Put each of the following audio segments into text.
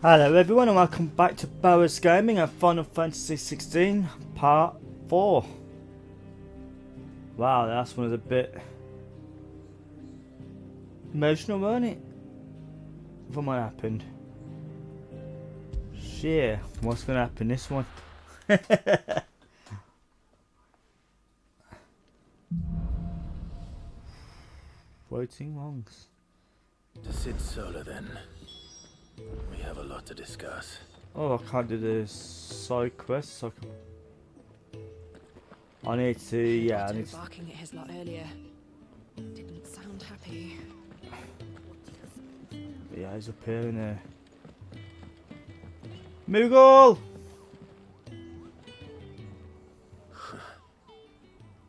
Hello everyone and welcome back to Bowers Gaming and Final Fantasy 16 Part 4. Wow, the last one was a bit emotional, weren't it? From what happened. Shit, what's gonna happen this one? Floating wrongs. To Sid Solar then. We have a lot to discuss. Oh, I can't do the side quest. So I need to, yeah, I need to. Barking at his lot earlier didn't sound happy. Yeah, he's up here in there. Moogle!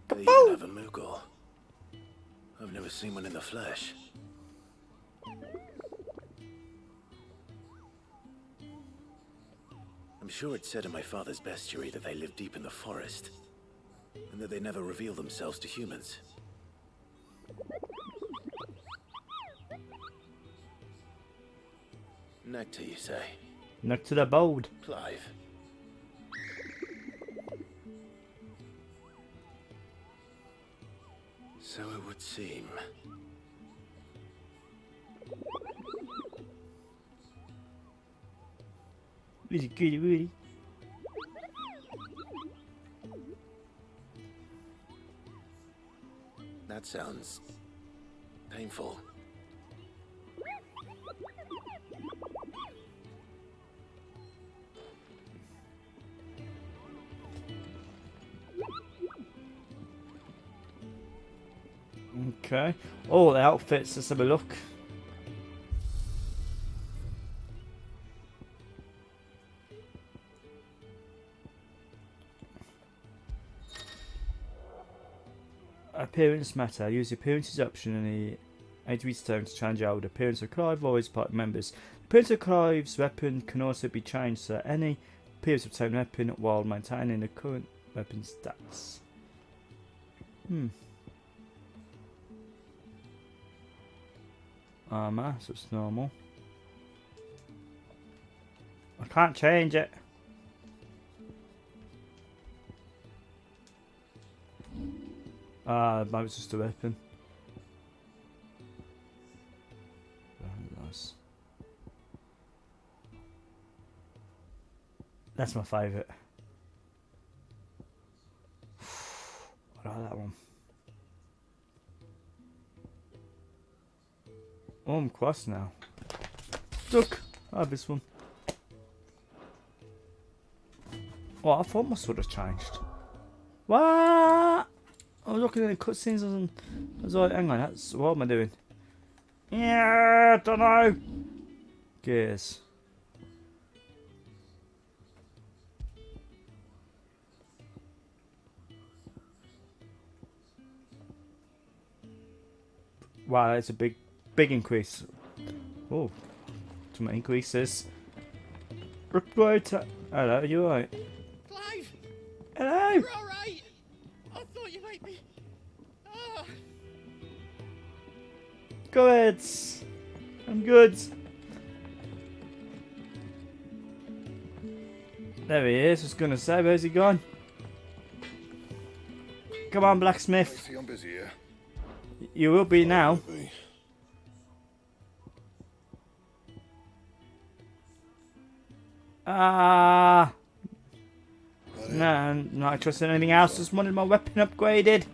They even have a Moogle. I've never seen one in the flesh. I'm sure it said in my father's bestiary that they live deep in the forest, and that they never reveal themselves to humans. Nectar, you say? Next to the bold. Clive. So it would seem. Really goody goody. That sounds painful. Okay. Oh, the outfits. Let's have a look. Appearance matter. Use the appearances option in the ADV stone to change out the appearance of Clive or his party members. The appearance of Clive's weapon can also be changed to any appearance of same weapon while maintaining the current weapon stats. Armor, so it's normal. I can't change it. Maybe it's just a weapon. Very nice. That's my favourite. I like that one. Oh, I'm cross now. Look, I have this one. Oh, I thought my sword had changed. What? I was looking at the cutscenes and I was like, hang on, that's what am I doing? Yeah, don't know. Gears. Wow, that's a big increase. Oh, too many increases. Right. Hello, you alright? Clive, Hello. you're all right. I thought you might be. Ah, Good. I'm good. There he is. I was gonna say, where's he gone? Come on, I blacksmith. see I'm busy here. You will be now. Maybe. Ah. That it? No, I'm not trusting anything else. Just wanted my weapon upgraded.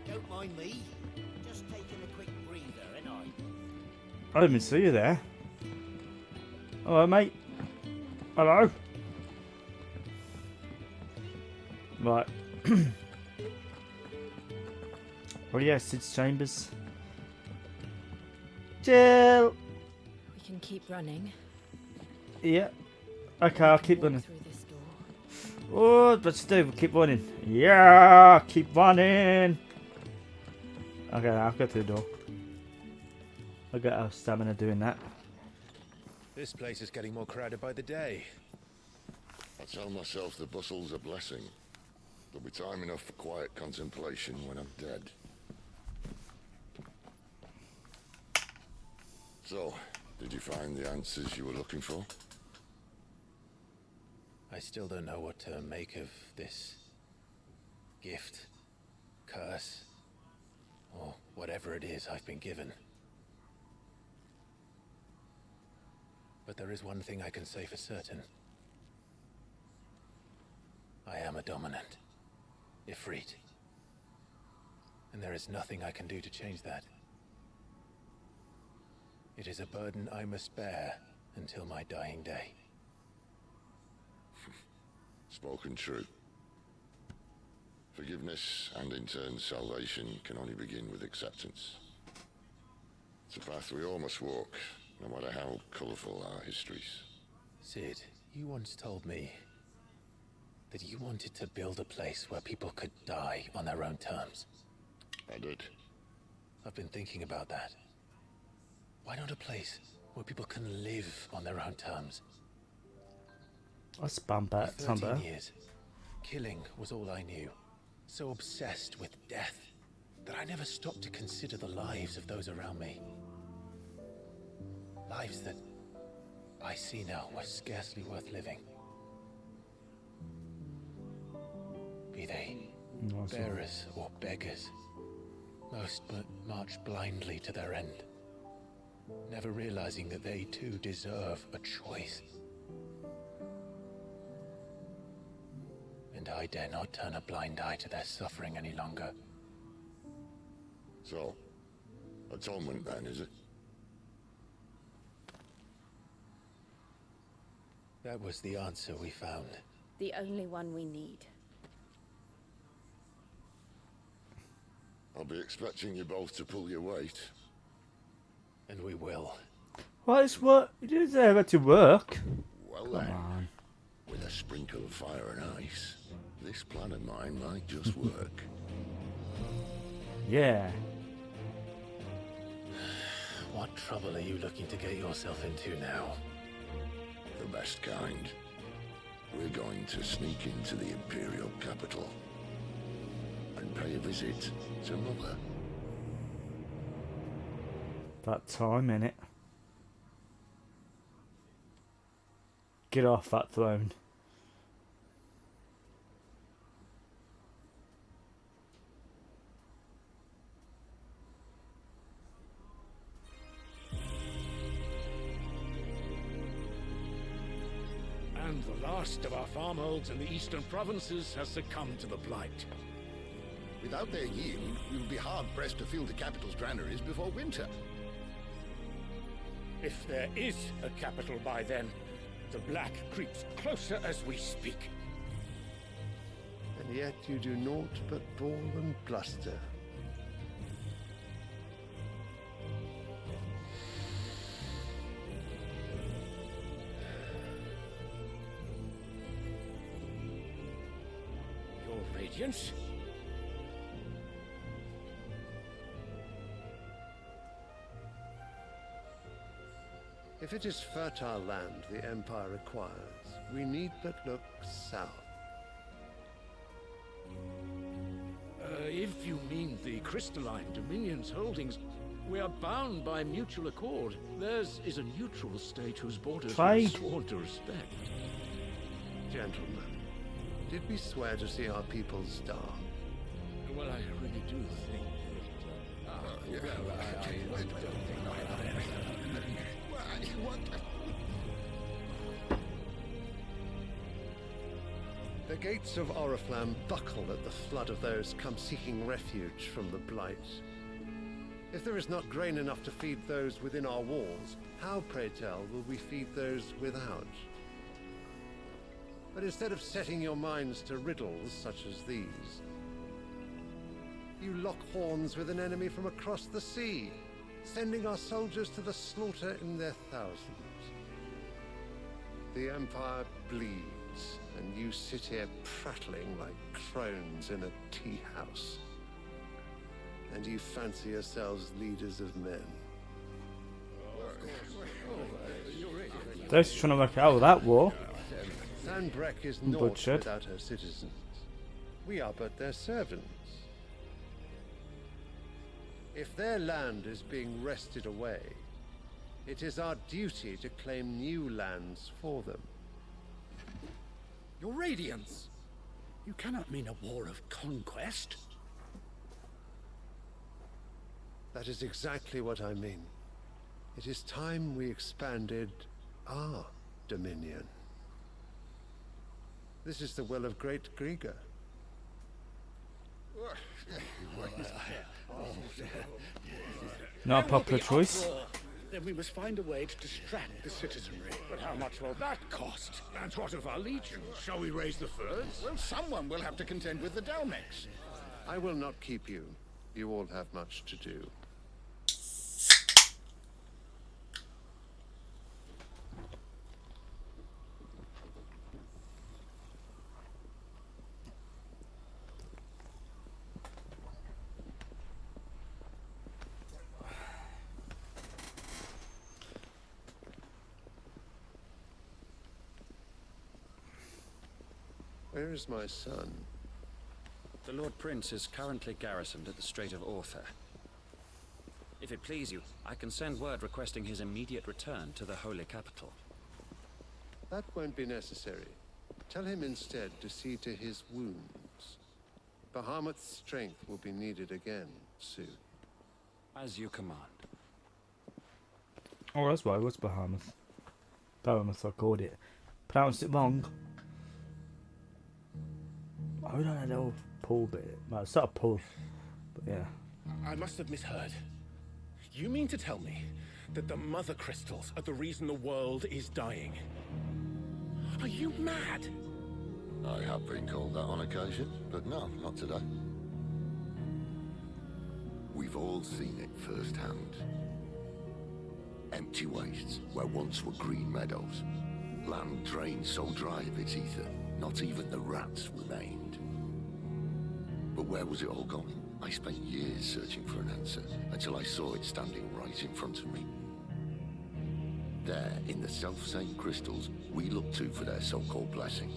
Don't mind me. Just taking a quick breather, ain't I? I didn't even see you there. Hello, mate. Hello. Right. Oh yeah, Sid's chambers. Jill. We can keep running. Yeah. Okay, I'll keep Walk running. through this door. Oh, let's do. Keep running. Yeah, keep running. Okay, I'll go through the door. I'll get our stamina doing that. This place is getting more crowded by the day. I tell myself the bustle's a blessing. There'll be time enough for quiet contemplation when I'm dead. So, did you find the answers you were looking for? I still don't know what to make of this gift, curse, or whatever it is I've been given. But there is one thing I can say for certain. I am a dominant, Ifrit. And there is nothing I can do to change that. It is a burden I must bear until my dying day. Spoken true. Forgiveness and in turn salvation can only begin with acceptance. It's a path we all must walk, no matter how colourful our histories. Cid, you once told me that you wanted to build a place where people could die on their own terms. I did. I've been thinking about that. Why not a place where people can live on their own terms? That's Bambat. For 13 years, killing was all I knew. So obsessed with death that I never stopped to consider the lives of those around me. Lives that I see now were scarcely worth living. Be they bearers or beggars, most but march blindly to their end, never realizing that they too deserve a choice. And I dare not turn a blind eye to their suffering any longer. So, atonement then, is it? That was the answer we found. The only one we need. I'll be expecting you both to pull your weight. And we will. What is what? You didn't say about to work. Well Come then, on. with a sprinkle of fire and ice, this plan of mine might just work. Yeah. What trouble are you looking to get yourself into now? The best kind. We're going to sneak into the Imperial capital and pay a visit to Mother. That time, innit? Get off that throne. And the last of our farmholds in the eastern provinces has succumbed to the blight. Without their yield, we will be hard-pressed to fill the capital's granaries before winter. If there is a capital by then, the black creeps closer as we speak. And yet you do naught but bawl and bluster. Your Radiance? If it is fertile land the Empire requires, we need but look south. If you mean the Crystalline Dominion's holdings, we are bound by mutual accord. Theirs is a neutral state whose borders we are sworn to respect. Gentlemen, did we swear to see our people starve? Well, I really do think The gates of Oriflamme buckle at the flood of those come seeking refuge from the blight. If there is not grain enough to feed those within our walls, how, pray tell, will we feed those without? But instead of setting your minds to riddles such as these, you lock horns with an enemy from across the sea, sending our soldiers to the slaughter in their thousands. The Empire bleeds, and you sit here prattling like crones in a tea house. And you fancy yourselves leaders of men. They're just trying to work out that war. Sanbreque is naught Butchered. without her citizens. We are but their servants. If their land is being wrested away, it is our duty to claim new lands for them. Your Radiance! You cannot mean a war of conquest. That is exactly what I mean. It is time we expanded our dominion. This is the will of Great Grieger. Not a popular choice. Then we must find a way to distract the citizenry. But how much will that cost? And what of our legions? Shall we raise the furs? Well, someone will have to contend with the Dalmex. I will not keep you. You all have much to do. Where is my son? The Lord Prince is currently garrisoned at the Strait of Orther. If it please you, I can send word requesting his immediate return to the Holy Capital. That won't be necessary. Tell him instead to see to his wounds. Bahamut's strength will be needed again soon. As you command. Oh, that's why it was Bahamut. Bahamut, I called it. Pronounced it wrong. I don't know that little pull bit. Well, it's not a pull, but yeah. I must have misheard. You mean to tell me that the Mother Crystals are the reason the world is dying? Are you mad? I have been called that on occasion, but no, not today. We've all seen it firsthand. Empty wastes where once were green meadows. Land drained so dry of its ether, not even the rats remained. But where was it all going? I spent years searching for an answer, until I saw it standing right in front of me. There, in the self-same crystals we look to for their so-called blessing.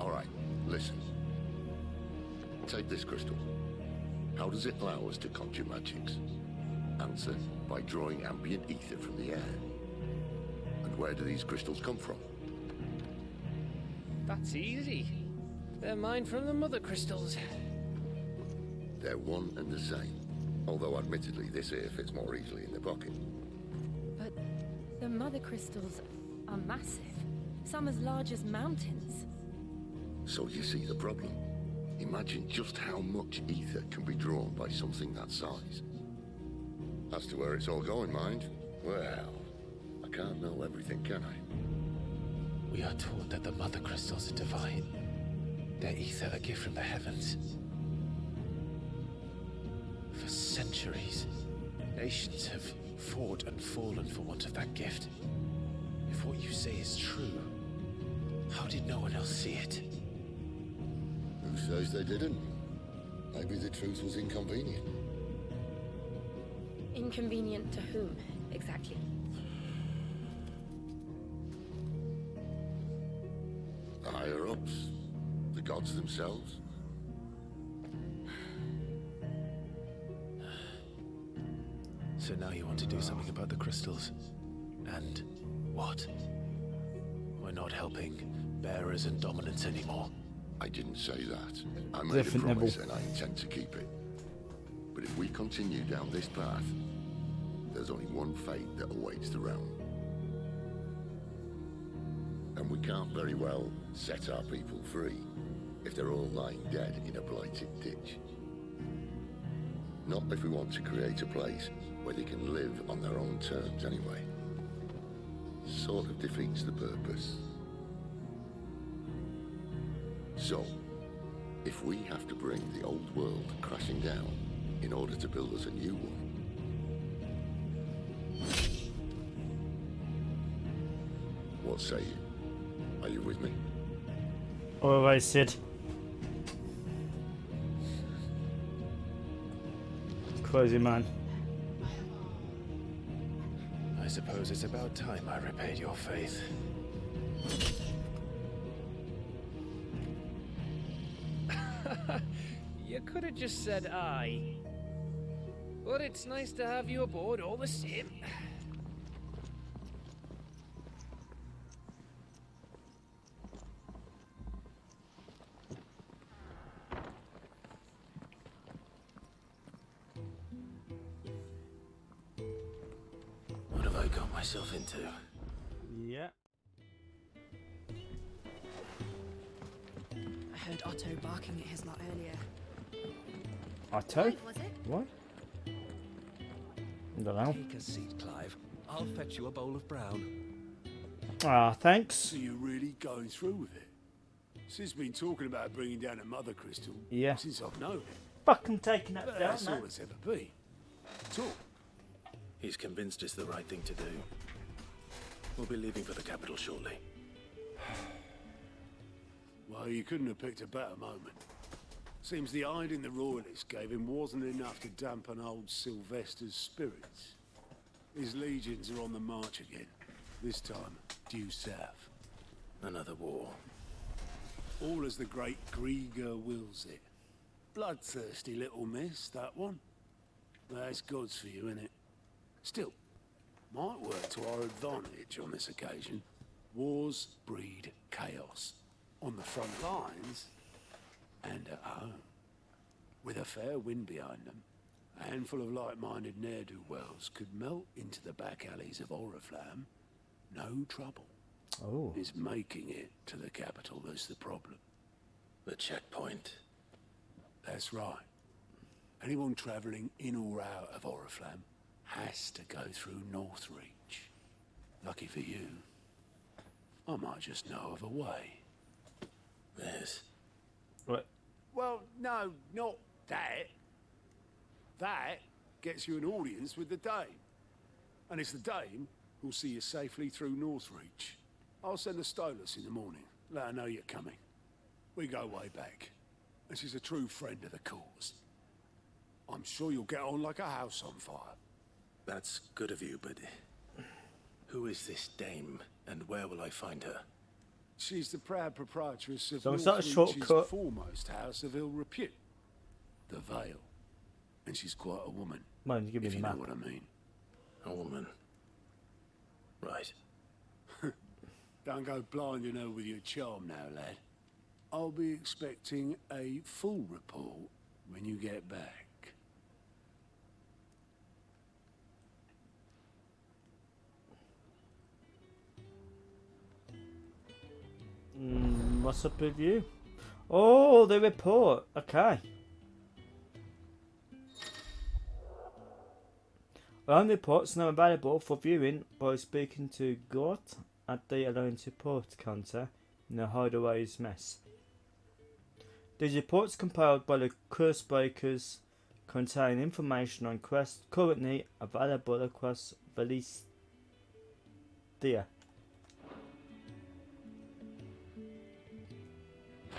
All right, listen. Take this crystal. How does it allow us to conjure magics? Answer, by drawing ambient ether from the air. And where do these crystals come from? That's easy. They're mined from the Mother Crystals. They're one and the same. Although admittedly this here fits more easily in the pocket. But the Mother Crystals are massive. Some as large as mountains. So you see the problem. Imagine just how much ether can be drawn by something that size. As to where it's all going, mind? Well, I can't know everything, can I? We are taught that the Mother Crystals are divine. Their ether a gift from the heavens. For centuries, nations have fought and fallen for want of that gift. If what you say is true, how did no one else see it? Who says they didn't? Maybe the truth was inconvenient. Inconvenient to whom, exactly? The higher-ups? The gods themselves? So now you want to do something about the crystals? And what? We're not helping bearers and dominants anymore. I didn't say that. I made a promise and I intend to keep it. But if we continue down this path, there's only one fate that awaits the realm. And we can't very well set our people free if they're all lying dead in a blighted ditch. Not if we want to create a place where they can live on their own terms anyway. Sort of defeats the purpose. So, if we have to bring the old world crashing down in order to build us a new one, what say you? Are you with me? Always, Sid. Crazy man. I suppose suppose it's about time I repaid your faith. You could have just said aye. But it's nice to have you aboard all the same. What have I got myself into? Yeah. I heard Otto barking at his lot earlier. Otto? Clive, was it? What? I don't know. Take a seat, Clive. I'll fetch you a bowl of brown. Ah, thanks. So you're really going through with it? Sid's been talking about bringing down a mother crystal Yeah. since I've known it. Fucking taking that But down, that's all man. it's ever been. Talk. He's convinced it's the right thing to do. We'll be leaving for the capital shortly. Well, you couldn't have picked a better moment. Seems the hiding the royalists gave him wasn't enough to dampen old Sylvester's spirits. His legions are on the march again, this time due south. Another war. All as the great Grieger wills it. Bloodthirsty little miss, that one. That's God's for you, innit? Still, might work to our advantage on this occasion. Wars breed chaos. On the front lines and at home. With a fair wind behind them, a handful of like-minded ne'er-do-wells could melt into the back alleys of Oriflamme. No trouble. Oh. It's making it to the capital that's the problem. The checkpoint. That's right. Anyone travelling in or out of Oriflamme has to go through Northreach. Lucky for you, I might just know of a way. Yes. What? Well, no, not that. That gets you an audience with the Dame. And it's the Dame who'll see you safely through Northreach. I'll send the Stolas in the morning. Let her know you're coming. We go way back. And she's a true friend of the cause. I'm sure you'll get on like a house on fire. That's good of you, but who is this dame, and where will I find her? She's the proud proprietress of So it's not a Northreach's shortcut. foremost house of ill repute, the Vale. And she's quite a woman, Mind you give me if the you map. know what I mean. A woman. Right. Don't go blinding her with your charm now, lad. I'll be expecting a full report when you get back. What's up with you? Oh, the report. Okay. Our reports now available for viewing by speaking to Gort at the Alone Support counter in the Hideaway's mess. These reports compiled by the Curse Breakers contain information on quests currently available across Valisthea.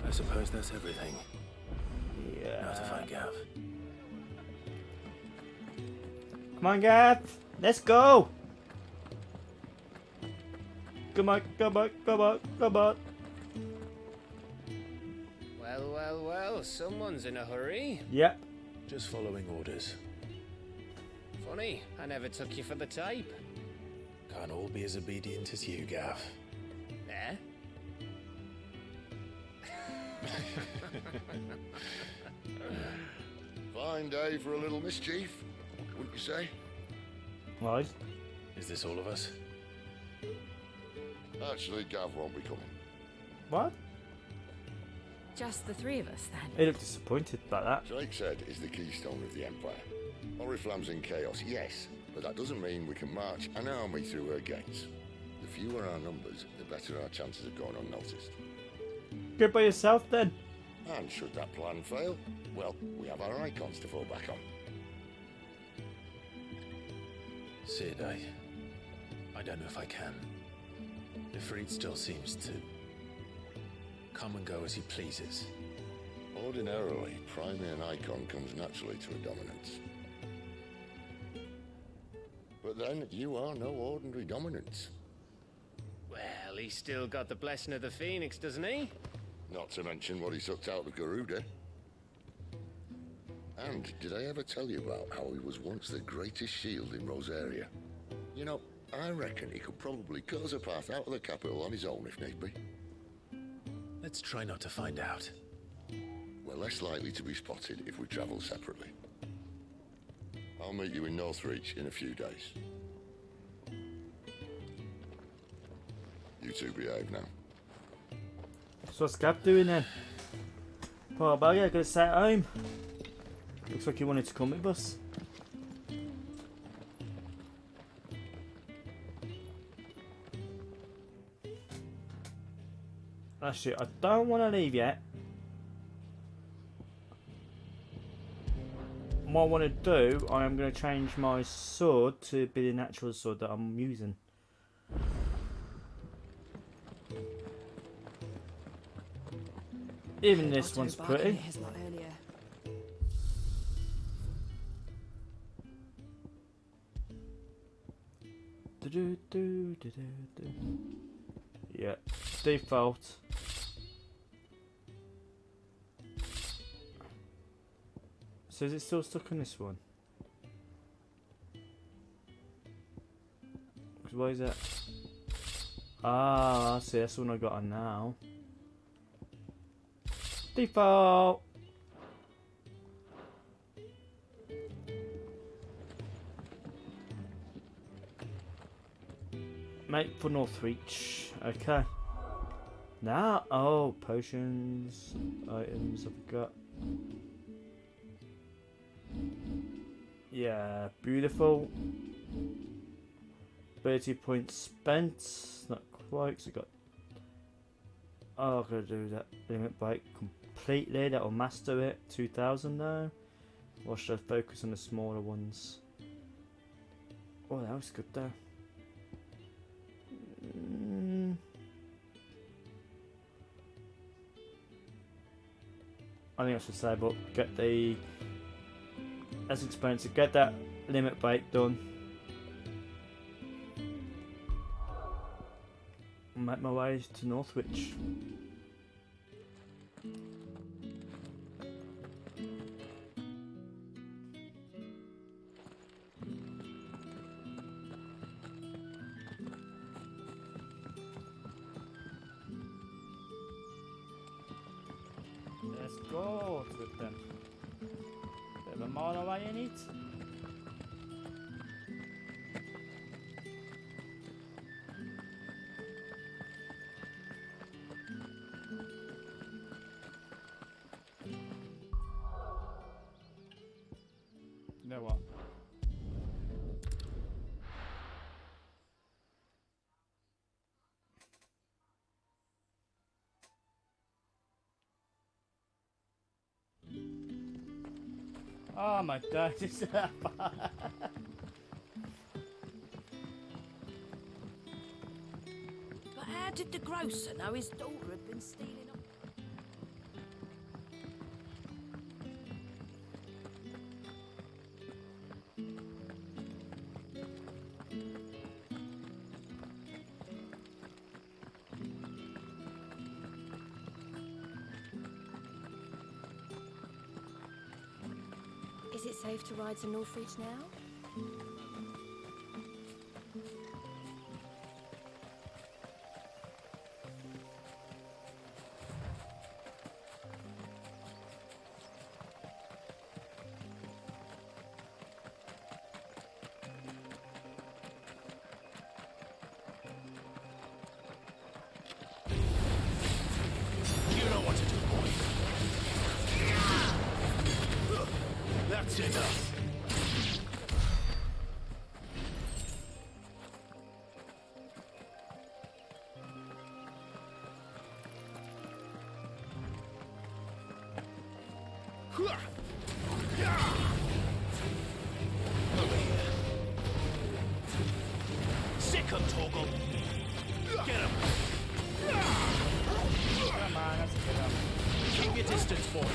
I suppose that's everything. Yeah. Now to find Gav. Come on, Gav. Let's go. Come on, come on, come on, come on. Well, well, well, someone's in a hurry. Yep. Just following orders. Funny, I never took you for the type. Can't all be as obedient as you, Gav. Eh? Fine day for a little mischief, wouldn't you say? Right. Is this all of us? Actually, Gav won't be coming. What? Just the three of us, then? He looked disappointed about that. Drakeshead is the keystone of the Empire. Oriflamme's in chaos, yes, but that doesn't mean we can march an army through her gates. The fewer our numbers, the better our chances of going unnoticed. Go by yourself then. And should that plan fail, well, we have our icons to fall back on. Sid, I don't know if I can. Ifrit still seems to come and go as he pleases. Ordinarily, priming an icon comes naturally to a dominance. But But then, you are no ordinary dominance. Well, he's still got the blessing of the Phoenix, doesn't he? Not to mention what he sucked out of Garuda. And did I ever tell you about how he was once the greatest shield in Rosaria? You know, I reckon he could probably cut us a path out of the capital on his own if need be. Let's try not to find out. We're less likely to be spotted if we travel separately. I'll meet you in Northreach in a few days. You two behave now. So what's Gab doing then? Poor bugger, gonna stay at home. Looks like he wanted to come with us. Actually, I don't want to leave yet. What I want to do, I am going to change my sword to be the natural sword that I'm using. Even this one's pretty. Yeah, default. So is it still stuck on this one? Because why is that? Ah, I see, that's the one I got on now. Default! Make for Northreach. Okay. Now, oh, potions, items I've got. Yeah, beautiful. 30 points spent. Not quite, because I got. Oh, I've got to do that limit break completely. That'll master it. 2,000 though. Or should I focus on the smaller ones? Oh, that was good though. I think I should say, but get the. That's expensive. Get that limit break done. Make my way to Northreach. Let's go with them. Bit of a mile away in it. You know what? Oh my god, it's that bad. But how did the grocer know his daughter had been stealing up? Is it safe to ride to Northreach now? You know what to do, boy. That's enough. Over here. Sick him, Torgal. Get him. Come on, that's a good one. Keep your distance, boy.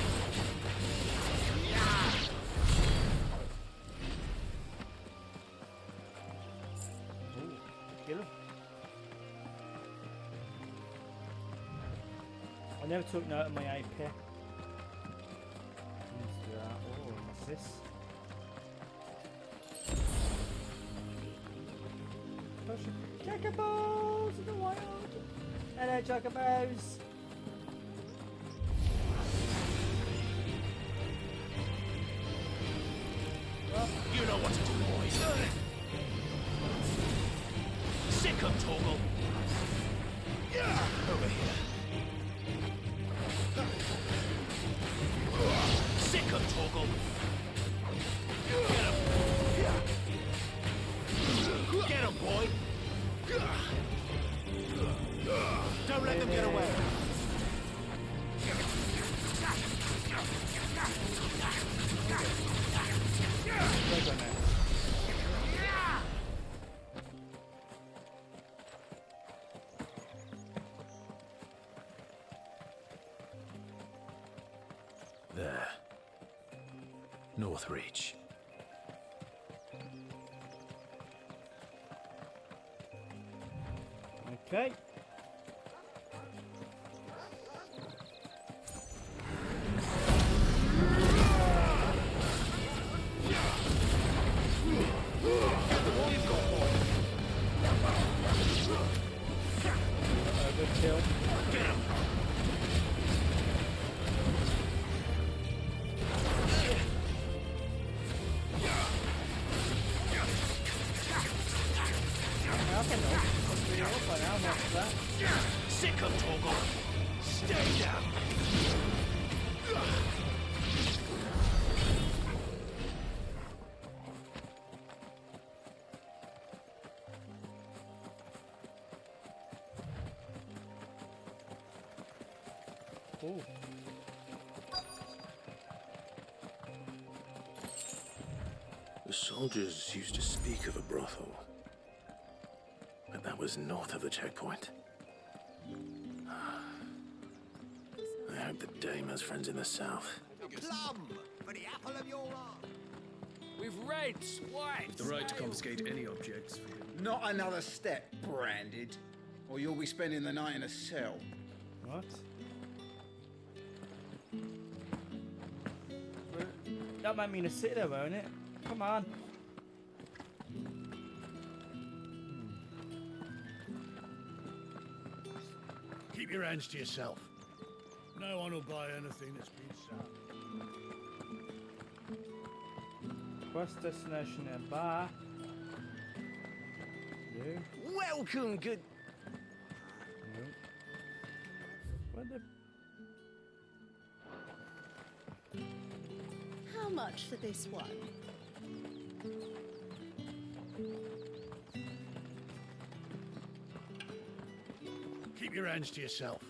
never took note of my AP. Let's do that. Oh, what's this? Chocobos in the wild! Hello, Chocobos! You know what to do, boys. Sick of Torgal. Over here. Sick of Torgal. Get him, boy. Don't let them get away. There. Northreach. Okay. Good kill. Get him. Sick of Torgal. Stay down. Oh. The soldiers used to speak of a brothel, but that was north of the checkpoint. I hope the dame has friends in the south. Plum for the apple of your eye. With red swipes. The right to confiscate any objects. Not another step, Branded, or you'll be spending the night in a cell. What? That might mean a sit there, won't it? Come on. Keep your hands to yourself. No one will buy anything that's been sold. Quest destination at a bar. No. Welcome, good. No. What the? How much for this one? Keep your hands to yourself.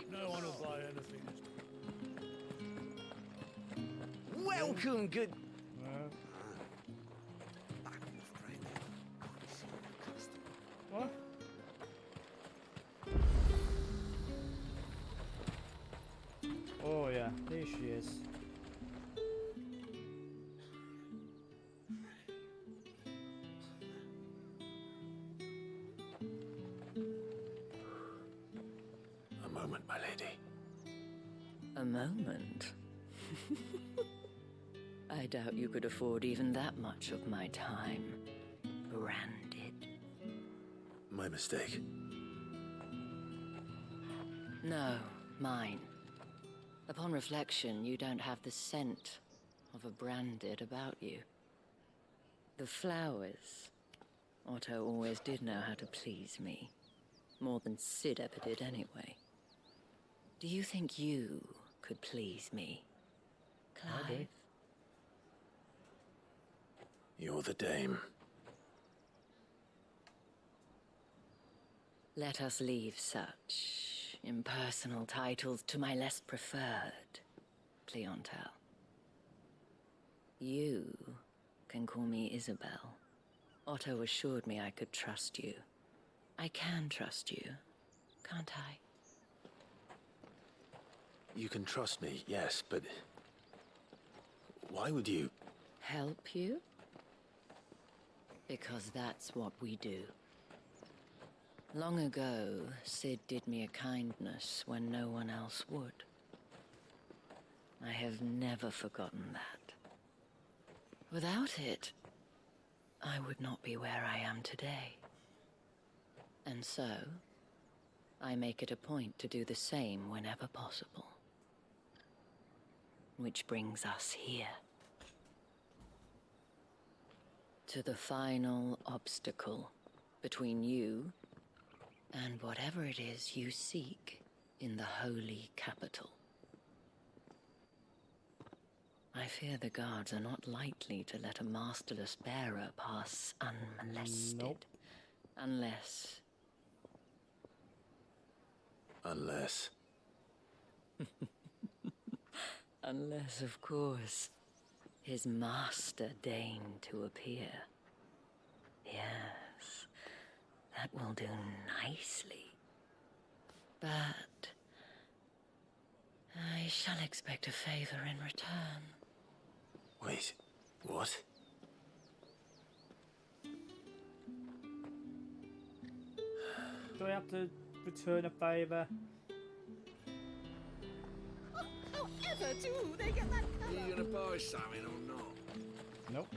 No one will buy anything that's... Welcome, good. No. What? Oh yeah, there she is. A moment, my lady. A moment? I doubt you could afford even that much of my time. Branded. My mistake. No, mine. Upon reflection, you don't have the scent of a Branded about you. The flowers. Otto always did know how to please me. More than Cid ever did anyway. Do you think you could please me, Clive? You're the dame. Let us leave such impersonal titles to my less preferred, Cleontel. You can call me Isabel. Otto assured me I could trust you. I can trust you, can't I? You can trust me, yes, but... why would you... Help you? Because that's what we do. Long ago, Cid did me a kindness when no one else would. I have never forgotten that. Without it, I would not be where I am today. And so, I make it a point to do the same whenever possible. Which brings us here. To the final obstacle between you and whatever it is you seek in the holy capital. I fear the guards are not likely to let a masterless bearer pass unmolested. Nope. Unless... Unless, of course, his master deigned to appear. Yes, that will do nicely. But I shall expect a favor in return. Wait, what? Do I have to return a favour? However do they get that colour? Are you gonna buy something or not? Nope.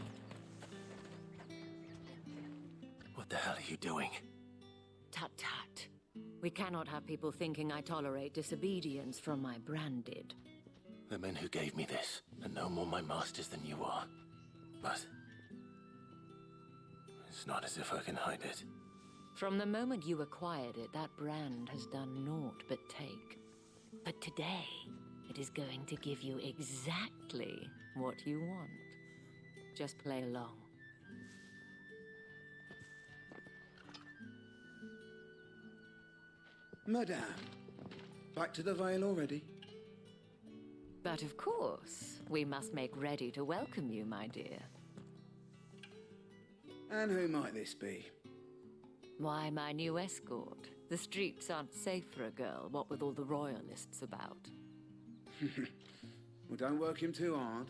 What the hell are you doing? Tut tut. We cannot have people thinking I tolerate disobedience from my branded. The men who gave me this are no more my masters than you are. But it's not as if I can hide it. From the moment you acquired it, that brand has done naught but take. But today, it is going to give you exactly what you want. Just play along. Madame, back to the Vale already? But of course, we must make ready to welcome you, my dear. And who might this be? Why, my new escort. The streets aren't safe for a girl, what with all the royalists about. Well, don't work him too hard.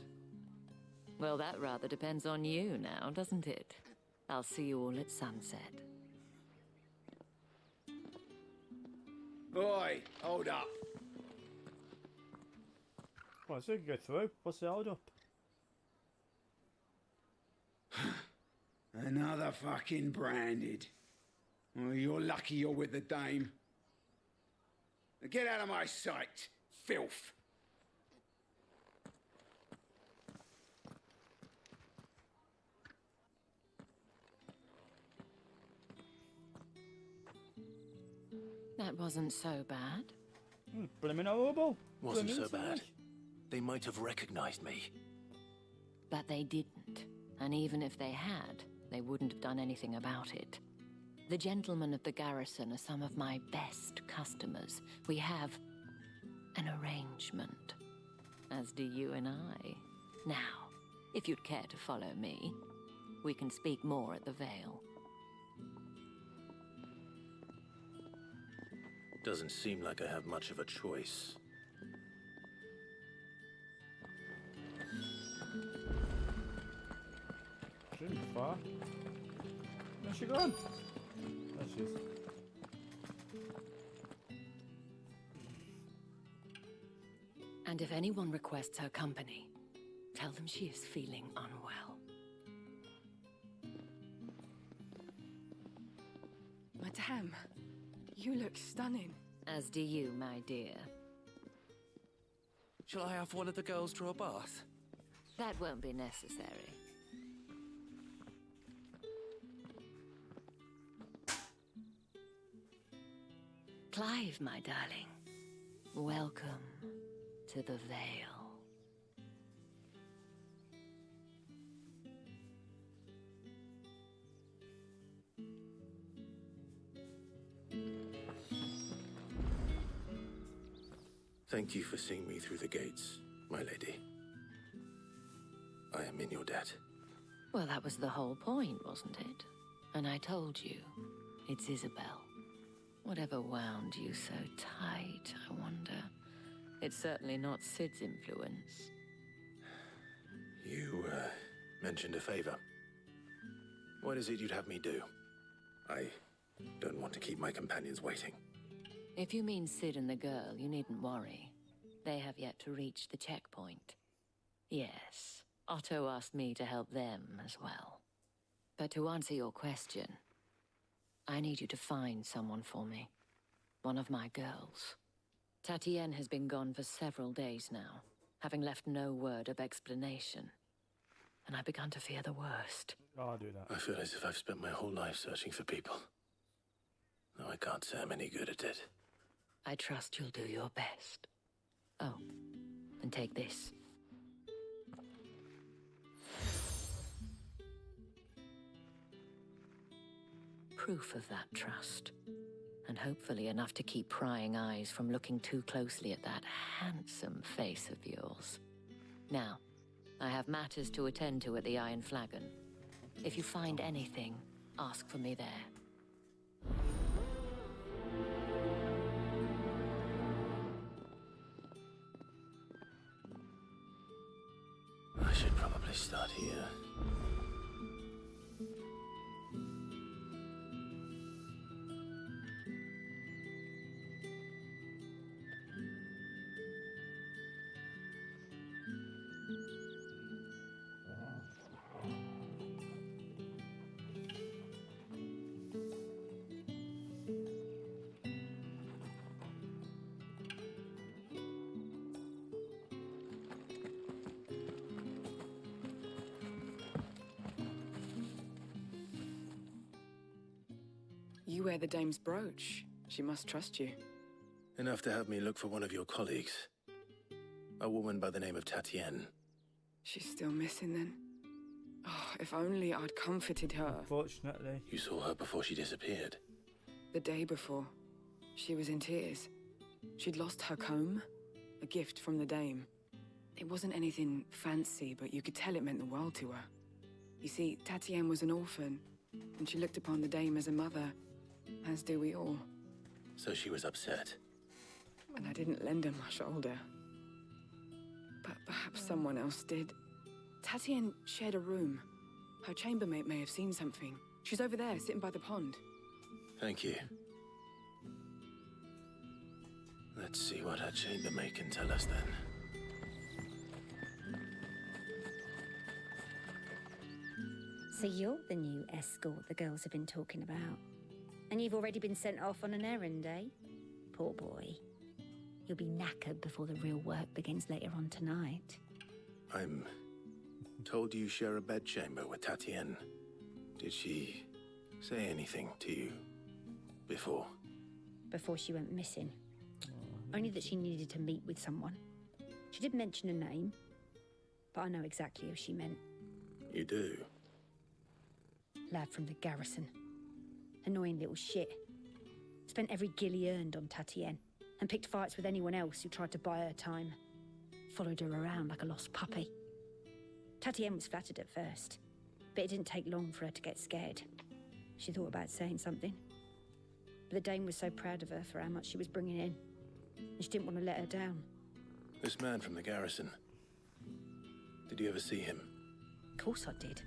Well, that rather depends on you now, doesn't it? I'll see you all at sunset. Oi, hold up. Well, so we can go through. What's the hold up? Another fucking branded. Well, you're lucky you're with the dame. Now get out of my sight, filth. That wasn't so bad. Blimmin' horrible. Wasn't so Blimmin' bad. silly. They might have recognized me. But they didn't. And even if they had, they wouldn't have done anything about it. The gentlemen of the garrison are some of my best customers. We have an arrangement, as do you and I. Now, if you'd care to follow me, we can speak more at the Vale. Doesn't seem like I have much of a choice. Shouldn't be far. Where's she gone? There she is. And if anyone requests her company, tell them she is feeling unwell. Madame, you look stunning. As do you, my dear. Shall I have one of the girls draw a bath? That won't be necessary. Clive, my darling. Welcome to the Vale. Thank you for seeing me through the gates, my lady. I am in your debt. Well, that was the whole point, wasn't it? And I told you, it's Isabel. Whatever wound you so tight, I wonder. It's certainly not Cid's influence. You, mentioned a favor. What is it you'd have me do? I Don't want to keep my companions waiting. If you mean Sid and the girl, you needn't worry. They have yet to reach the checkpoint. Yes, Otto asked me to help them as well. But to answer your question, I need you to find someone for me. One of my girls. Tatienne has been gone for several days now, having left no word of explanation. And I've begun to fear the worst. I'll do that. I feel as if I've spent my whole life searching for people. No, I can't say I'm any good at it. I trust you'll do your best. Oh, and take this. Proof of that trust. And hopefully enough to keep prying eyes from looking too closely at that handsome face of yours. Now, I have matters to attend to at the Iron Flagon. If you find anything, ask for me there. I should probably start here. You wear the dame's brooch. She must trust you. Enough to have me look for one of your colleagues. A woman by the name of Tatienne. She's still missing then. Oh, if only I'd comforted her. Unfortunately. You saw her before she disappeared. The day before, she was in tears. She'd lost her comb, a gift from the dame. It wasn't anything fancy, but you could tell it meant the world to her. You see, Tatienne was an orphan, and she looked upon the dame as a mother, as do we all. So she was upset. And I didn't lend her my shoulder. But perhaps someone else did. Tatienne shared a room. Her chambermaid may have seen something. She's over there, sitting by the pond. Thank you. Let's see what her chambermaid can tell us then. So you're the new escort the girls have been talking about. And you've already been sent off on an errand, eh? Poor boy. You'll be knackered before the real work begins later on tonight. I'm told you share a bedchamber with Tatienne. Did she say anything to you before? Before she went missing. Only that she needed to meet with someone. She did mention a name, but I know exactly who she meant. You do? Lad from the garrison. Annoying little shit. Spent every guil he earned on Tatienne, and picked fights with anyone else who tried to buy her time. Followed her around like a lost puppy. Tatienne was flattered at first, but it didn't take long for her to get scared. She thought about saying something. But the dame was so proud of her for how much she was bringing in, and she didn't want to let her down. This man from the garrison. Did you ever see him? Of course I did.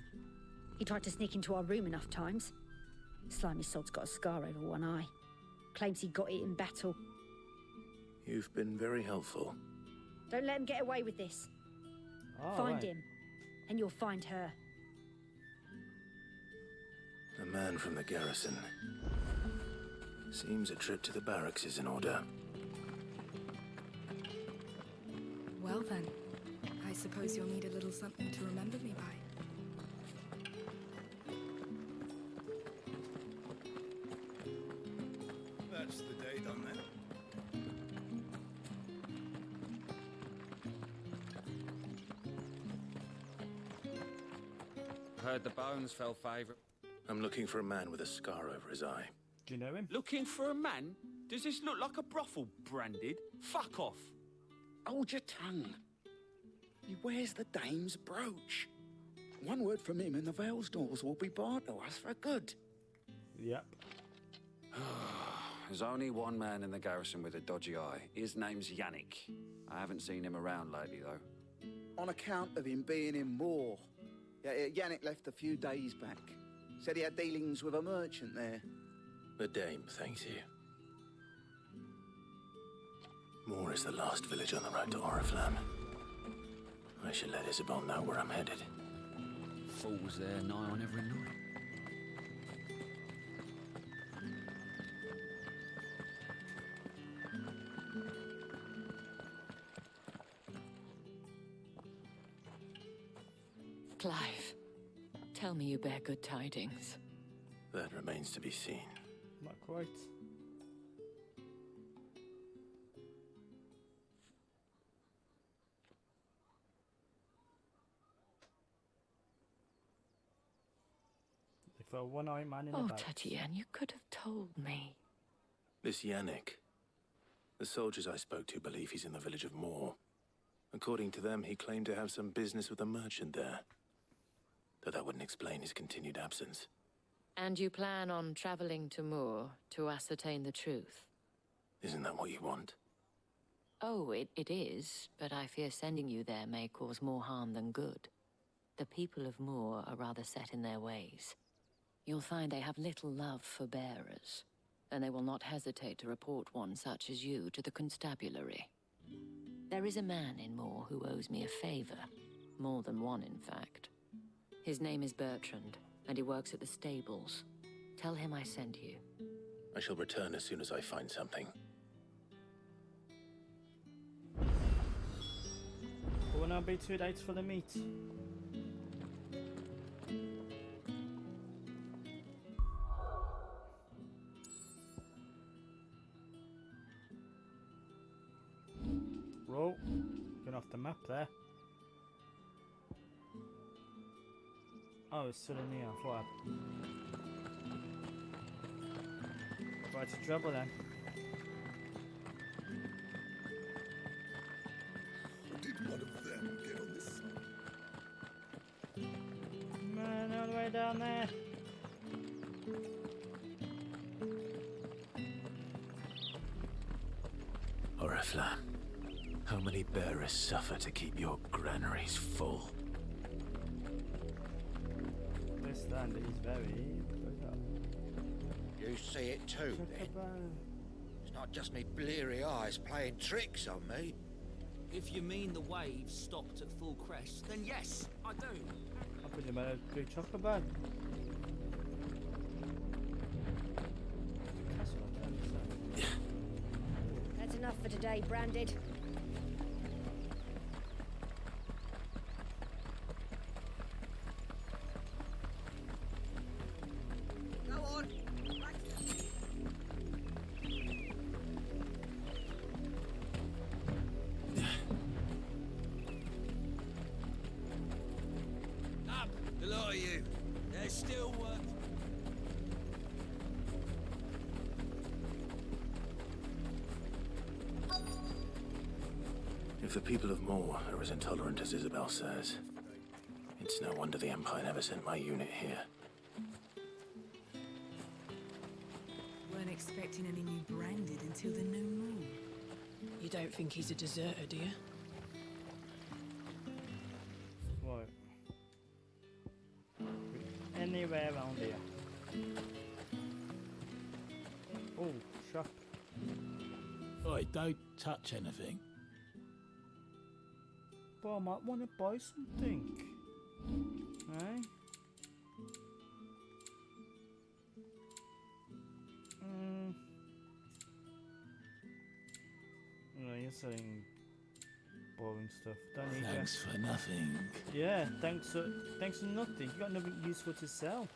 He tried to sneak into our room enough times. Slimy sod's got a scar over one eye. Claims he got it in battle. You've been very helpful. Don't let him get away with this. Find him, and you'll find her. A man from the garrison. Seems a trip to the barracks is in order. Well then, I suppose you'll need a little something to remember me by. That's the day done then. Heard the bones fell favourite. I'm looking for a man with a scar over his eye. Do you know him? Looking for a man? Does this look like a brothel, Branded? Fuck off. Hold your tongue. He wears the dame's brooch. One word from him and the Vale's doors will be barred to us for good. Yep. There's only one man in the garrison with a dodgy eye. His name's Yannick. I haven't seen him around lately, though. On account of him being in war. Yeah, Yannick left a few days back. Said he had dealings with a merchant there. The Dame thanks you. Moor is the last village on the road to Oriflamme. I should let Isabel know where I'm headed. Falls there nigh on every night. Clive, tell me you bear good tidings. That remains to be seen. Not quite. They throw a one-eyed man in the Oh, boat. Tatienne, you could have told me. This Yannick. The soldiers I spoke to believe he's in the village of Moor. According to them, he claimed to have some business with a merchant there. Though that wouldn't explain his continued absence. And you plan on traveling to Moor to ascertain the truth? Isn't that what you want? Oh, it is, but I fear sending you there may cause more harm than good. The people of Moor are rather set in their ways. You'll find they have little love for bearers, and they will not hesitate to report one such as you to the constabulary. There is a man in Moor who owes me a favor. More than one, in fact. His name is Bertrand, and he works at the stables. Tell him I sent you. I shall return as soon as I find something. Will now be 2 days for the meet. Roll. Going off the map there. Oh, it's still in here. I thought I'd... Right to trouble then. Did one of them get on this? Man, all the way down there. Oriflamme, how many bearers suffer to keep your granaries full? This land is very... You see it too, then? It's not just me bleary eyes playing tricks on me. If you mean the waves stopped at full crest, then yes, I do. I'll put them in a blue chocolate bag. That's enough for today, Branded. Go on. Up, the lot of you. There's still work. If the people of Moor are as intolerant as Isabel says, it's no wonder the Empire never sent my unit here. Weren't expecting any new Branded until the new moon. You don't think he's a deserter, do you? Right. Anywhere around here. Oh, shop. Oi, don't touch anything. But I might want to buy something. Eh? No, you're selling boring stuff. Don't need Thanks for nothing. Yeah, thanks for nothing. You got nothing useful to sell.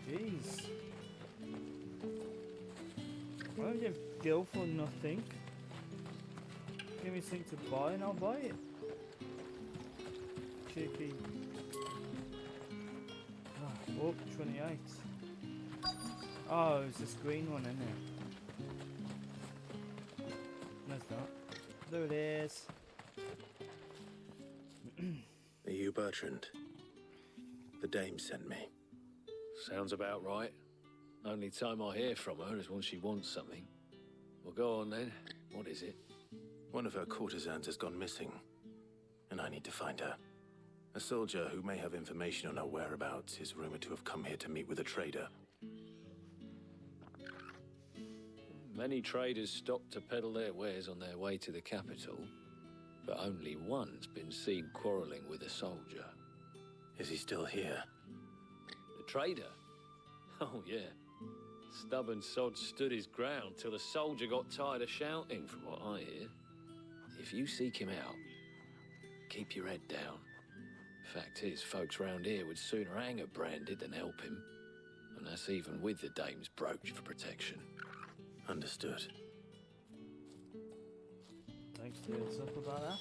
Jeez. I don't give Gil for nothing. Give me something to buy and I'll buy it. Cheeky. Oh, 28. Oh, it's this green one, isn't it? No, it's not. There it is. Are you Bertrand? The Dame sent me. Sounds about right. Only time I hear from her is when she wants something. Well, go on then. What is it? One of her courtesans has gone missing, and I need to find her. A soldier who may have information on her whereabouts is rumored to have come here to meet with a trader. Many traders stopped to peddle their wares on their way to the capital, but only one's been seen quarrelling with a soldier. Is he still here? The trader? Oh, yeah. Stubborn sod stood his ground till the soldier got tired of shouting, from what I hear. If you seek him out, keep your head down. Fact is, folks round here would sooner hang a Branded than help him. And that's even with the dame's brooch for protection. Understood. Thanks for the heads up about that.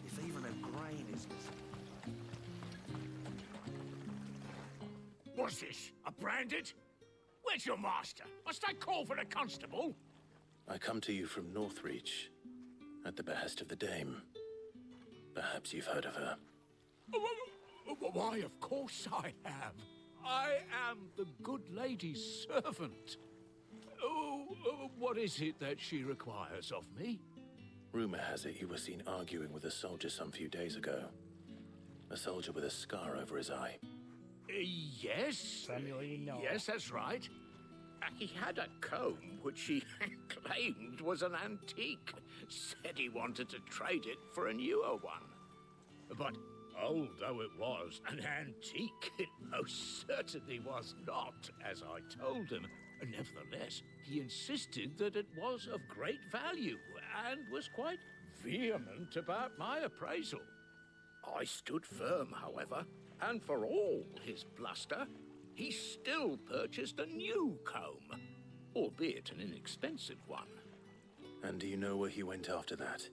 If even a grain is missing. What's this? A Branded? Where's your master? Must I call for the constable? I come to you from Northreach, at the behest of the Dame. Perhaps you've heard of her. Why, of course I have. I am the good lady's servant. What is it that she requires of me? Rumor has it you were seen arguing with a soldier some few days ago. A soldier with a scar over his eye. Yes. Yes, that's right. He had a comb which he claimed was an antique. Said he wanted to trade it for a newer one. But old though it was, an antique it most certainly was not, as I told him. Nevertheless, he insisted that it was of great value and was quite vehement about my appraisal. I stood firm, however, and for all his bluster, he still purchased a new comb, albeit an inexpensive one. And do you know where he went after that?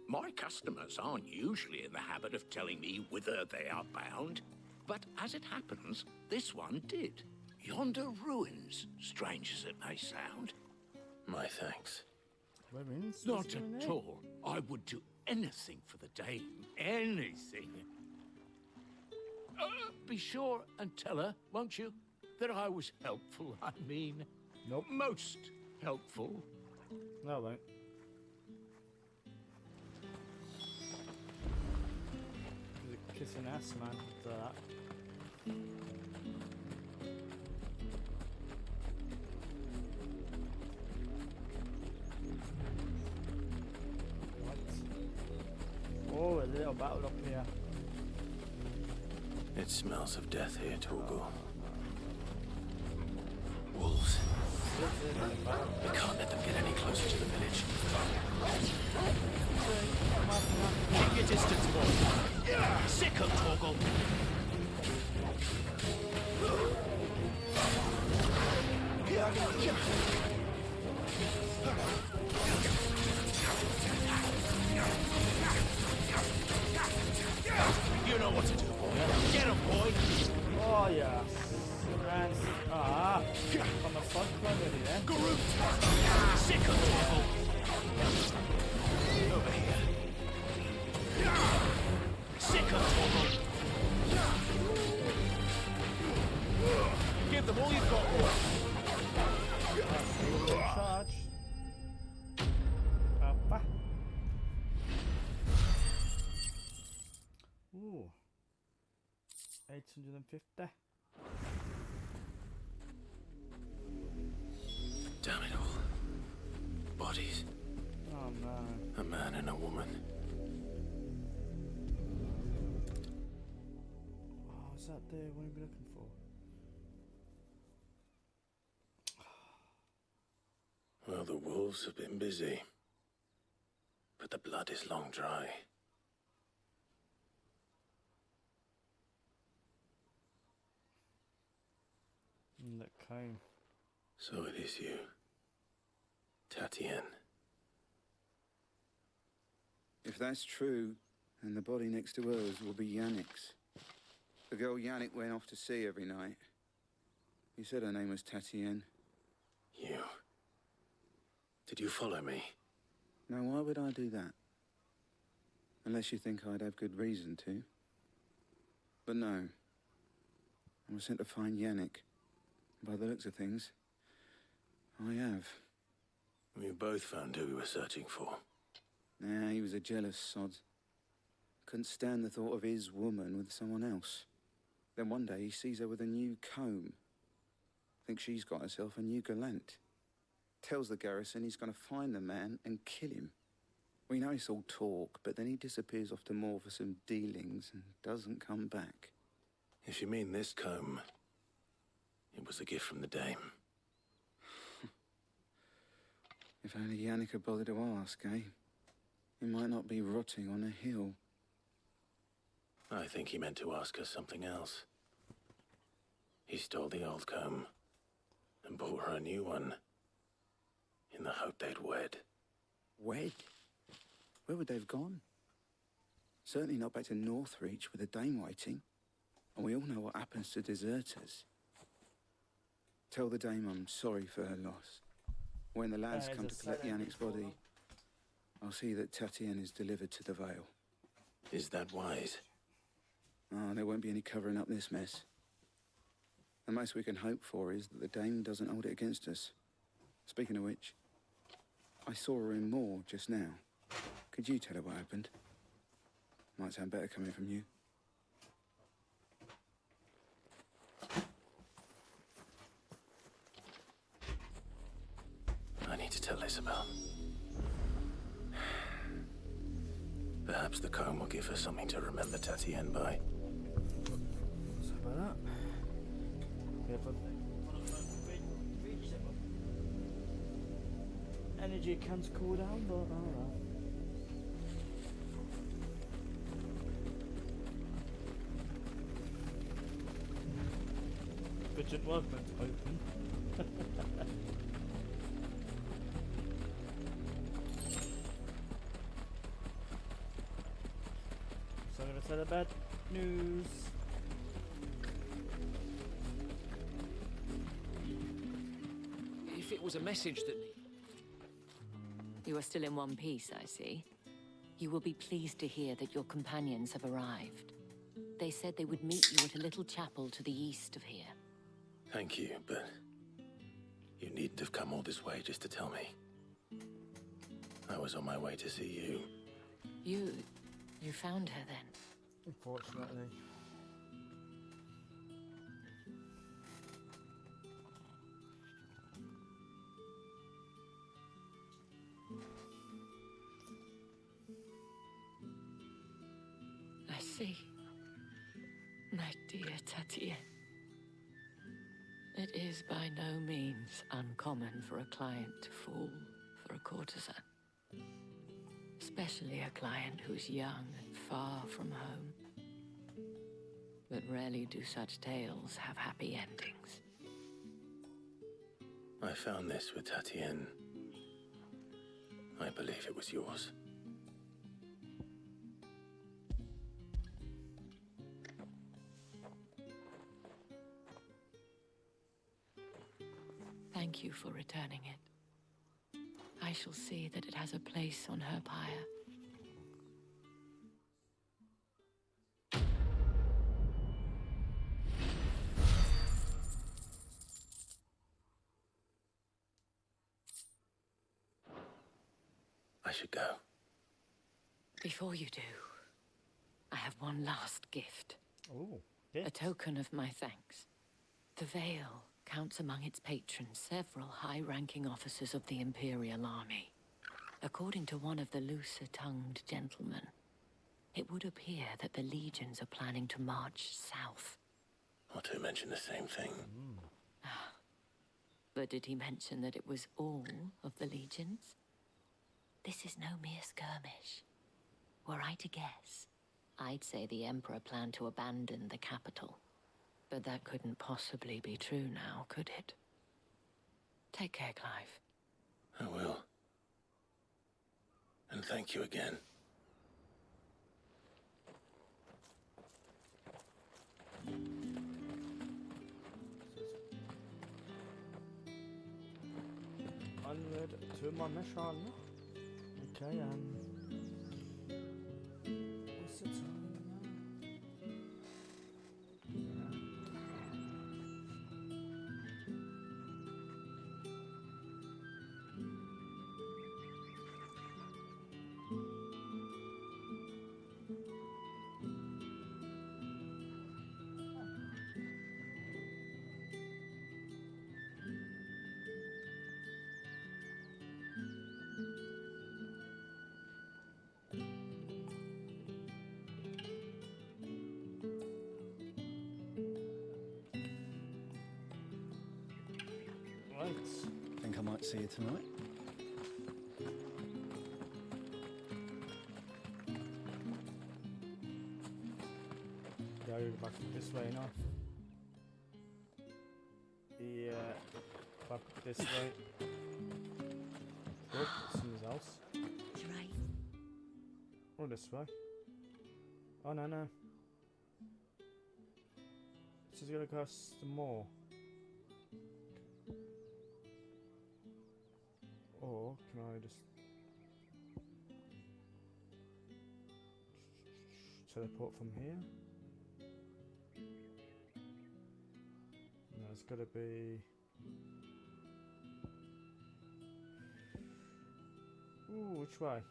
My customers aren't usually in the habit of telling me whither they are bound, but as it happens, this one did. Yonder ruins, strange as it may sound. My thanks. Ruins? Not at all. I would do anything for the Dame. Anything. Be sure and tell her, won't you, that I was helpful. I mean, nope. Most helpful. No, I won't. Kissing ass, man. That. Oh, a little battle up here. It smells of death here, Torgal. Wolves. We can't let them get any closer to the village. Keep your distance, boy. Sick of Torgal. You know what to do, boy. Get him, boy. Oh, yeah. Rans. Ah. I'm a fun already then. Garut. Sick of Torgal. Over here. Sick of Torgal. Give them all you've got, boy. Charge. Papa. Ooh. 850. Damn it all. Bodies. Oh man. A man and a woman. Oh, is that the one we've been looking for? Well, the wolves have been busy. But the blood is long dry. That came. So it is you, Tatien. If that's true, then the body next to hers will be Yannick's. The girl Yannick went off to sea every night. He said her name was Tatien. You. Did you follow me? Now, why would I do that? Unless you think I'd have good reason to. But no. I was sent to find Yannick. By the looks of things, I have. We both found who we were searching for. Nah, he was a jealous sod. Couldn't stand the thought of his woman with someone else. Then one day he sees her with a new comb. Thinks she's got herself a new gallant. Tells the garrison he's going to find the man and kill him. We know it's all talk, but then he disappears off to Moor for some dealings and doesn't come back. If you mean this comb, it was a gift from the Dame. If only Yannick had bothered to ask, eh? He might not be rotting on a hill. I think he meant to ask her something else. He stole the old comb and bought her a new one in the hope they'd wed. Wed? Where would they have gone? Certainly not back to Northreach with the Dame waiting. And we all know what happens to deserters. Tell the Dame I'm sorry for her loss. When the lads come to collect Yannick's body, I'll see that Tatienne is delivered to the Vale. Is that wise? Oh, there won't be any covering up this mess. The most we can hope for is that the Dame doesn't hold it against us. Speaking of which, I saw her in Moor just now. Could you tell her what happened? Might sound better coming from you. I need to tell Isabel. Perhaps the comb will give her something to remember Tatienne by. What's about that? Energy cans cool down, but alright. Budget workbench open. So I'm gonna tell the bad news. If it was a message that... You are still in one piece, I see. You will be pleased to hear that your companions have arrived. They said they would meet you at a little chapel to the east of here. Thank you, but you needn't have come all this way just to tell me. I was on my way to see you. You found her then? Unfortunately. I see. My dear Tatienne. It is by no means uncommon for a client to fall for a courtesan. Especially a client who's young and far from home. But rarely do such tales have happy endings. I found this with Tatienne. I believe it was yours. Thank you for returning it. I shall see that it has a place on her pyre. I should go. Before you do, I have one last gift. Oh, a token of my thanks. The Vale counts among its patrons several high-ranking officers of the Imperial Army. According to one of the looser-tongued gentlemen, it would appear that the legions are planning to march south. Otto mentioned the same thing. But did he mention that it was all of the legions? This is no mere skirmish. Were I to guess, I'd say the Emperor planned to abandon the capital. But that couldn't possibly be true now, could it? Take care, Clive. I will. And thank you again. Onward to my mission. Okay, what's the time now? see you tonight. Go back this way now. Yeah, back this way. Oh, someone's else. Right. Oh, this way. Oh, no. This is gonna cost more. Or can I just teleport from here? No, it's gotta be. Ooh, which way?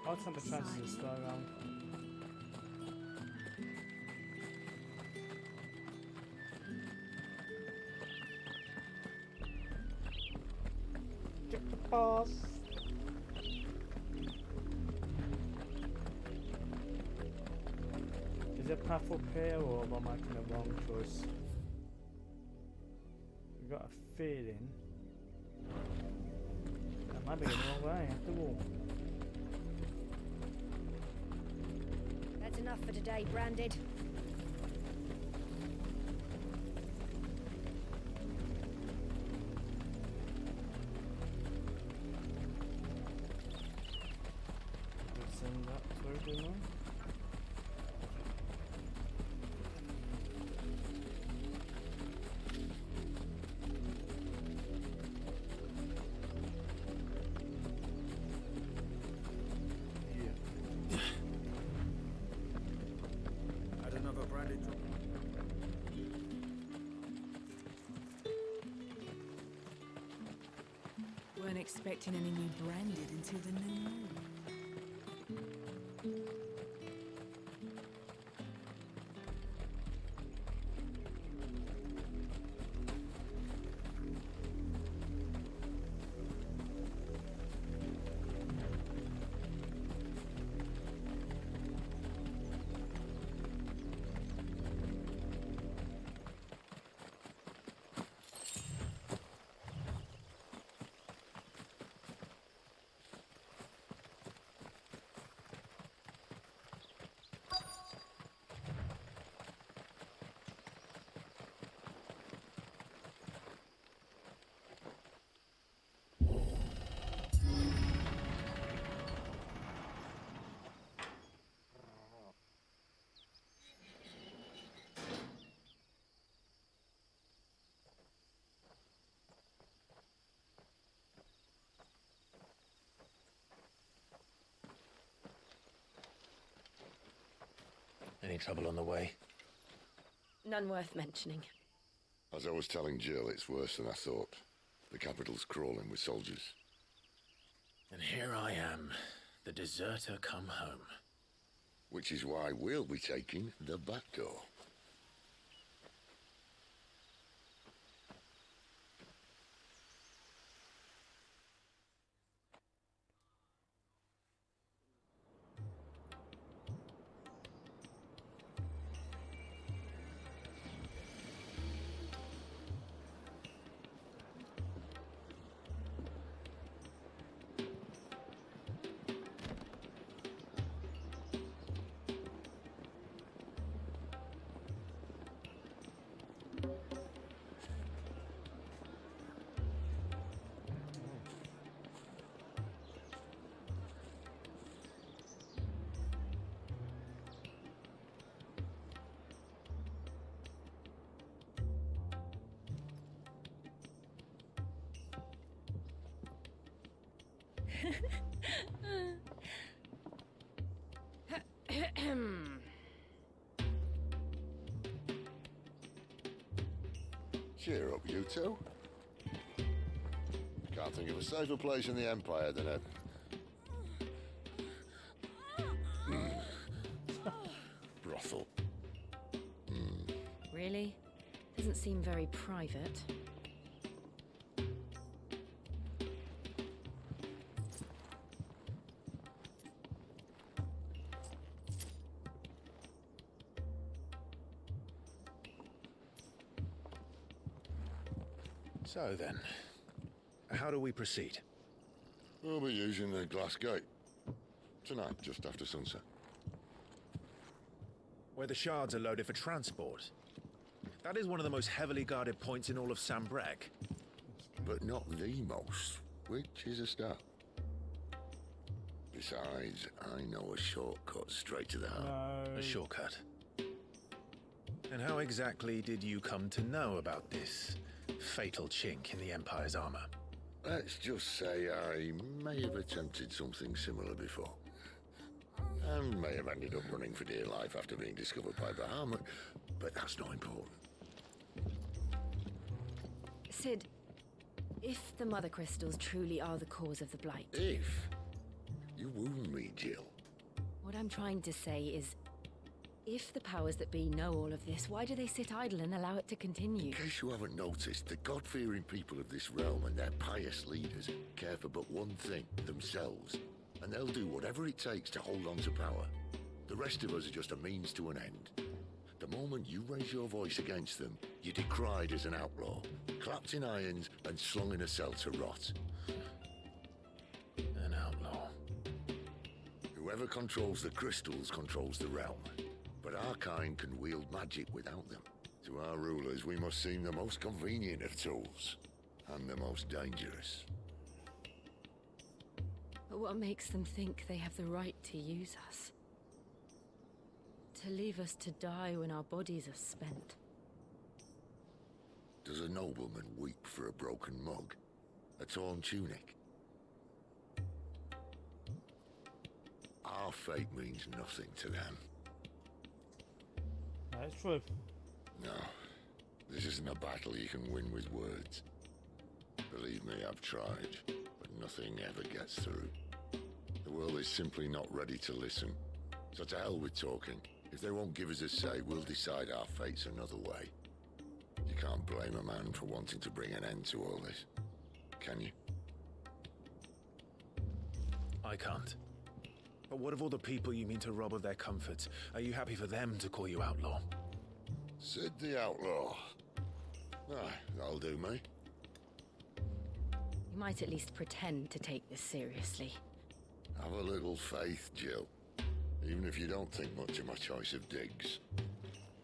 I'll take the chances this go around. Get the boss. Is there a path up here, or am I making a wrong choice? I've got a feeling I might be going the wrong way after all. That's enough for today, Branded. Let's send that through, didn't I? Had another branded drop. Weren't expecting any new Branded until the new moon. Any trouble on the way? None worth mentioning. As I was telling Jill, it's worse than I thought. The capital's crawling with soldiers. And here I am, the deserter come home. Which is why we'll be taking the back door. Cheer up, you two. Can't think of a safer place in the Empire than a... brothel. Really? Doesn't seem very private. So then, how do we proceed? We'll be using the Glass Gate. Tonight, just after sunset. Where the shards are loaded for transport. That is one of the most heavily guarded points in all of Sambrec. But not the most, which is a start. Besides, I know a shortcut straight to the heart. A shortcut? And how exactly did you come to know about this fatal chink in the Empire's armor? Let's just say I may have attempted something similar before. And may have ended up running for dear life after being discovered by Bahamut, but that's not important. Sid, if the Mother Crystals truly are the cause of the Blight... If? You wound me, Jill. What I'm trying to say is, if the powers that be know all of this, why do they sit idle and allow it to continue? In case you haven't noticed, the God-fearing people of this realm and their pious leaders care for but one thing, themselves. And they'll do whatever it takes to hold on to power. The rest of us are just a means to an end. The moment you raise your voice against them, you're decried as an outlaw, clapped in irons and slung in a cell to rot. An outlaw. Whoever controls the crystals controls the realm. But our kind can wield magic without them. To our rulers, we must seem the most convenient of tools, and the most dangerous. But what makes them think they have the right to use us? To leave us to die when our bodies are spent? Does a nobleman weep for a broken mug? A torn tunic? Our fate means nothing to them. That's true. No, this isn't a battle you can win with words. Believe me, I've tried, but nothing ever gets through. The world is simply not ready to listen. So to hell with talking. If they won't give us a say, we'll decide our fates another way. You can't blame a man for wanting to bring an end to all this, can you? I can't. But what of all the people you mean to rob of their comforts? Are you happy for them to call you outlaw? Sid the Outlaw. Aye, that'll do me. You might at least pretend to take this seriously. Have a little faith, Jill. Even if you don't think much of my choice of digs.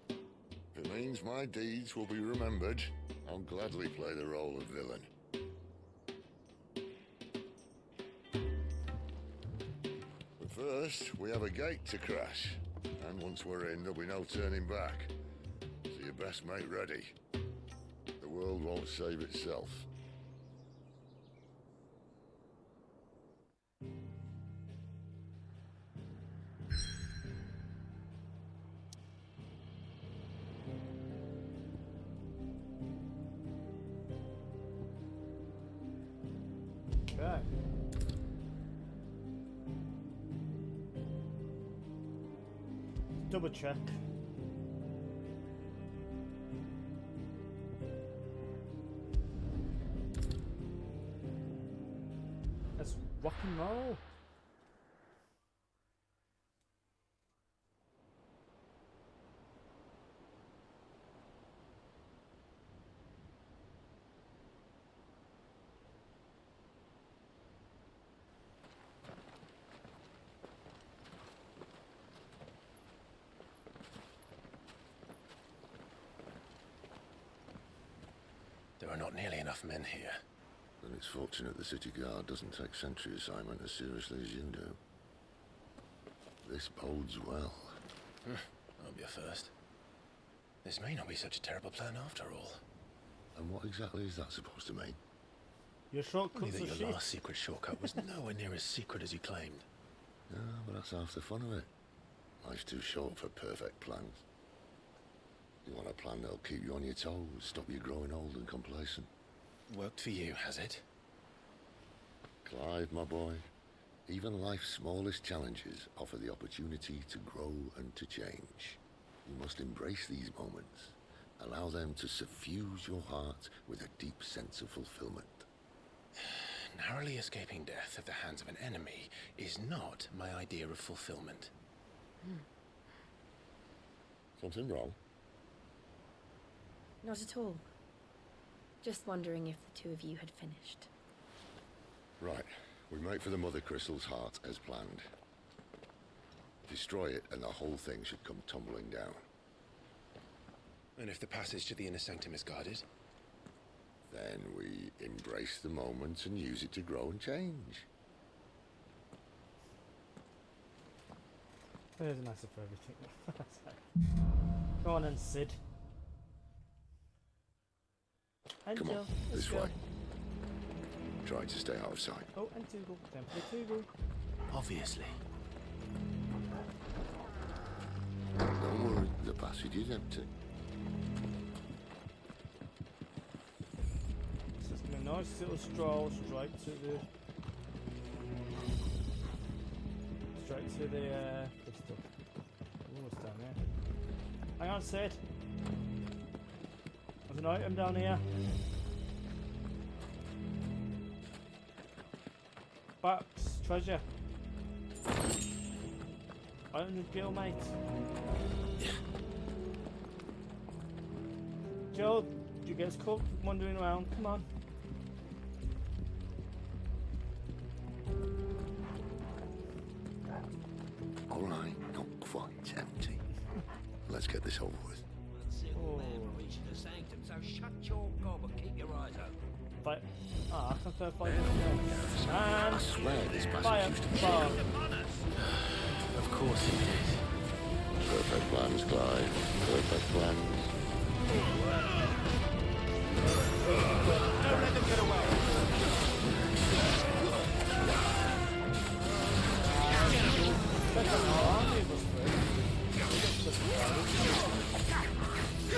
If it means my deeds will be remembered, I'll gladly play the role of villain. But first, we have a gate to crash. And once we're in, there'll be no turning back. So you best make ready. The world won't save itself. Okay. Double check. Let's rock and roll. There are not nearly enough men here. Then it's fortunate the city guard doesn't take sentry assignment as seriously as you do. This bodes well. That'll be a first. This may not be such a terrible plan after all. And what exactly is that supposed to mean? Your shortcut Only for that shit. your last secret shortcut was nowhere near as secret as you claimed. Yeah, but that's half the fun of it. Life's too short for perfect plans. You want a plan that'll keep you on your toes, stop you growing old and complacent. Worked for you, has it? Clive, my boy, even life's smallest challenges offer the opportunity to grow and to change. You must embrace these moments. Allow them to suffuse your heart with a deep sense of fulfillment. Narrowly escaping death at the hands of an enemy is not my idea of fulfillment. Something wrong? Not at all. Just wondering if the two of you had finished. Right. We make for the Mother Crystal's heart as planned. Destroy it and the whole thing should come tumbling down. And if the passage to the inner sanctum is guarded? Then we embrace the moment and use it to grow and change. There's an answer for everything. Go on then, Sid. Come on, this way. Try to stay out of sight. Oh, and Toogle. Don't play Toogle. Obviously. Don't worry, the passage is empty. It's just a nice little stroll straight to the crystal. Oh, what's down there? Hang on, Sid. There's an item down here. Box, treasure. Item of Gil, mate. Joe, you get us caught wandering around. Come on. All right, not quite empty. Let's get this over with. Single man will reach the sanctum, so shut your gob and keep your eyes open. But I prefer fire. And I swear this fire. passage used to be Fire. Of course it is. Perfect plans, Clive. Perfect plans. Don't let them get away.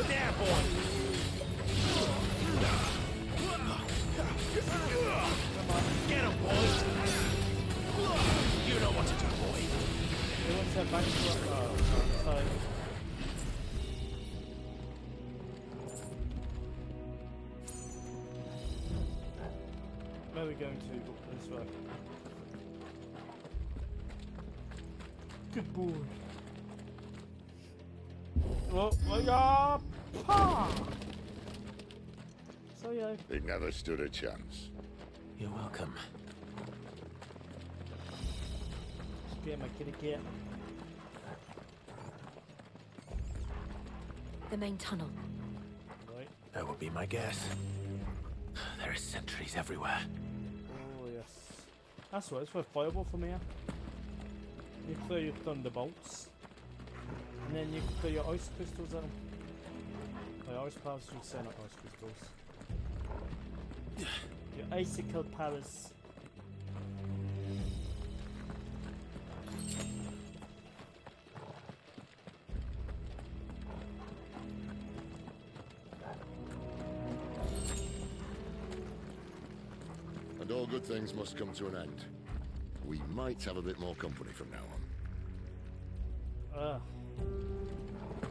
There, boy. Get him, boys. You know what to do, boy. They want to back to sorry. Where are we going to? This way. Good boy. Oh, yeah. Pa! So yeah. It never stood a chance. You're welcome. Get my kitty cat. The main tunnel. Right. That would be my guess. There are sentries everywhere. Oh yes. That's right, it's for a fireball from here. You clear your thunderbolts. And then you clear your ice crystals out. Your ice powers, you say not ice crystals. Your icicle powers. And all good things must come to an end. We might have a bit more company from now on.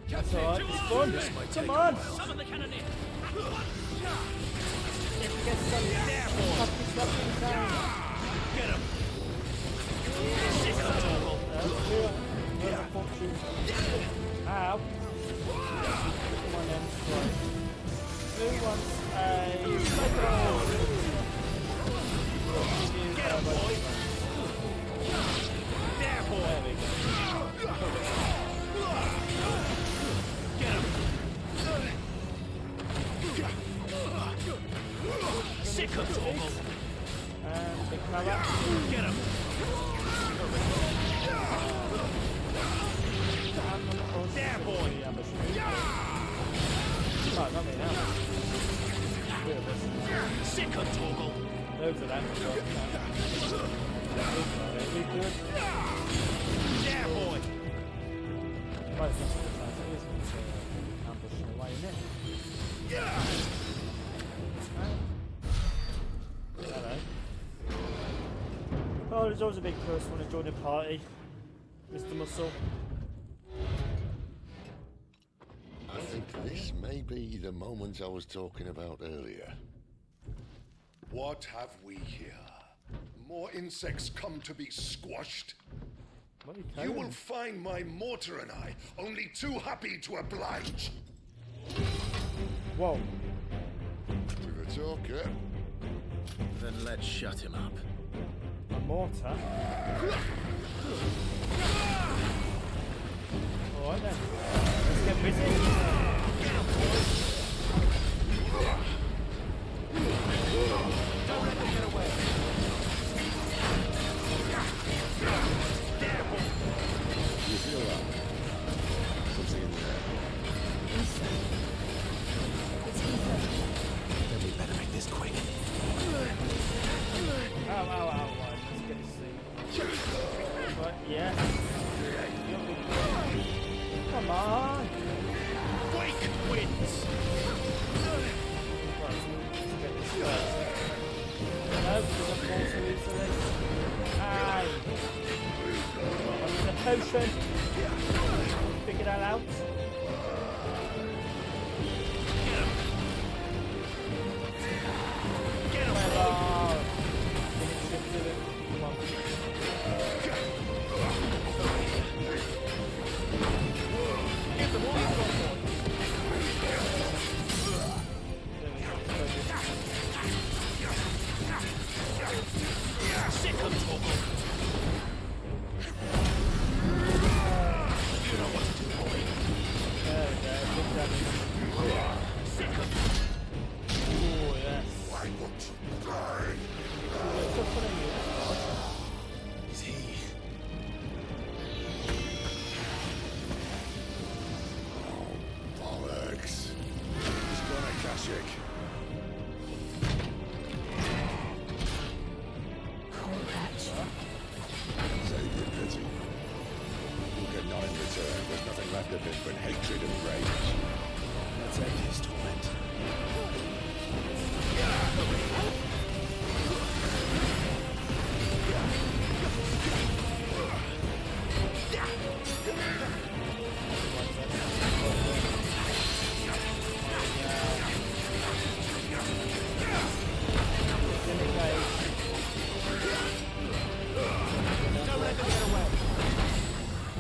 That's alright, it's fun. Come on! Summon the cannoneer! Let's get some there, boy! Get him! Ow! Come on then, right. Who wants a cycle? Get him, boy! There, boy! There we go. Get him! Sick of Torgal! And big fella. Get him! There, boy! No, not me now. Three of us. Sick of Torgal! Loads of them. Very good. There, boy! Right, that's what it is. It's ambushing away, isn't it? Hello. Oh, there's always a big person when I join a party. Mr. Muscle. I think this may be the moment I was talking about earlier. What have we here? More insects come to be squashed? You will find my mortar and I only too happy to oblige. Whoa. We've talker. Then let's shut him up. A mortar. Alright then. Let's get busy. Don't let them get away. You feel that? Something in there. Then we better make this quick. Ow, ow, ow. Right, let's get this thing. Right, yeah. Come on. Wake wins. Right, let's get this first. No, doesn't fall so easily. Aye. Right, I need a potion. Figure that out. Get him. Come on. Finish it. Come on. Get them all you've got, boy. Sick of Torgal. You know what to do, boy. There we go. Good damage. Sick of. Oh, yes. Why won't you die? Is he? Bollocks. He's gonna Kashyyyk. Save your pity. You'll get none in return. There's nothing left of it but hatred and rage. Let's end his torment. Don't let them get away.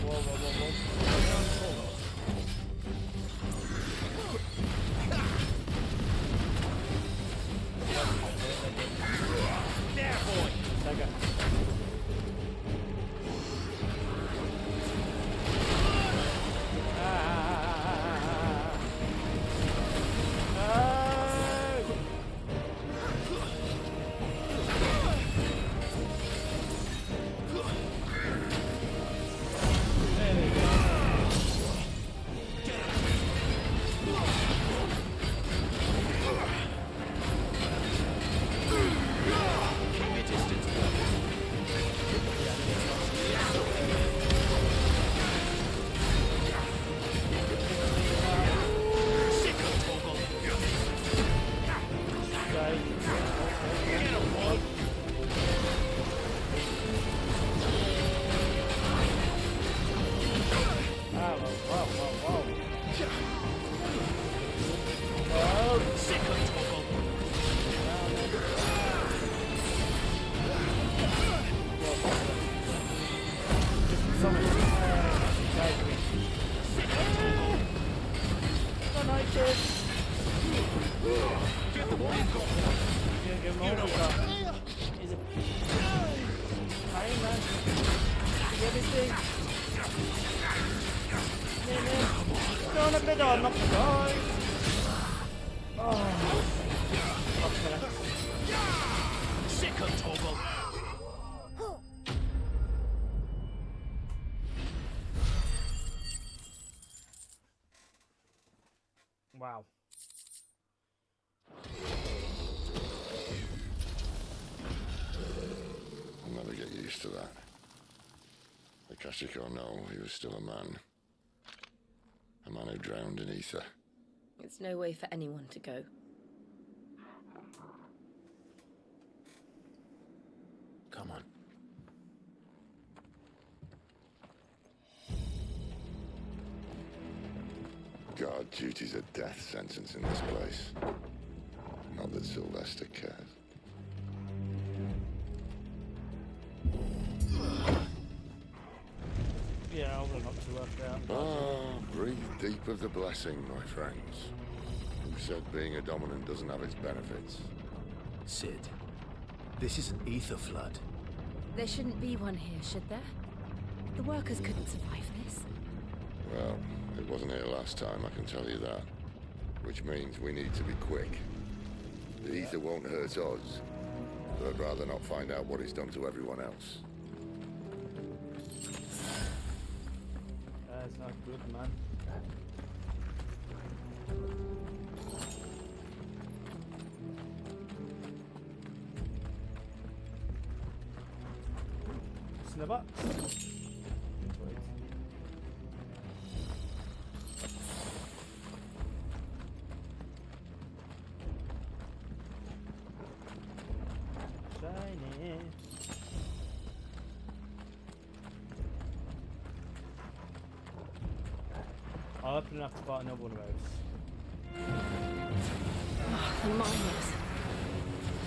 Whoa, whoa, whoa, whoa. There, boy. Second. Keep your distance, boy. Sick of Torgal. Get him, boy. Sick of Torgal. Get the one you've got. You know what? Is it? Fine, man. Everything. Don't a bit on, not the guy. Oh. Sick of Torgal. Wow. I'll never get used to that. The Kashyyyk or no, he was still a man. A man who drowned in ether. It's no way for anyone to go. Come on. Guard duty's a death sentence in this place. Not that Sylvester cares. Yeah, I'll not to work out. Ah, breathe deep of the blessing, my friends. said being a dominant doesn't have its benefits? Cid, this is an ether flood. There shouldn't be one here, should there? The workers couldn't survive this. Well, it wasn't here last time, I can tell you that. Which means we need to be quick. The ether won't hurt us, but I'd rather not find out what it's done to everyone else. That's not good, man. It's in the box. Shiny. I'll open enough to buy another one of those. Oh, the miners.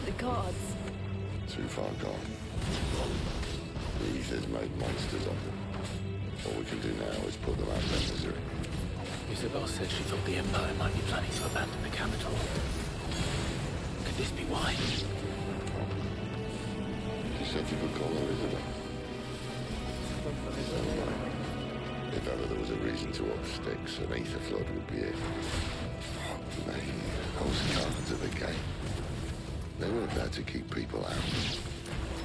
The gods. Too far gone. The ether's made monsters of them. All we can do now is put them out of their misery. Isabel said she thought the Empire might be planning to abandon the capital. Could this be why? She said you could call her Isabel. If ever there was a reason to up sticks, an ether flood would be it. Oh, man, those guards at the gate. They weren't there to keep people out.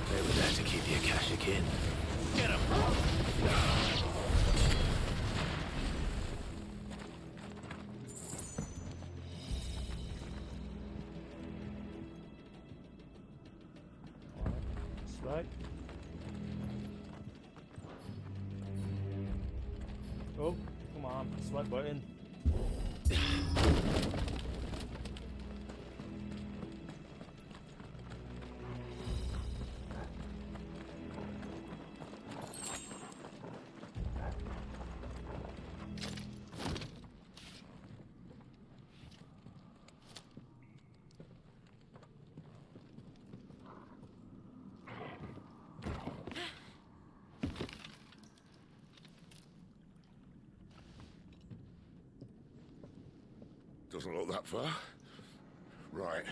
They were there to keep the Akashic in. Get him! Slow. Oh, come on, swipe button. Doesn't look that far. Right.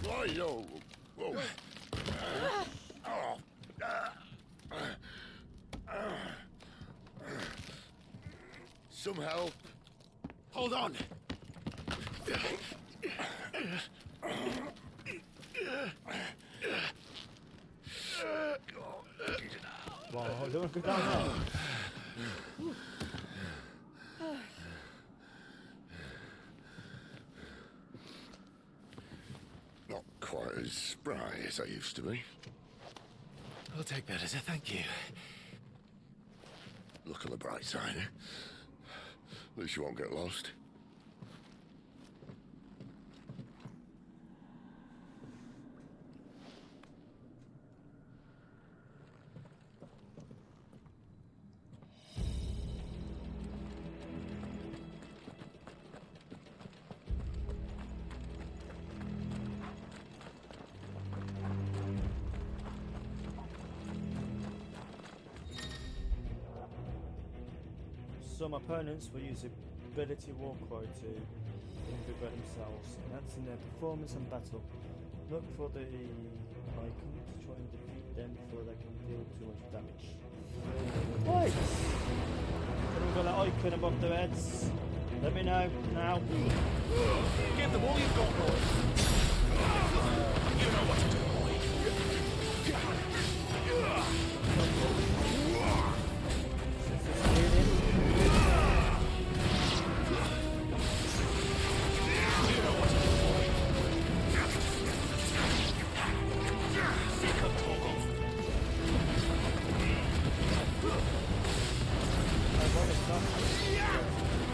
Whoa, whoa. Some help. Hold on! Wow, I don't want to go down there. Not quite as spry as I used to be. I'll take that as a thank you. Look on the bright side, eh? At least you won't get lost. Some opponents will use ability war quote to invigorate themselves, enhancing their performance in battle. Look for the icon to try and defeat them before they can deal too much damage. Right! We've got that icon above their heads. Let me know now. Give them all you've got, boy. You know what to do, boy.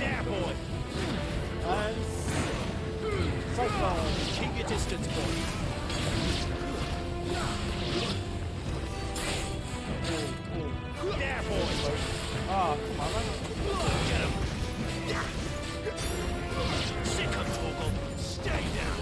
Yeah, boy. And cyclone. Keep your distance, boy. Yeah, boy. Ah, come on, man. Get him. Sick of Torgal. Stay down.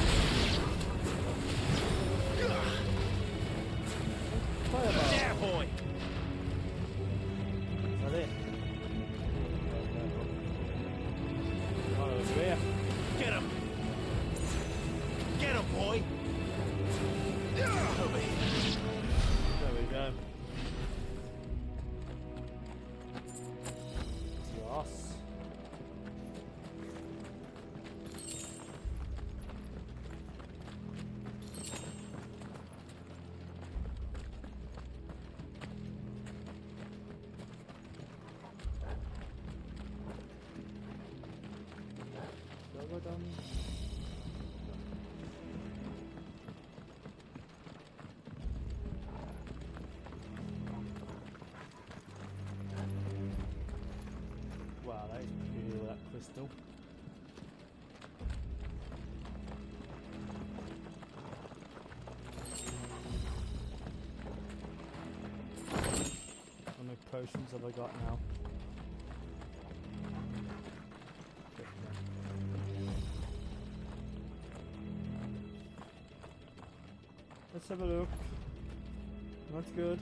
crystal. How many potions have I got now? Let's have a look. That's good.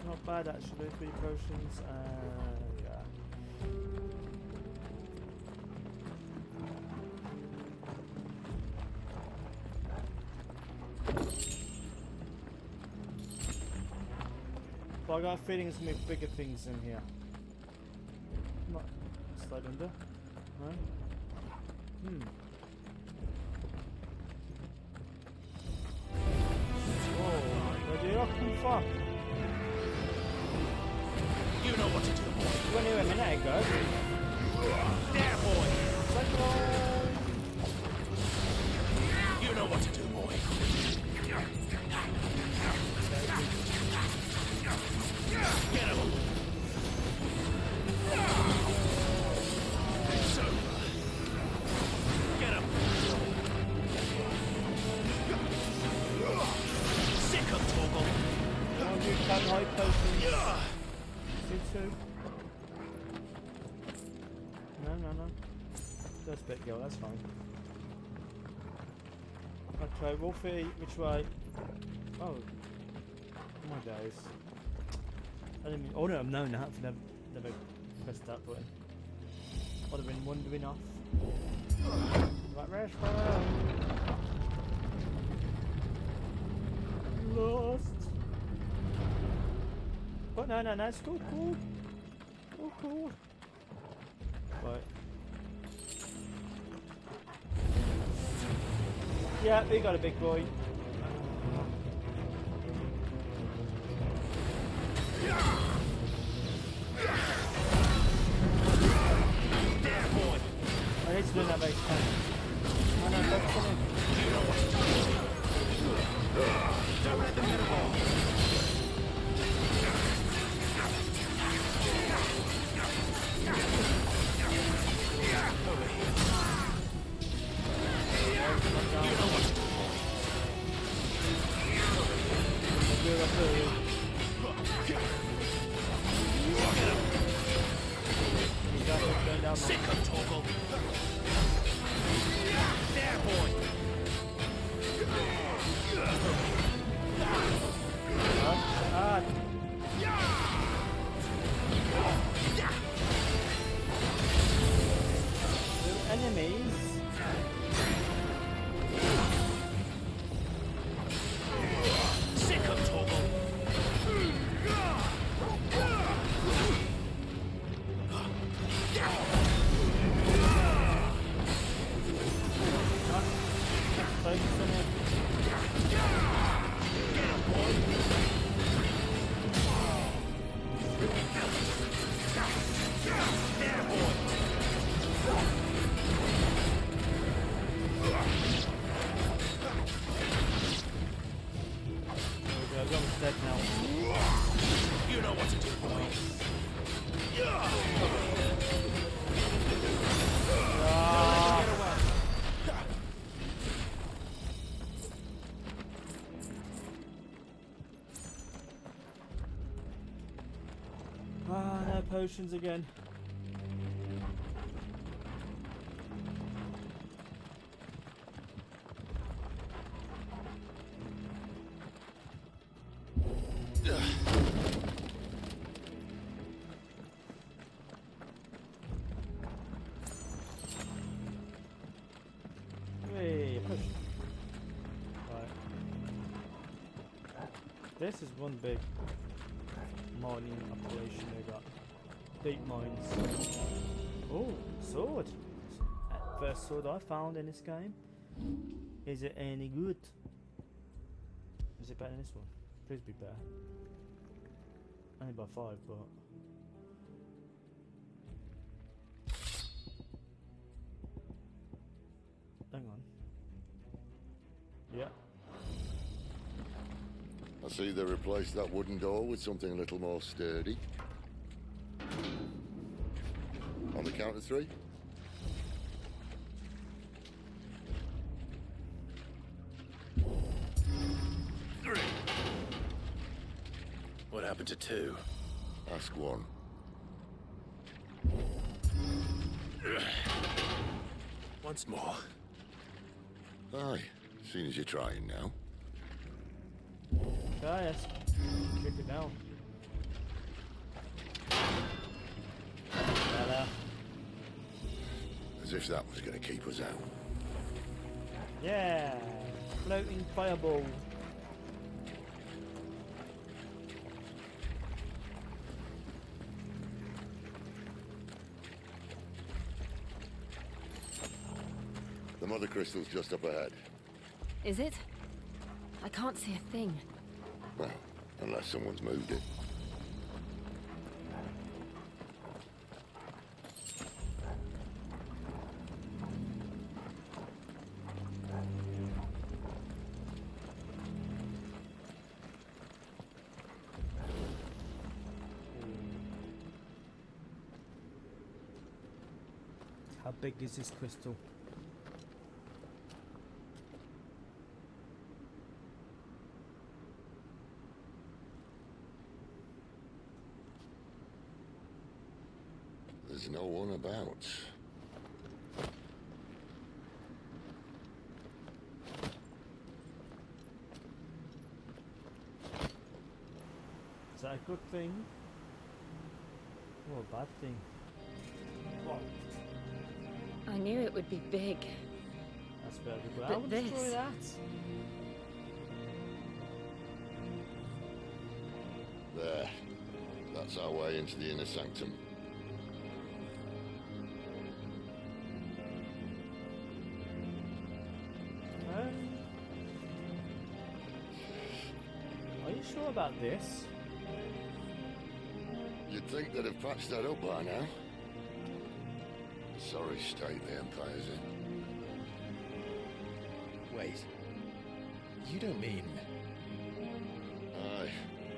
Not bad actually, 3 potions, yeah. But I got a feeling there's going to be bigger things in here. Not slide under. No? Oh, where do you come from? You know what to do, boy. You went here a minute ago. There, boy. You know what to do, boy. Get him. It's over. Get him. Sick of Torgal. I'll do 10 high potions. C2. No. Just bit go, that's fine. Okay, Wolfie, which way? Oh my days. I didn't mean. Oh no, I've known that. I've never pressed that button. I'd have been wandering off. Right, where's lost. But no, it's cool. Cool. Right. Yeah, we got a big boy. I need to do that very fast. Oh no, that's something. Don't let them get involved. Sick of Torgal. There, boy. Enemies. Sick of Torgal. Dead now. You know what to do, boy. No potions again. Hey, push. Right. This is one big mining operation they got. Deep mines. Oh, sword. First sword I found in this game. Is it any good? Is it better than this one? Please be better. Only by 5, but... Hang on. Yeah. I see they replaced that wooden door with something a little more sturdy. On the count of 3? What happened to 2? Ask 1. Once more. Aye, seeing as you're trying now. Yes. Check it now. Hello. As if that was going to keep us out. Yeah. Floating fireball. The mother crystal's just up ahead. Is it? I can't see a thing. Well, unless someone's moved it. How big is this crystal? There's no one about. Is that a good thing? Or a bad thing? What? I knew it would be big. That's better. But I But would this... destroy that. There. That's our way into the inner sanctum. Are you sure about this? You'd think they'd have patched that up by now. Sorry state the Empire's in. Wait. You don't mean... Aye.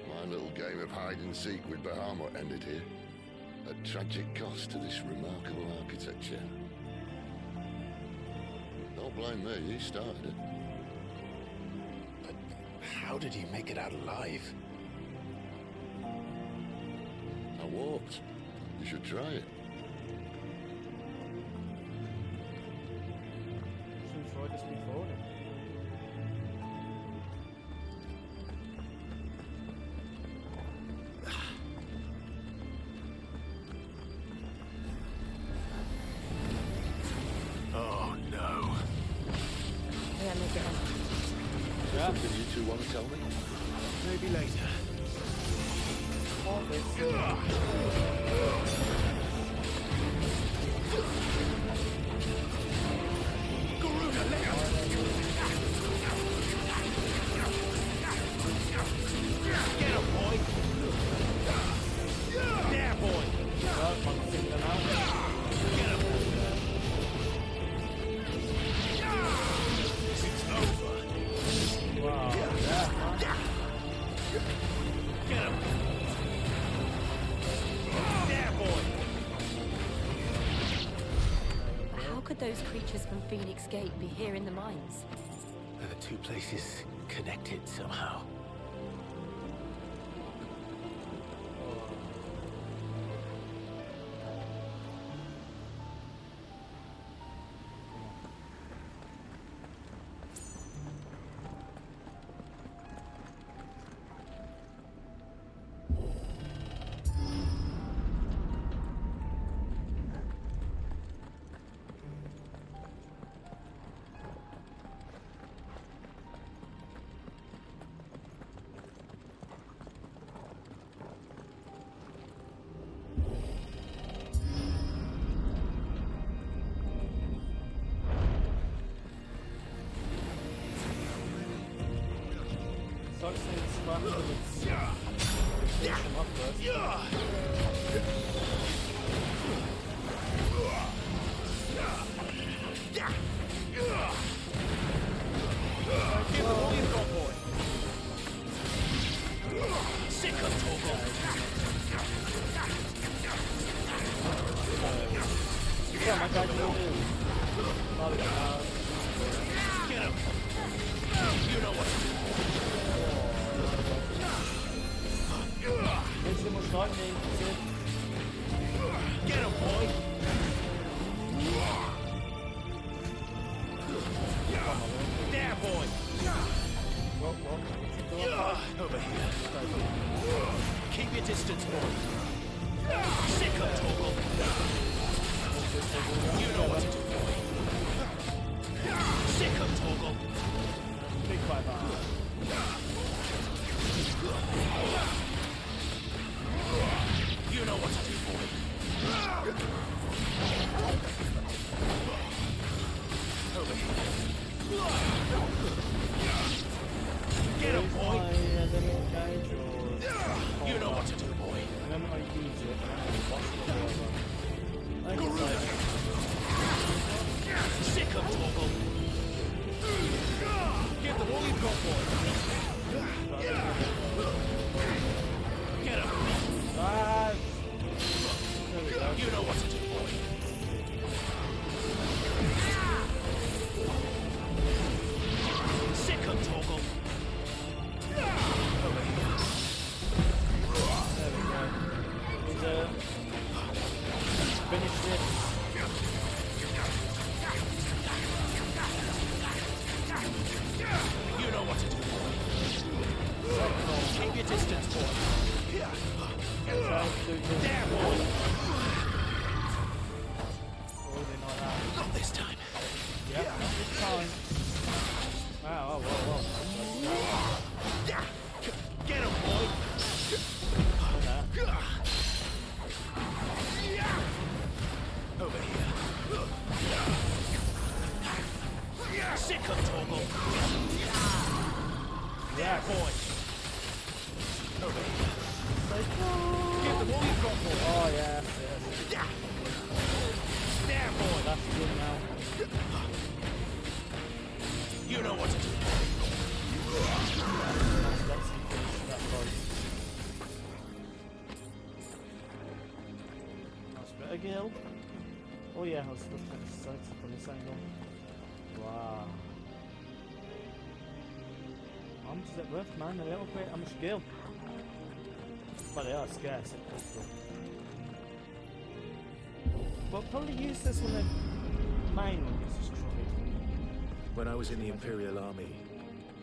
My little game of hide-and-seek with Bahamut ended here. At tragic cost to this remarkable architecture. Don't blame me, he started it. But how did he make it out alive? I walked. You should try it. Should we try this before then? Oh no. Them again. Something you two want to tell me? Maybe later. Garuda, let go! Get him, boy! There, boy! Get him! It's over. Wow. Get him! There, boy! How could those creatures from Phoenix Gate be here in the mines? Are the two places connected somehow? Start saying smash them and finish them up first. Give them all you've got, boy! boy! Over here. Keep your distance, boy. Sick of Torgal. You know what to do, boy. Sick of Torgal. Big fight back. You know what to do, boy. Over here. Get him, boy. You know what to do, boy. Remember I use it. Sick of Torgal. Give them all you've got, boy. Get him. You know what to do, boy. Sick of Torgal. Over here. There we go. Finish this. You know what to do, boy. Keep your distance, boy. There, boy. Not this time. Yep, not this time. Wow, whoa. Get him, boy. Over here. Sick of Torgal. There, boy. Over here. Give them all you've got, boy. Oh, yes. There, boy. That's good now. You know what to do. Let's finish that fight. Nice bit of Gil. Oh yeah, I was looking at the sights from this angle. Wow. How much is it worth, man? A little bit. How much Gil? But they are scarce at crystal. But probably use this when the main one gets destroyed. When I was in the Imperial Army,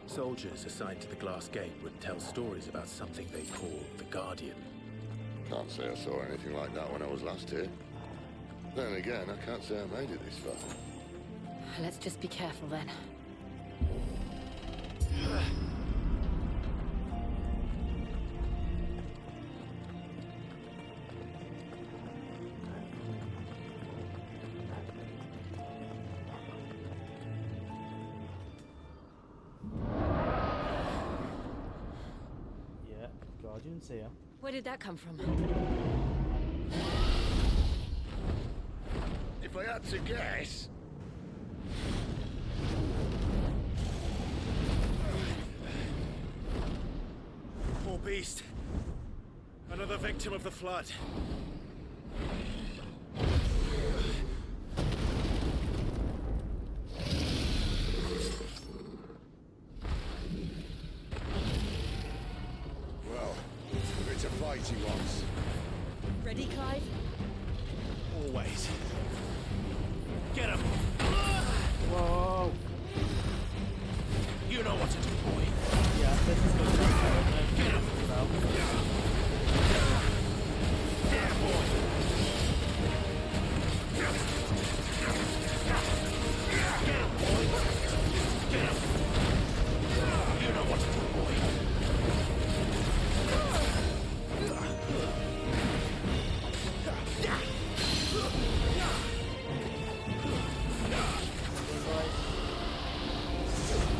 soldiers assigned to the Glass Gate would tell stories about something they called the Guardian. Can't say I saw anything like that when I was last here. Then again, I can't say I made it this far. Let's just be careful then. Yeah, Guardian's here. Where did that come from? If I had to guess... Poor beast. Another victim of the flood. Well, it's a fight he wants. Ready, Clive? Always. Get him! Whoa! You know what to do, boy. Yeah, this is good. Get him! There, boy! Get him, boy! Get him! You know what to do, boy.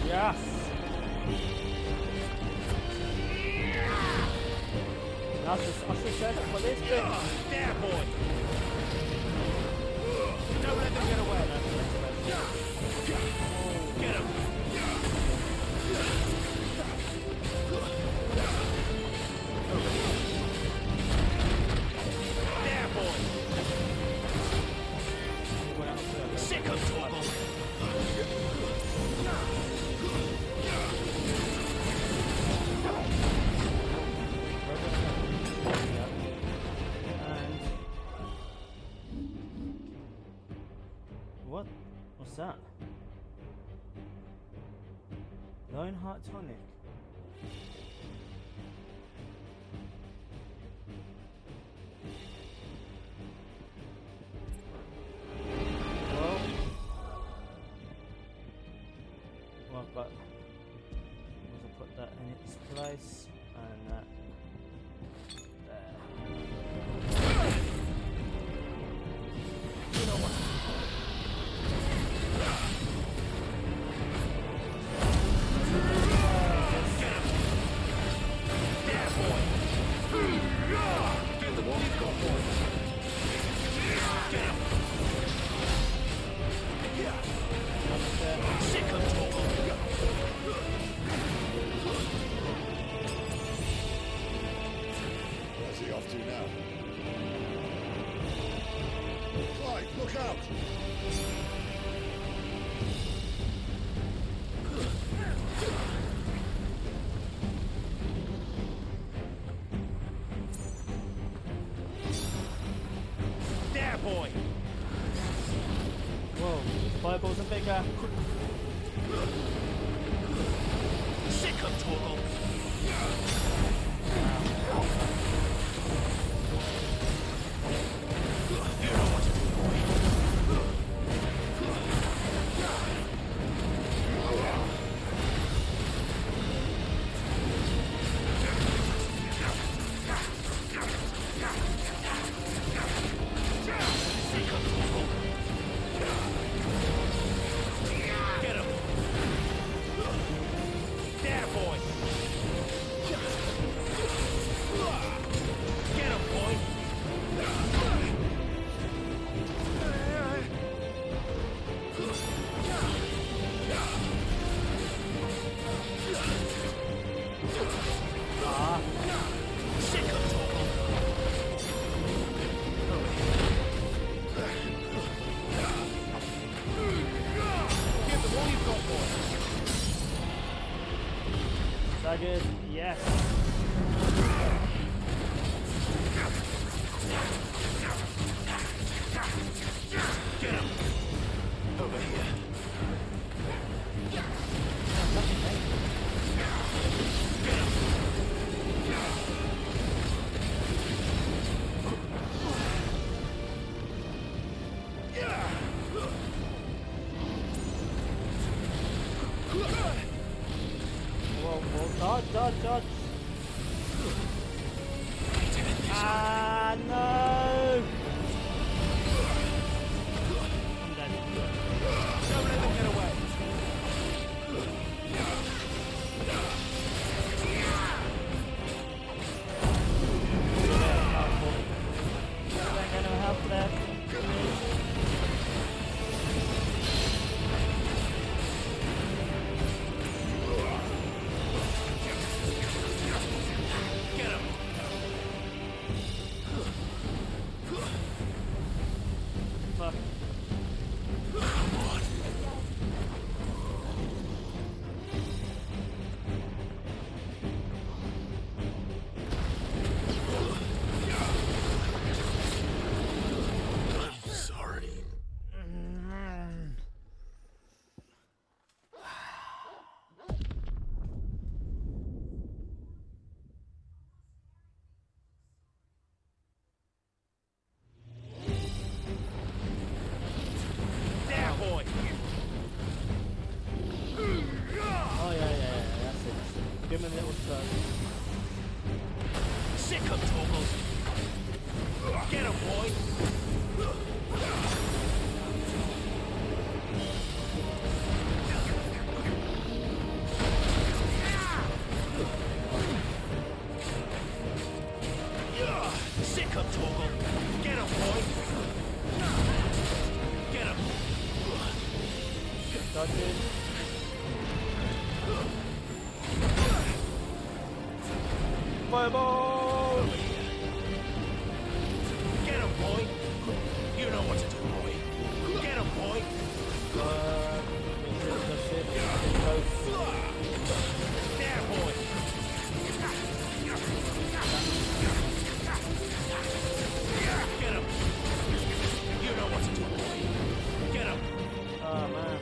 Yes! That's just, I should say that for this bit. There, boy! Don't let them get away. Get him! There, boy! Sick of Torgal! What? Lionheart tonic. Well, I've got. We'll put that in its place and that there. You know what? Where's he off to now? Clive, look out! There, boy! Whoa, fireballs are bigger. Sick of Torgal! You know what to do, boy. Sick of Torgal! Get him! There, boy! Get him, boy! Ah. Sick of Torgal! Give them all you've got, boy! Daggers, yes. Get him! Over here. Whoa, whoa, dodge. Ah, no! I'm dead. Don't let them get away. Ain't gonna help there. Get him! Fuck. Come on. I'm sorry. There, boy! Oh yeah, that's it. Give him a little tug. Sick of Torgal! Get him, boy! Sick of Torgal! Get him, boy! Get him! Dodges. Fireball! Get him, boy! You know what to do, boy! Get him, boy! That's it. Close. There, boy! Get him! You know what to do, boy! Get him! Oh man.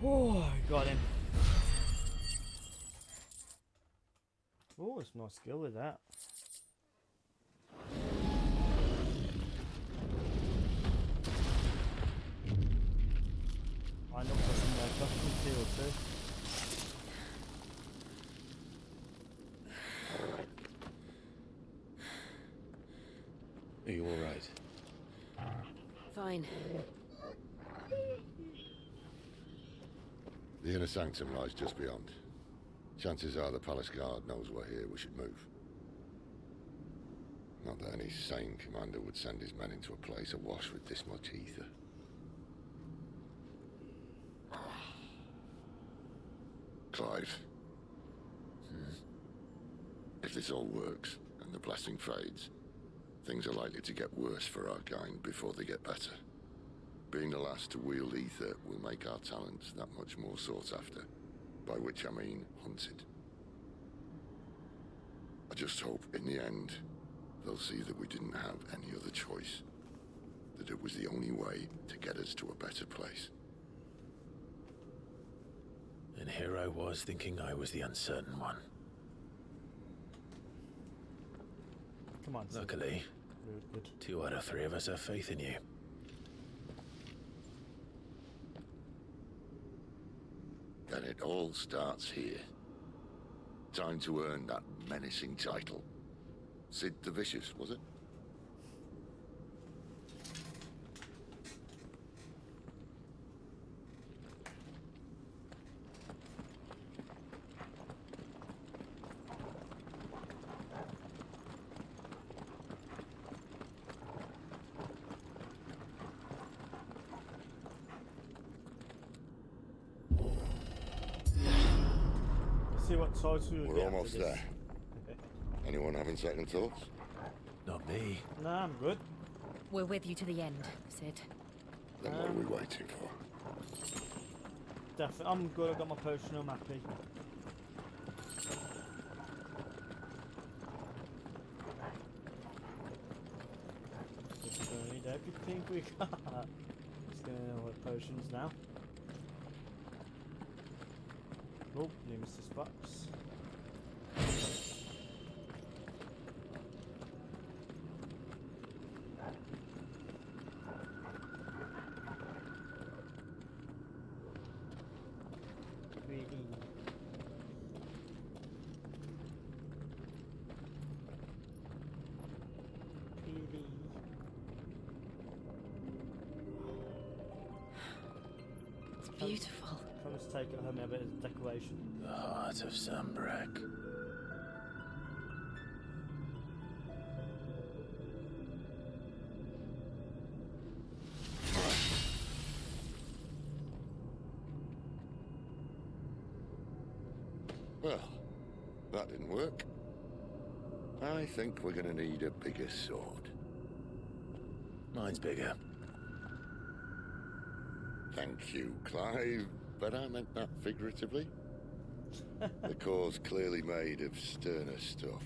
Oh, got him. Oh, it's no skill with that. I know for some custom field too. Are you all right? Fine. The inner sanctum lies just beyond. Chances are the palace guard knows we're here. We should move. Not that any sane commander would send his men into a place awash with this much ether. Clive. If this all works, and the blessing fades, things are likely to get worse for our kind before they get better. Being the last to wield ether will make our talents that much more sought after, by which I mean hunted. I just hope, in the end, they'll see that we didn't have any other choice, that it was the only way to get us to a better place. And here I was thinking I was the uncertain one. Come on. Luckily, 2 out of 3 of us have faith in you. Then it all starts here. Time to earn that menacing title. Sid the Vicious, was it? See what size we We're almost there. Anyone having second thoughts? Not me. Nah, I'm good. We're with you to the end, Sid. Then what are we waiting for? Definitely, I'm good. I've got my potion. I'm happy. We need everything we got. Just gonna know what potions now. Oh, new Mr. Spots. It's beautiful. Come let's take it home and have a bit of decoration. The heart of Sanbreque. Well, that didn't work. I think we're gonna need a bigger sword. Mine's bigger. Thank you, Clive, but I meant that figuratively. The core's clearly made of sterner stuff.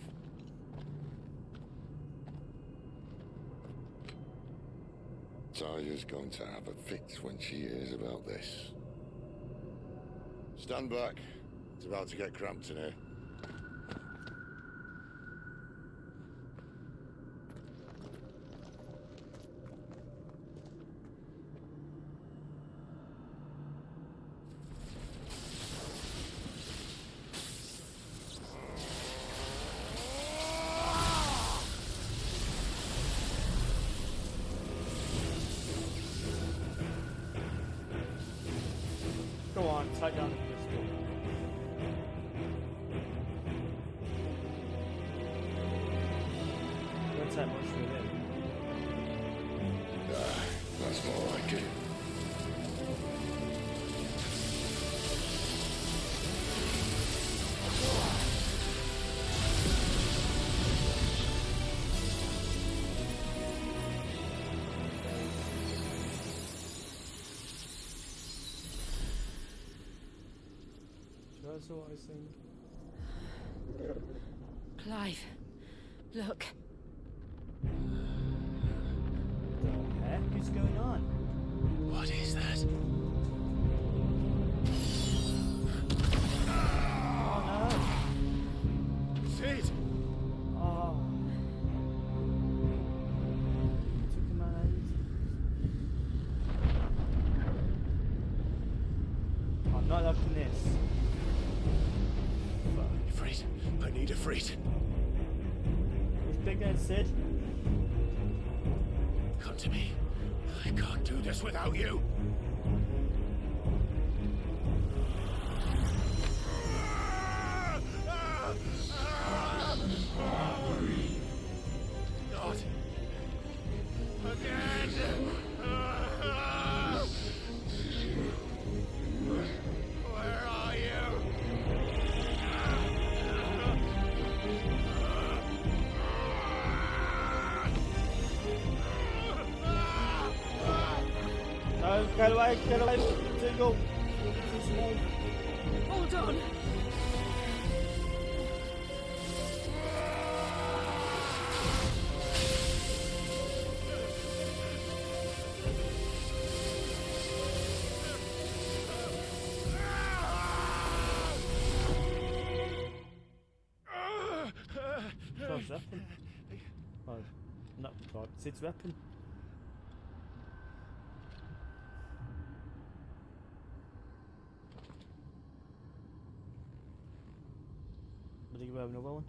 Taya's going to have a fit when she hears about this. Stand back. It's about to get cramped in here. Go on, take down the crystal. Won't take much for it. That's more like it. That's what I think. Clive, look. What the heck is going on? What is that? Not liking this. Freed. I need a freed. It's big head, Sid. Come to me. I can't do this without you. Not again. Where are you? No, get away, Tingle. Too small. Hold on. God's weapon. Oh, not God, Sid's weapon. But you have another one?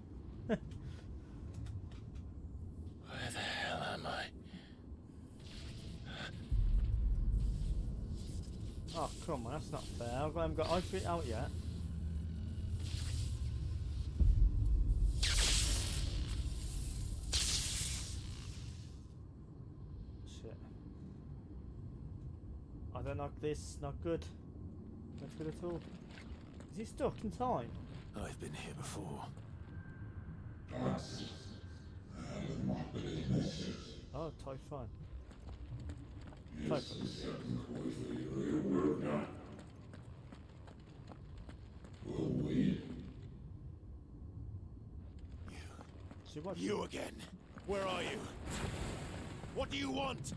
Where the hell am I? Oh, come on, that's not fair. I haven't got outfit out yet. Shit. I don't like this, not good. Not good at all. Is he stuck in time? I've been here before. Oh, Typhon. Typhon. You again. Where are you? What do you want?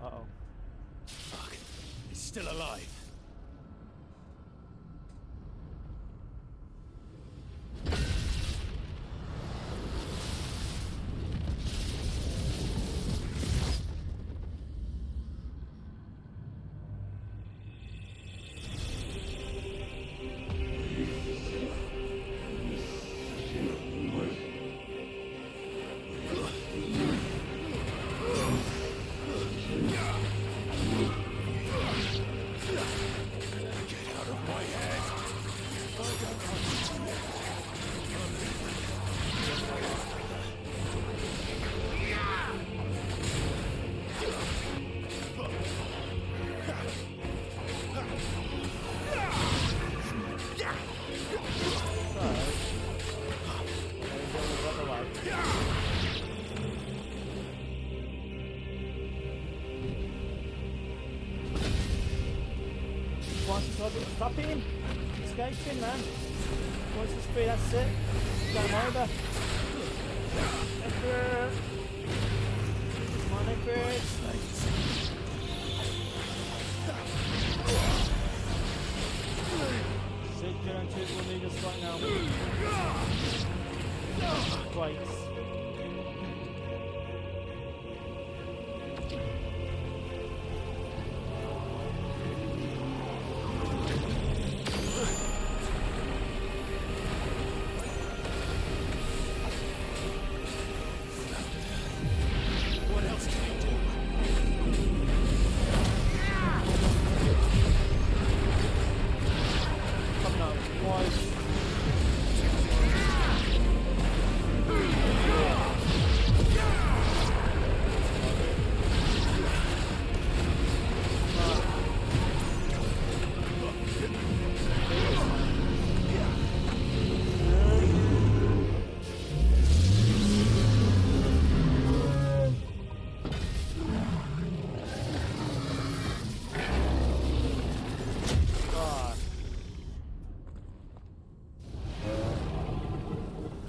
Uh-oh. Fuck. He's still alive. Stop him! Escaping, man! Once it's free, that's it. Game over. Emperor! Come on, Emperor! Sid, get on to it, we'll need us right now. Great.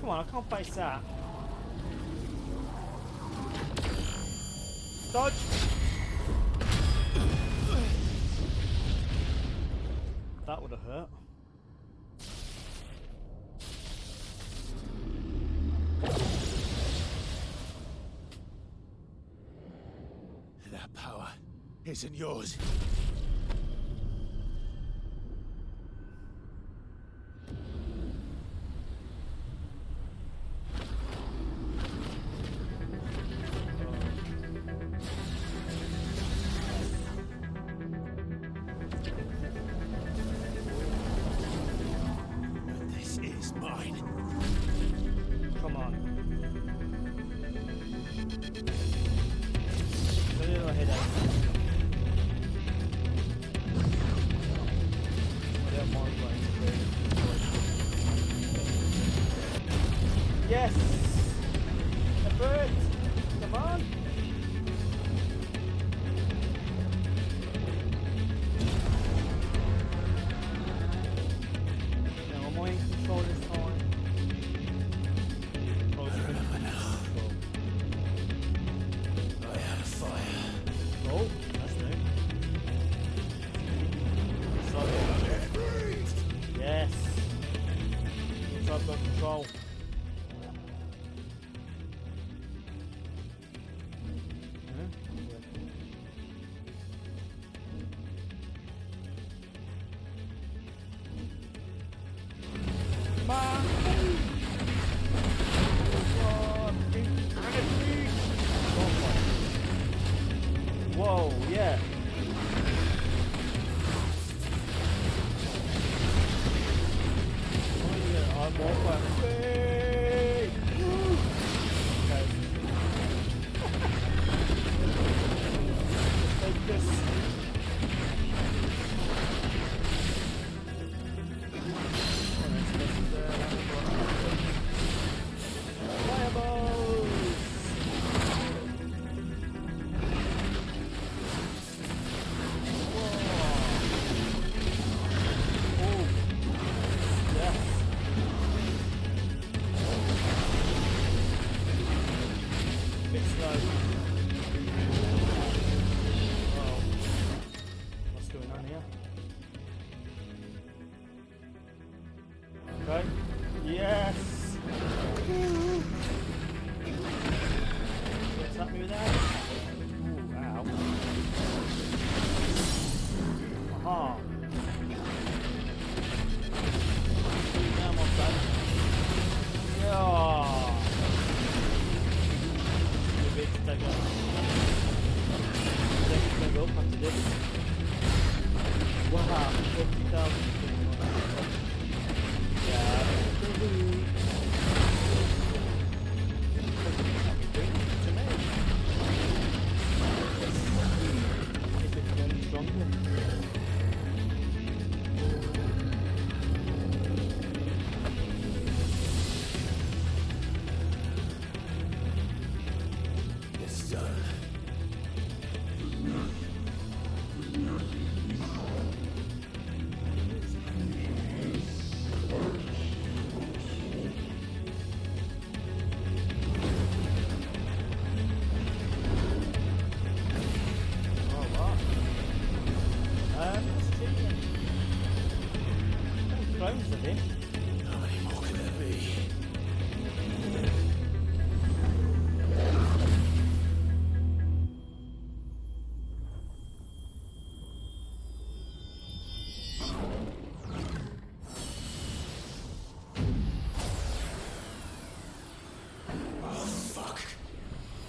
Come on, I can't face that. Dodge! That would have hurt. That power. isn't yours. This is mine. Come on. A little headache. Yes! A bird! Come on! Now, am I in control this time? I had a fire. Oh, that's new. Yes! Looks like I've got control. Whoa, yeah. I'm all okay. Take this. Fireballs! Okay. Yes! What's happening with that? Ooh, ow. Aha! Now I'm on that. Yeah! A bit to take off. Let's go up after this. Wow, 50,000. It's done. How many more can there be? Oh, fuck.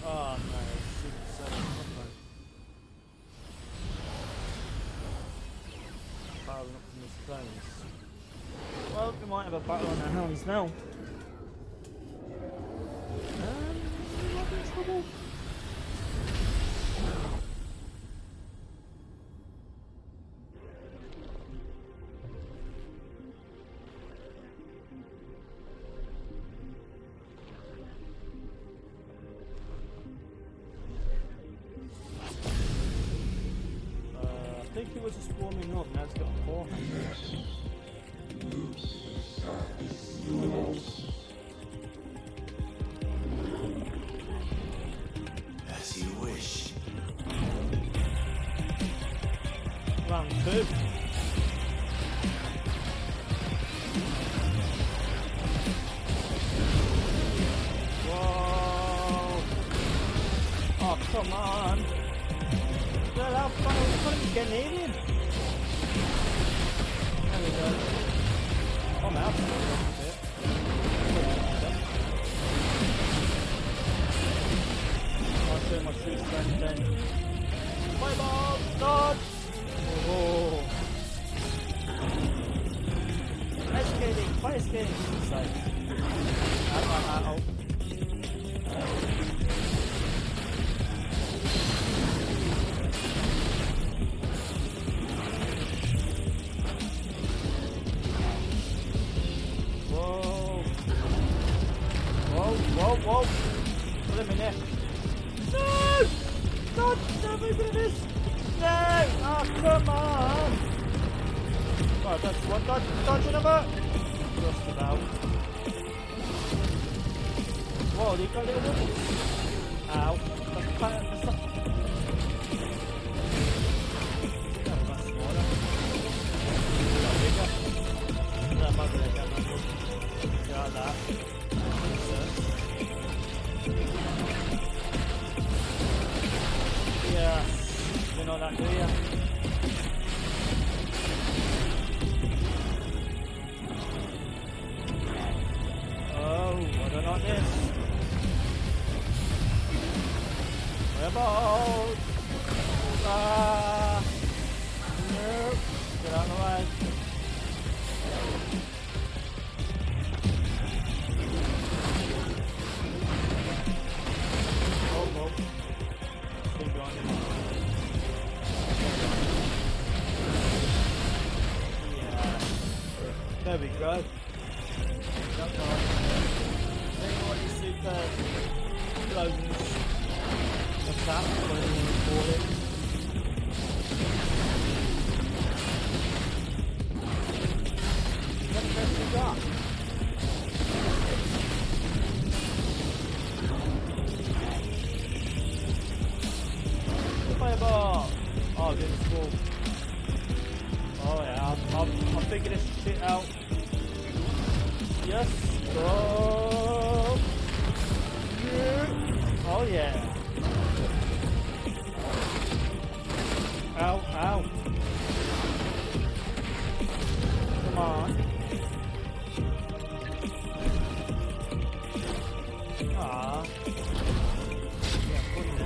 Oh, no. Super combo. Powering up from this place. Well, we might have a battle on our hands now. We might be in trouble. I think it was just warming up, now it's got 400. As you wish. Round 2. Whoa! Oh, come on! Well, how far are we getting alien? There we go. I'm out. I'll show my true strength then. Fireball! Dodge! Oh. Ice skating! Fire skating! Side. Ow. Whoa! Put him in there. No! Don't move into this! No! Oh, come on! Oh, that's one dodge another! Just about. Whoa, you got a little bit? Ow. That's not... That's smaller. That's bigger. That might be like that. Got that. Yeah, you know that, do you? Oh, I don't like this. What about? Nope. Get out of the way. Oh. Still going. Yeah. There we go. That's nice. Then what you see there? Clones. Attack, whatever you want to call it. What the best you got? Fireball! Oh, good school. Oh yeah, I'll figure this shit out. Yes, go! Yeah. Oh yeah. Ow. Come on. Ah. Yeah, put it in.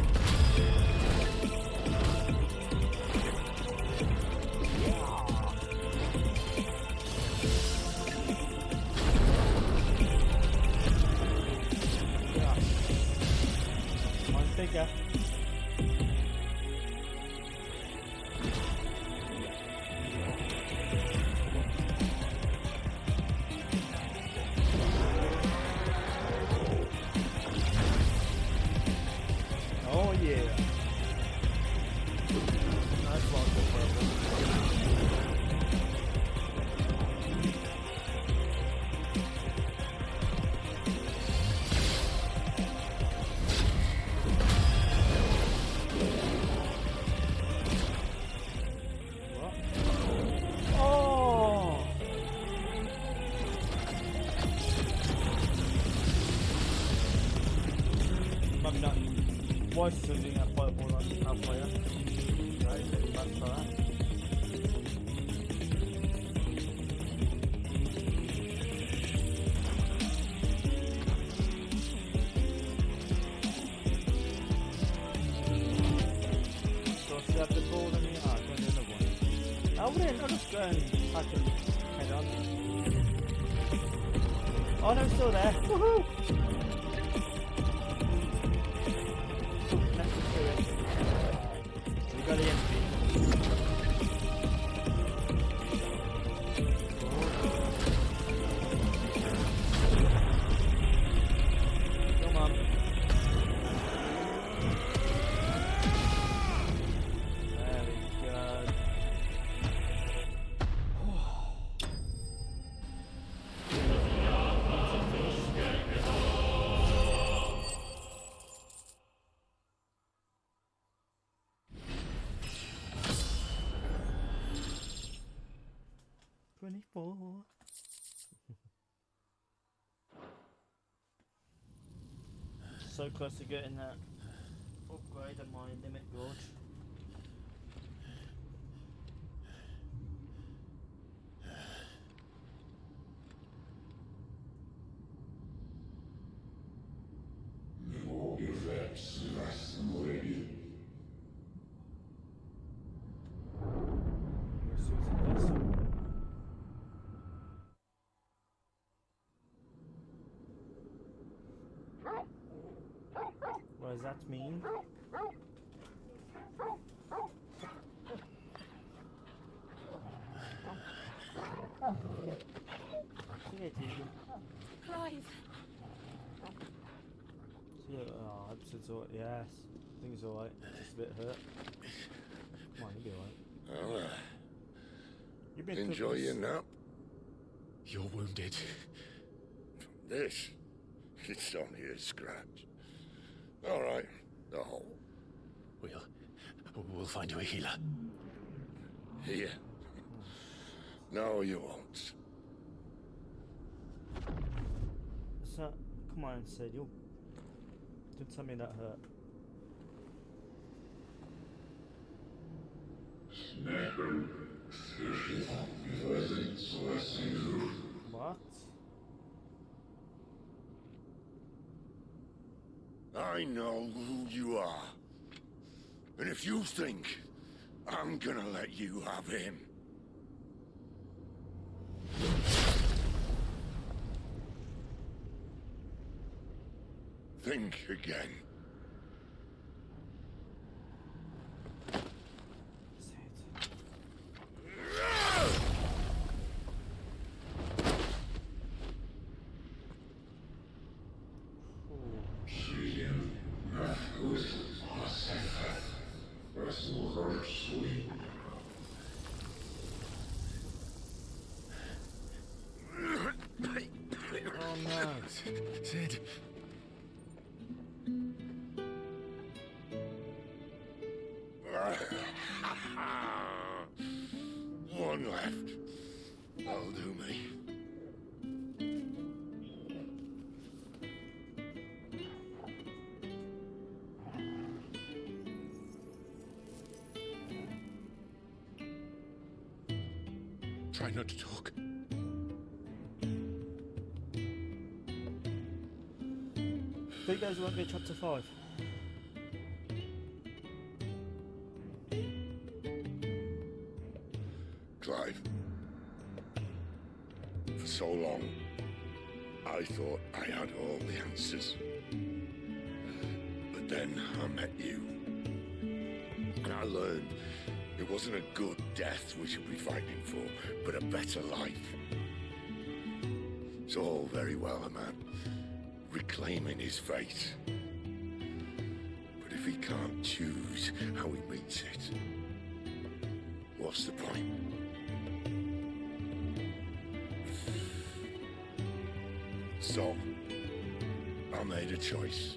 Bigger. Oh yeah. Nice one, Voice sending a fireball on halfway up. Right, that's for that. So stab the ball in the arc and another one. I wouldn't, I'll just go and hack him head on. Oh no, it's still there. Woohoo! We got the XP. Come on. There we go. So close to getting that upgrade of my limit gorge. What does that mean? Clive! Oh, episode's alright. Yes. I think it's alright. Just a bit hurt. Come on, you'll be alright. Well, You've been enjoy your nap. You're wounded. This? It's only a scratch. All right, the hole. We'll find you a healer. Here? No, you won't. So, come on, Sid. Don't tell me that hurt. What? I know who you are. And if you think I'm gonna let you have him... think again. Oh no. Sid. One left. That'll do me. Try not to talk. Think those won't be chapter 5. Clive. For so long, I thought I had all the answers. But then I met you. And I learned it wasn't a good death we should be fighting for, but a better life. It's all very well, a man reclaiming his fate. But if he can't choose how he meets it, what's the point? So, I made a choice.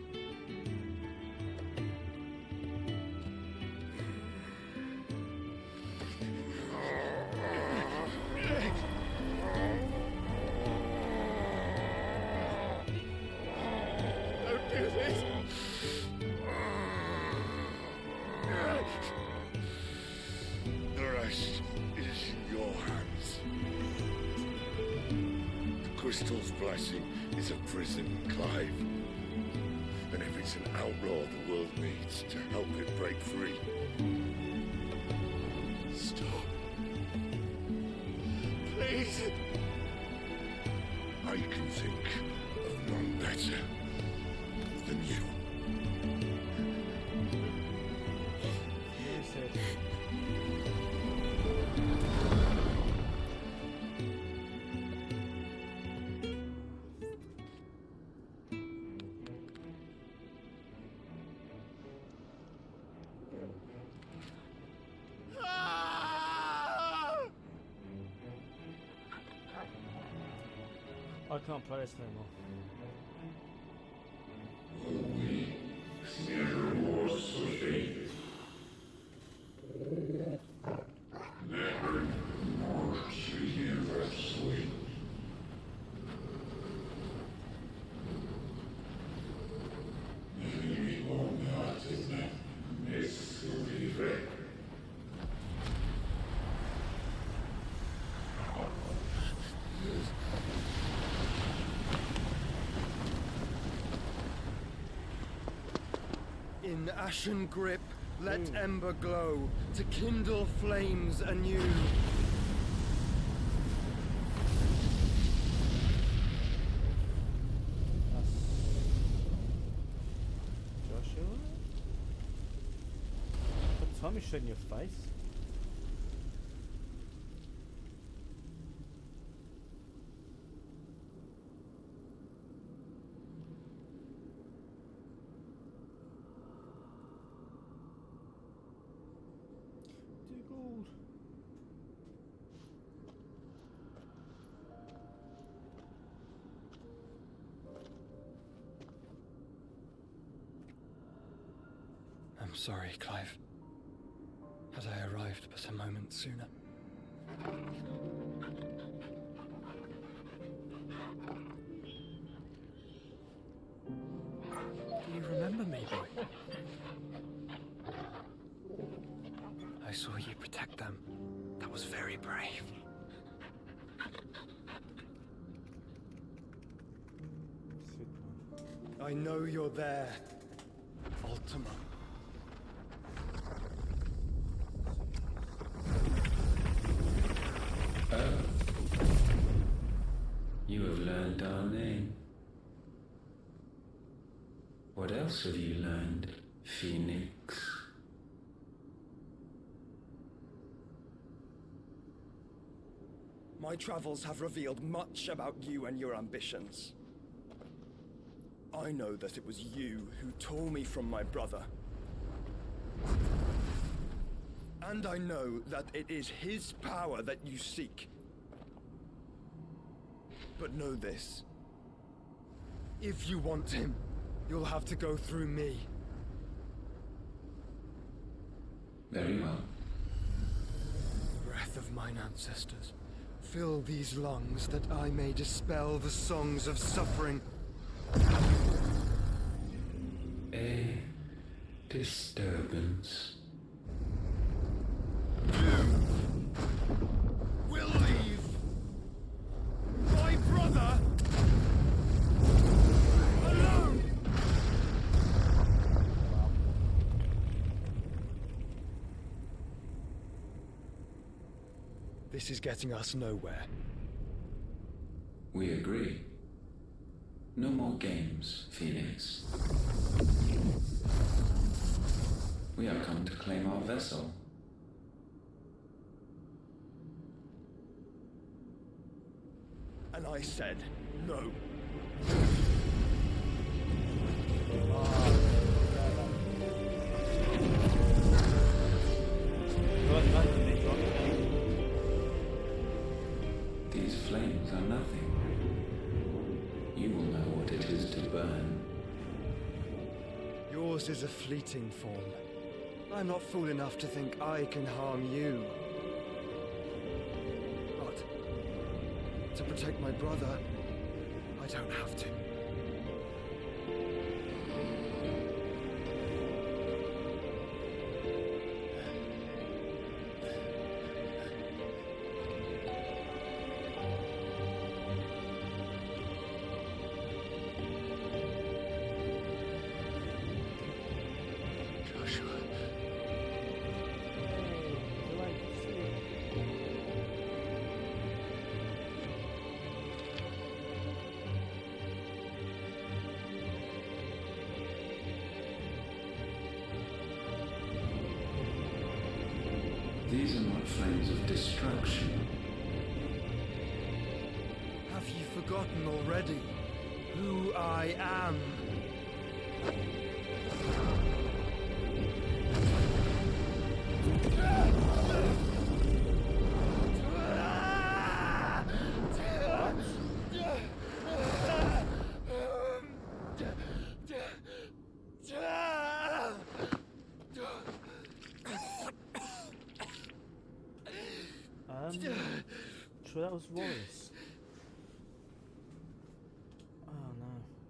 Don't do this! The rest is in your hands. The Crystal's blessing is a prison, Clive. And if it's an outlaw the world needs to help it break free... Stop. Please! I can think of none better than you. I can't play this anymore. In ashen grip, let ember glow, to kindle flames anew. Joshua? Tommy shot in your face. Diggle. I'm sorry, Clive. Had I arrived but a moment sooner. Do you remember me, boy? I saw you protect them. That was very brave. I know you're there, Ultima. Oh. You have learned our name. What else have you learned, Phoenix? My travels have revealed much about you and your ambitions. I know that it was you who tore me from my brother. And I know that it is his power that you seek. But know this. If you want him, you'll have to go through me. Very well. Breath of mine ancestors, fill these lungs that I may dispel the songs of suffering. A disturbance. Will leave my brother alone. This is getting us nowhere. We agree. No more games, Phoenix. We have come to claim our vessel. And I said no. These flames are nothing. You will know what it is to burn. Yours is a fleeting form. I'm not fool enough to think I can harm you. But to protect my brother, I don't have to. These are not flames of destruction. Have you forgotten already who I am? Sure that was Wallace. Oh no.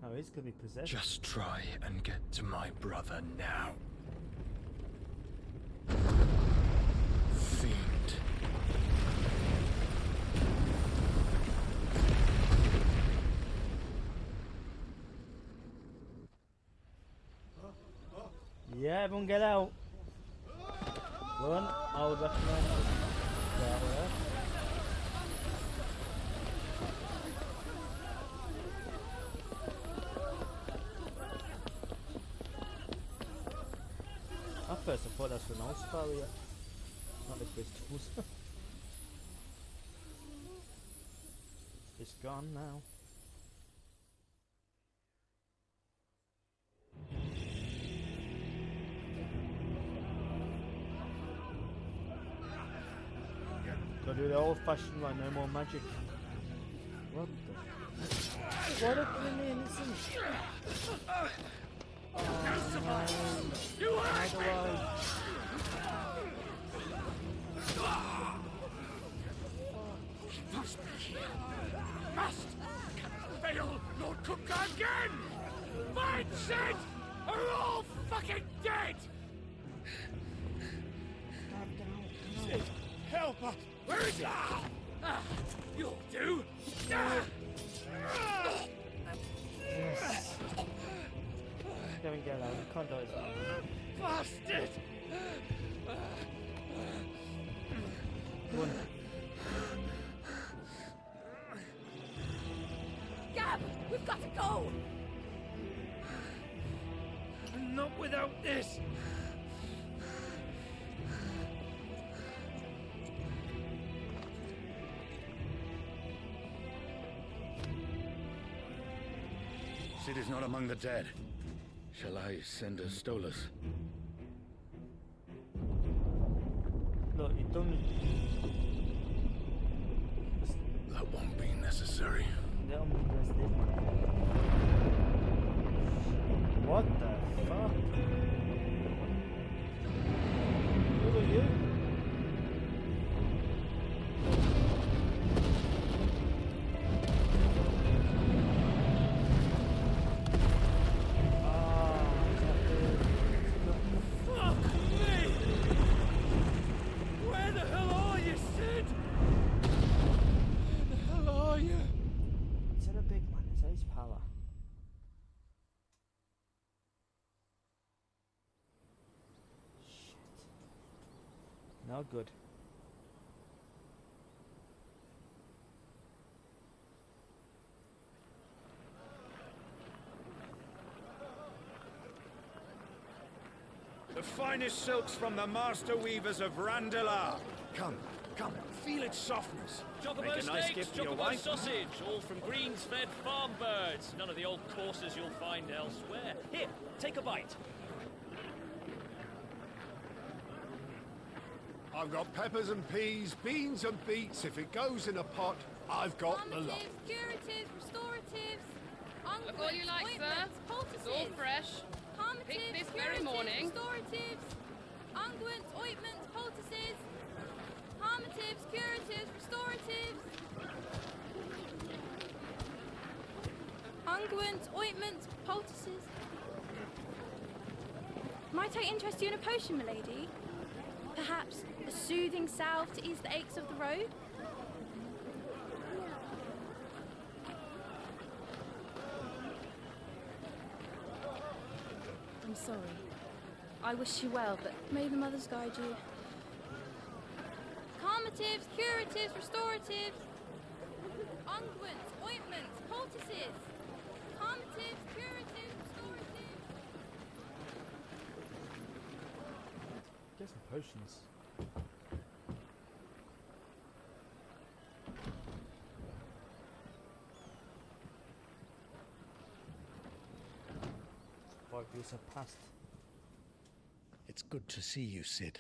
Oh, he's gonna be possessed. Just try and get to my brother now. Fiend. Yeah, everyone get out. One, I would recommend that way. At first I thought that was an ice barrier, not the crystals. It's gone now. Gotta do the old-fashioned way, no more magic. What the? What a killing innocent! Oh, man. You hurt me! Must be here. Must! Fail, Lord Kupka again! Mine said are all fucking dead! Sid, help us! Where is he? You'll do! Yes. Go and get out, you can't die. Bastard! Come on. Gab, we've got to go! Not without this! Sid is not among the dead. Shall I send a Stolas? Look, you done. That won't be necessary. What the fuck? Who are you? Not good. The finest silks from the master weavers of Randalar. Come, feel its softness. Chocobo Make a nice steaks, gift for your chocobo wife. sausage, all from greens-fed farm birds. None of the old courses you'll find elsewhere. Here, take a bite. I've got peppers and peas, beans and beets. If it goes in a pot, I've got the lot. Curatives, restoratives, Look all you like, sir. It's all fresh. Picked this very morning. Restoratives, unguents, ointments, poultices, harmatives, curatives, restoratives, unguents, ointments, poultices. Might I interest you in a potion, milady? Perhaps a soothing salve to ease the aches of the road? I'm sorry. I wish you well, but may the mothers guide you. Calmatives, curatives, restoratives, unguents, ointments, poultices. Calmatives, curatives, restoratives. Get some potions. Five years have passed. It's good to see you, Sid.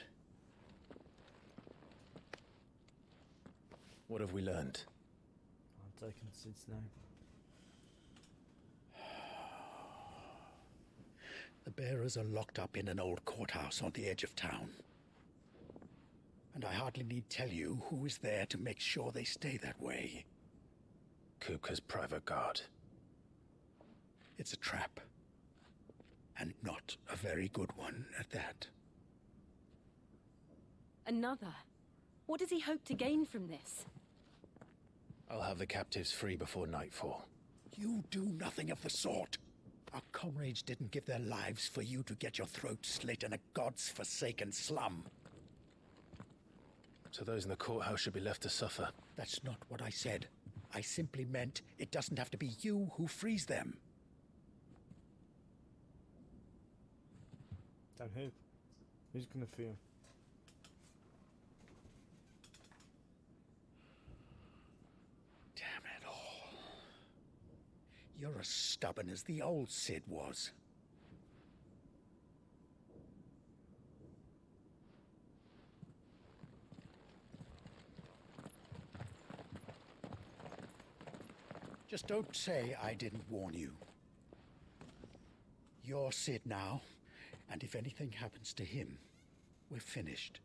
What have we learned? I've taken since now. The bearers are locked up in an old courthouse on the edge of town. And I hardly need tell you who is there to make sure they stay that way. Kupka's private guard. It's a trap. And not a very good one at that. Another? What does he hope to gain from this? I'll have the captives free before nightfall. You do nothing of the sort. Our comrades didn't give their lives for you to get your throat slit in a god's forsaken slum. So those in the courthouse should be left to suffer. That's not what I said. I simply meant it doesn't have to be you who frees them. Don't who? Who's gonna feel? Damn it all. You're as stubborn as the old Cid was. Just don't say I didn't warn you. You're Cid now, and if anything happens to him, we're finished.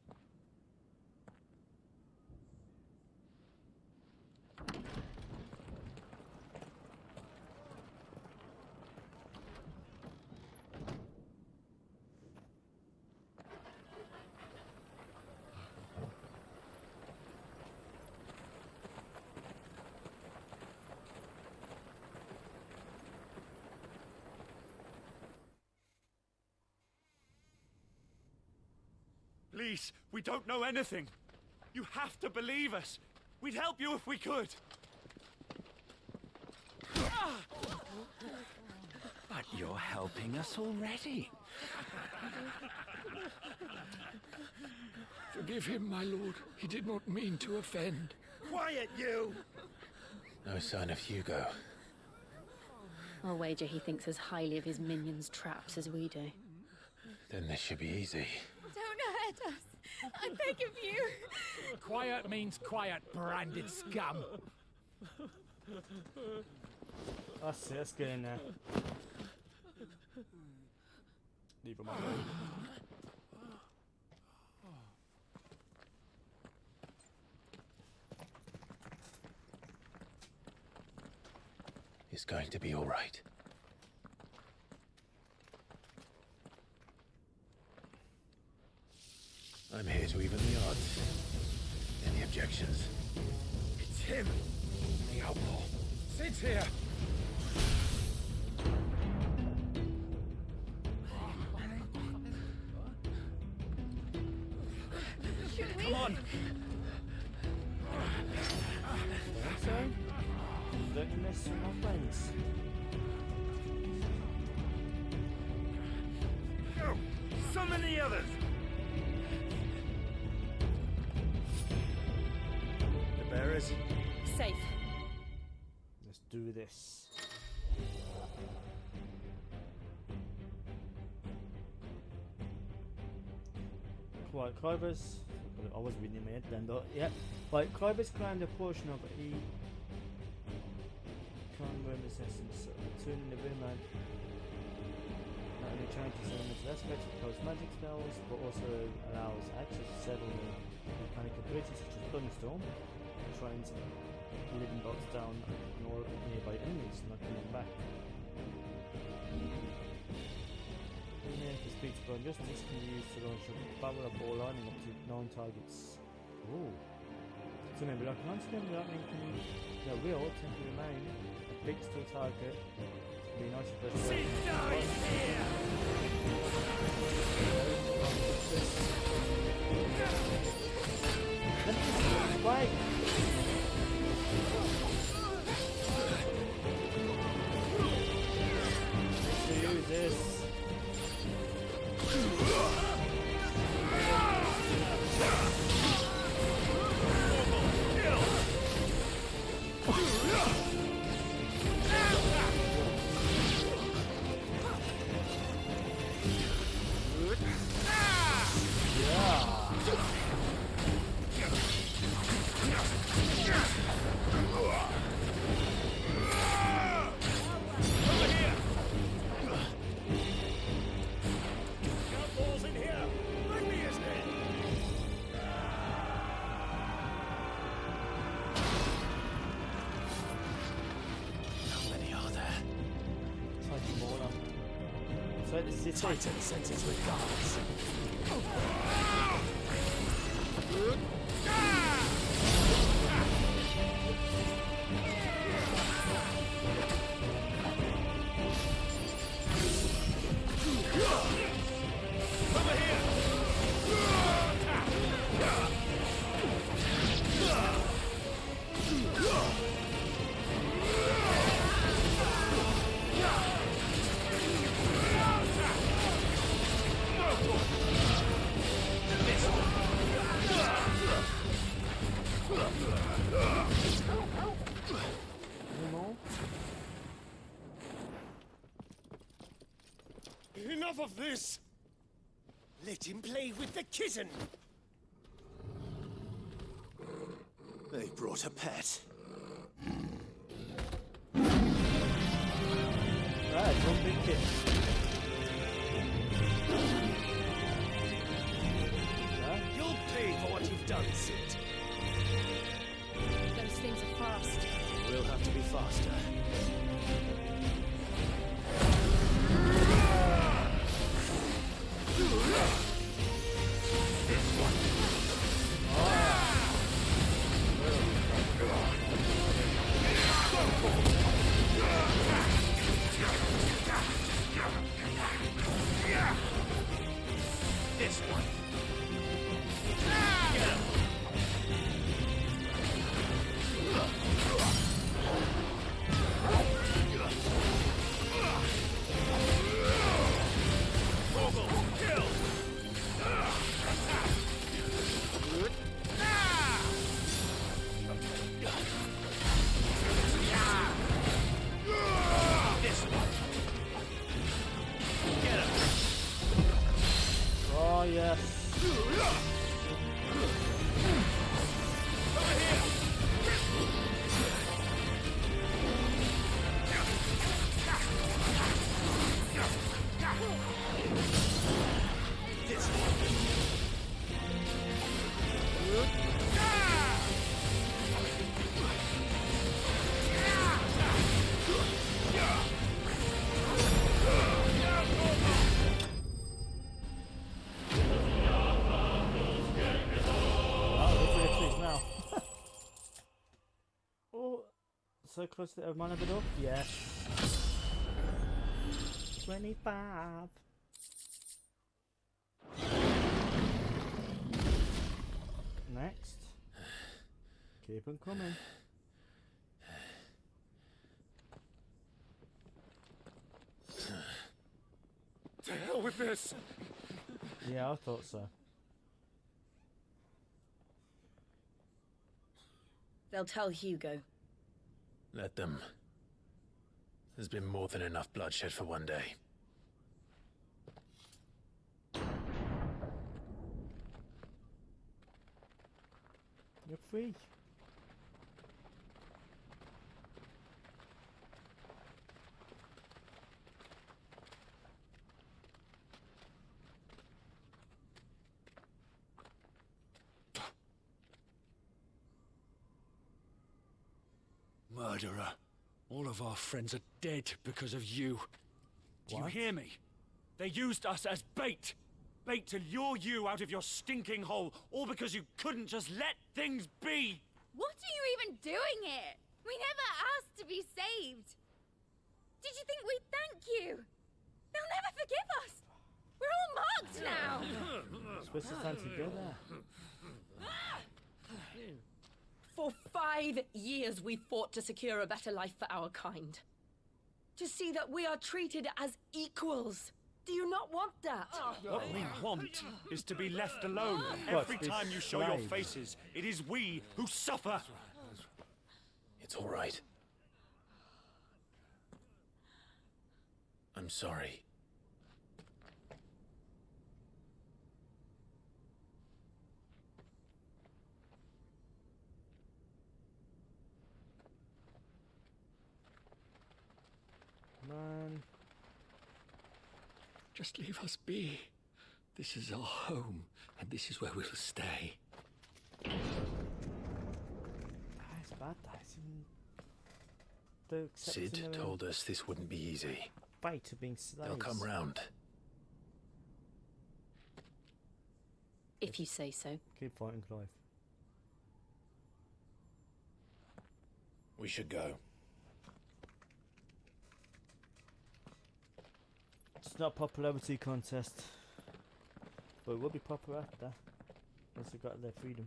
Please, we don't know anything. You have to believe us. We'd help you if we could. But you're helping us already. Forgive him, my lord. He did not mean to offend. Quiet, you! No sign of Hugo. I'll wager he thinks as highly of his minions' traps as we do. Then this should be easy. Don't hurt us. I beg of you. Quiet means quiet, branded scum. That's it, let's get in there. Leave him alone. It's going to be all right. I'm here to even the odds. Any objections? It's him, the outlaw. Sid's here. Come on. So, don't mess with my friends. Go! Summon the others! The bearers? Safe. Let's do this. Right, Cliver's. I was reading in my head then, but yeah. Right, Cliver's claimed a portion of E. Clan Roman's essence, tuning the Ringman. Not only changes elements of aspects of close magic spells, but also allows access to several mechanical abilities such as Thunderstorm, which rains living bots down on all nearby enemies, knocking them back. The speed to burn justice can be used to launch a barrel of ball lining up to 9 targets. Ooh. So maybe like 9 lightning can will temporarily remain affixed to a target. It'd be nice if there's Sit down here! Spike! Let's use this. Titan sends his regards. Others! Let him play with the kitten! They brought a pet. Right, one big kid. You'll pay for what you've done, Sid. Those things are fast. We'll have to be faster. This one. Get him. Kill. This one. Get him. Oh, yes. Over here. This one. Now. Oh, so close to the man of it up? Yes. 25. Next. Keep them coming. To hell with this! Yeah, I thought so. They'll tell Hugo. Let them. There's been more than enough bloodshed for one day. You're free. Murderer. All of our friends are dead because of you. Do you hear me? They used us as bait. Bait to lure you out of your stinking hole, all because you couldn't just let things be. What are you even doing here? We never asked to be saved. Did you think we'd thank you? They'll never forgive us. We're all marked now. Supposed to stand together. For 5 years we fought to secure a better life for our kind. To see that we are treated as equals. Do you not want that? What we want is to be left alone. What, Every this time you show your slave? faces, it is we who suffer. It's all right. I'm sorry. Man. Just leave us be. This is our home, and this is where we'll stay. It's bad, that. Sid told us this wouldn't be easy. Fight of being slaves. They'll come round. If you say so. Keep fighting, Clive. We should go. It's not a popularity contest, but it will be popular after once they got their freedom.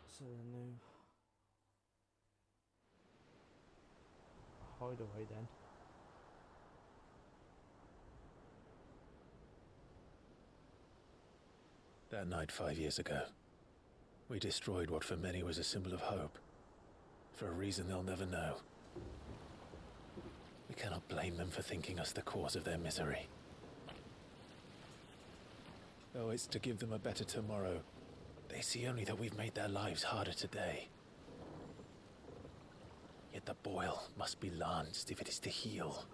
So new. hideaway then. That night 5 years ago, we destroyed what for many was a symbol of hope. For a reason they'll never know. We cannot blame them for thinking us the cause of their misery. Though it's to give them a better tomorrow, they see only that we've made their lives harder today. Yet the boil must be lanced if it is to heal.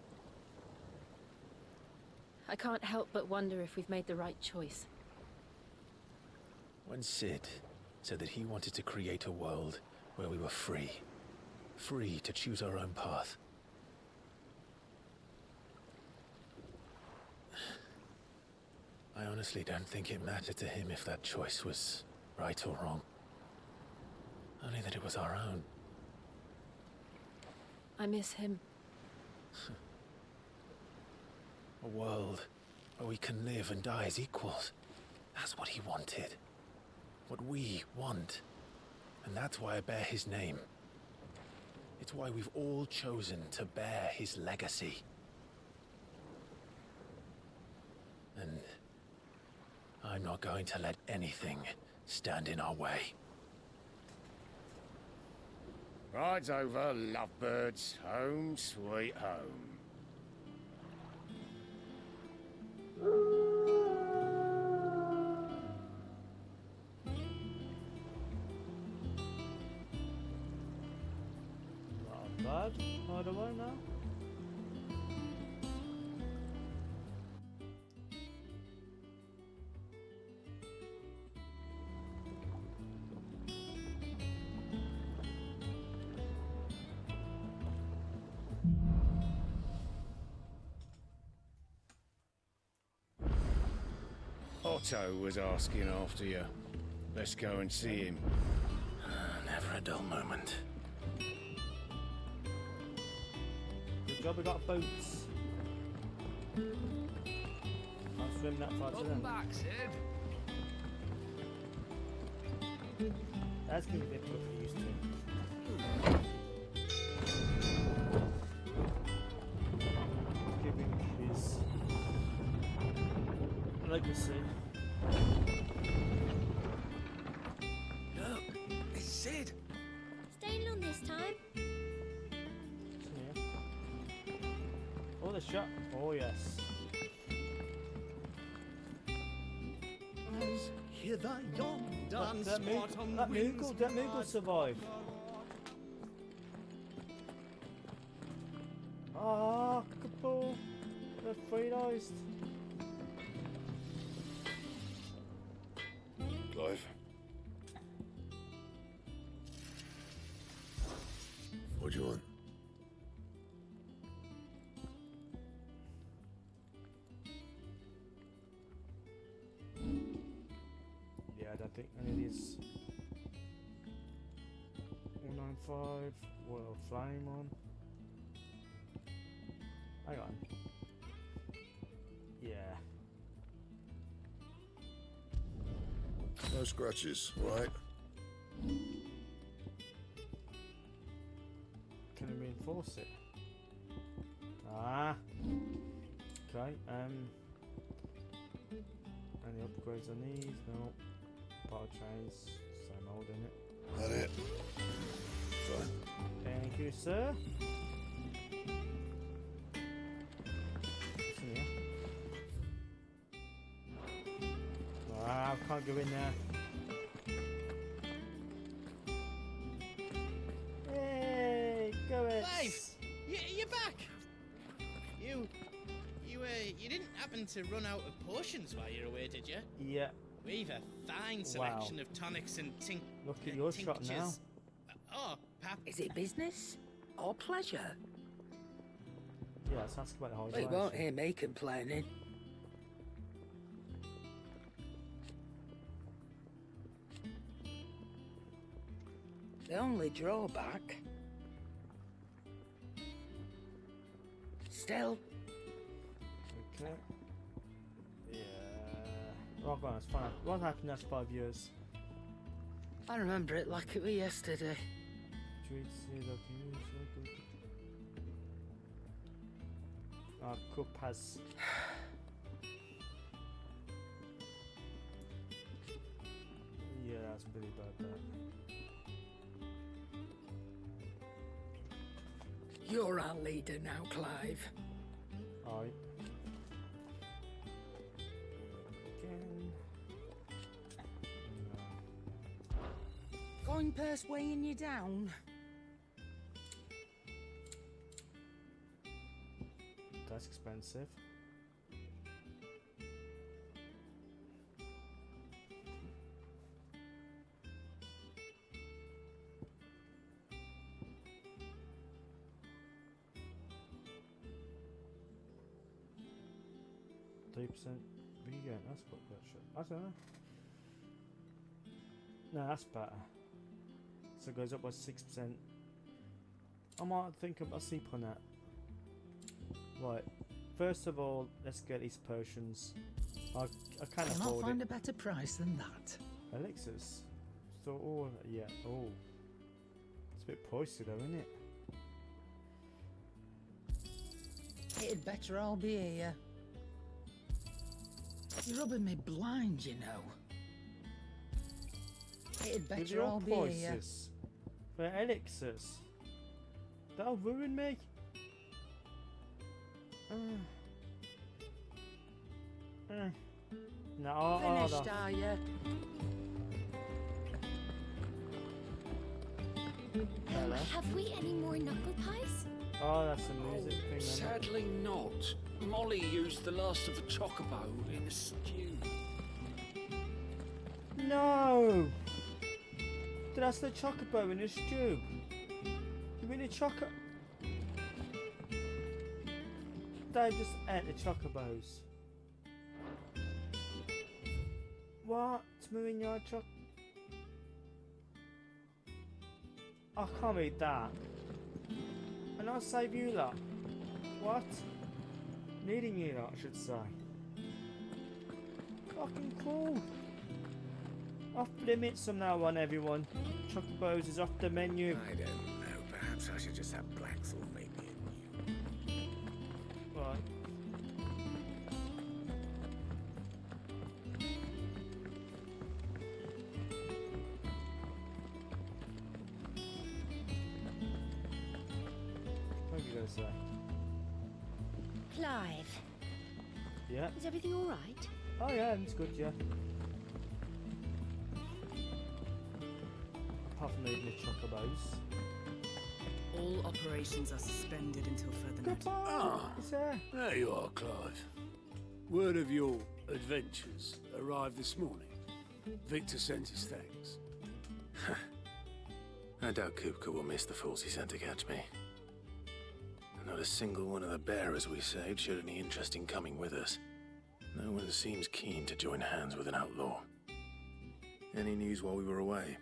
I can't help but wonder if we've made the right choice. When Cid said that he wanted to create a world where we were free. Free to choose our own path. I honestly don't think it mattered to him if that choice was right or wrong. Only that it was our own. I miss him. A world where we can live and die as equals. That's what he wanted. What we want. And that's why I bear his name. It's why we've all chosen to bear his legacy. And I'm not going to let anything stand in our way. Rides over, lovebirds. Home, sweet home. Not bad. Hideaway now. Otto was asking after you. Let's go and see him. Never a dull moment. Good job we got boots. I'll swim that far to them. Welcome back, Cid. That's going to be difficult to used to. Giving his legacy. Look, it's Cid. Staying long this time? Yeah. Oh, the shot. Oh, yes. Hither yon dance That Moogle survived. Ah, Capul. They're freelized. Clive. What do you want? Yeah, I don't think any of these. 195. World Flame on. Hang on. Yeah. No scratches, right? Can I reinforce it? Ah. Okay. Any upgrades on these? No. Power trains. Same old in it. That it? Fine. Thank you, sir. What's in here? Ah, I can't go in there. Hey, go it. Clive, you're back. You didn't happen to run out of potions while you're away, did you? Yeah. We've a fine selection of tonics and Look at your shot now. tinctures. Oh, Pap. Is it business or pleasure? Yeah, let's ask about the whole Well, you won't hear me complaining. The only drawback... Still, Okay. Yeah. Well, go on, it's fine. What happened last 5 years? I remember it like it was yesterday. Our cup has. Yeah, that's pretty bad. That. You're our leader now, Clive. Aye. Again. No. Coin purse weighing you down. That's expensive. %. What are you getting? That's quite good. I don't know. No, that's better. So it goes up by 6%. I might think about sleep on that. Right. First of all, let's get these potions. I can't afford I'll find it. a better price than that. Elixirs. So, oh, yeah. Oh. It's a bit pricey though, isn't it? It'd better all be here. You're rubbing me blind, you know. It'd With better your all be here. prices for elixirs. That'll ruin me. No, Finished, are you? Have we any more knuckle pies? Oh, that's a music thing. Isn't it? Sadly not. Molly used the last of the chocobo in the stew. No! That's the chocobo in a stew. You mean a choco? They just ate the chocobos. What? Mourinho choc? I can't eat that. And I'll save you lot. What? Needing you lot, I should say. Fucking cool. Off limits from now on, everyone. Chocobos is off the menu. I don't know. Perhaps I should just have Blackthorn make me a new. Right. What are you gonna say? Clive, Yeah. is everything all right? Oh yeah, it's good, yeah. Apart from eating the chocobos. All operations are suspended until further notice. Ah, there you are, Clive. Word of your adventures arrived this morning. Victor sends his thanks. I doubt Kupka will miss the fools he sent to catch me. Not a single one of the bearers we saved showed any interest in coming with us. No one seems keen to join hands with an outlaw. Any news while we were away?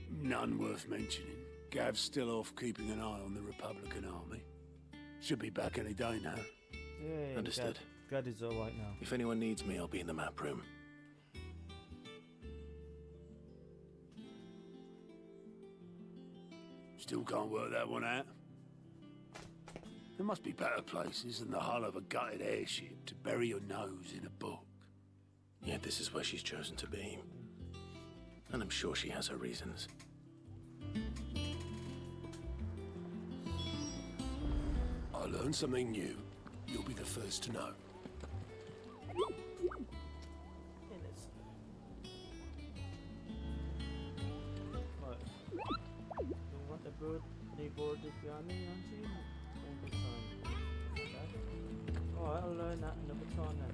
None worth mentioning. Gav's still off keeping an eye on the Republican army. Should be back any day now. Yeah, Understood. Gad is alright now. If anyone needs me, I'll be in the map room. Still can't work that one out. There must be better places than the hull of a gutted airship to bury your nose in a book. Yet this is where she's chosen to be. And I'm sure she has her reasons. I learn something new. You'll be the first to know. Want the bird, the board is behind me, aren't you? All the time. Okay. Alright, I'll learn that another time then.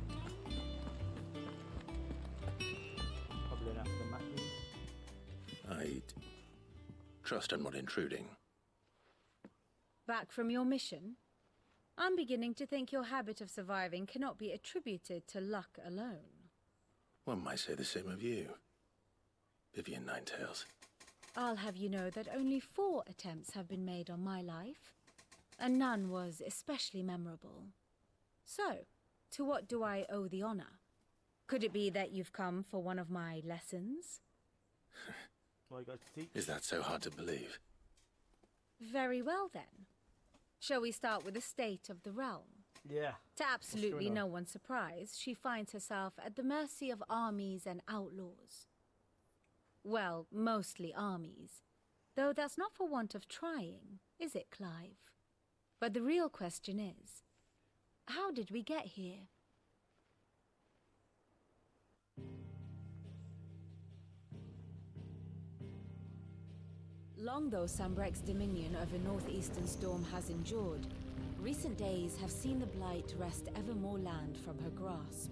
Probably learn after the map room. I'd trust I'm not intruding. Back from your mission? I'm beginning to think your habit of surviving cannot be attributed to luck alone. One might say the same of you, Vivian Ninetails. I'll have you know that only 4 attempts have been made on my life, and none was especially memorable. So, to what do I owe the honor? Could it be that you've come for one of my lessons? Well, you got to teach. Is that so hard to believe? Very well then. Shall we start with the state of the realm? Yeah. To absolutely going no on? one's surprise, she finds herself at the mercy of armies and outlaws. Well, mostly armies. Though that's not for want of trying, is it, Clive? But the real question is, how did we get here? Long though Sambrek's dominion over northeastern Storm has endured, recent days have seen the Blight wrest ever more land from her grasp.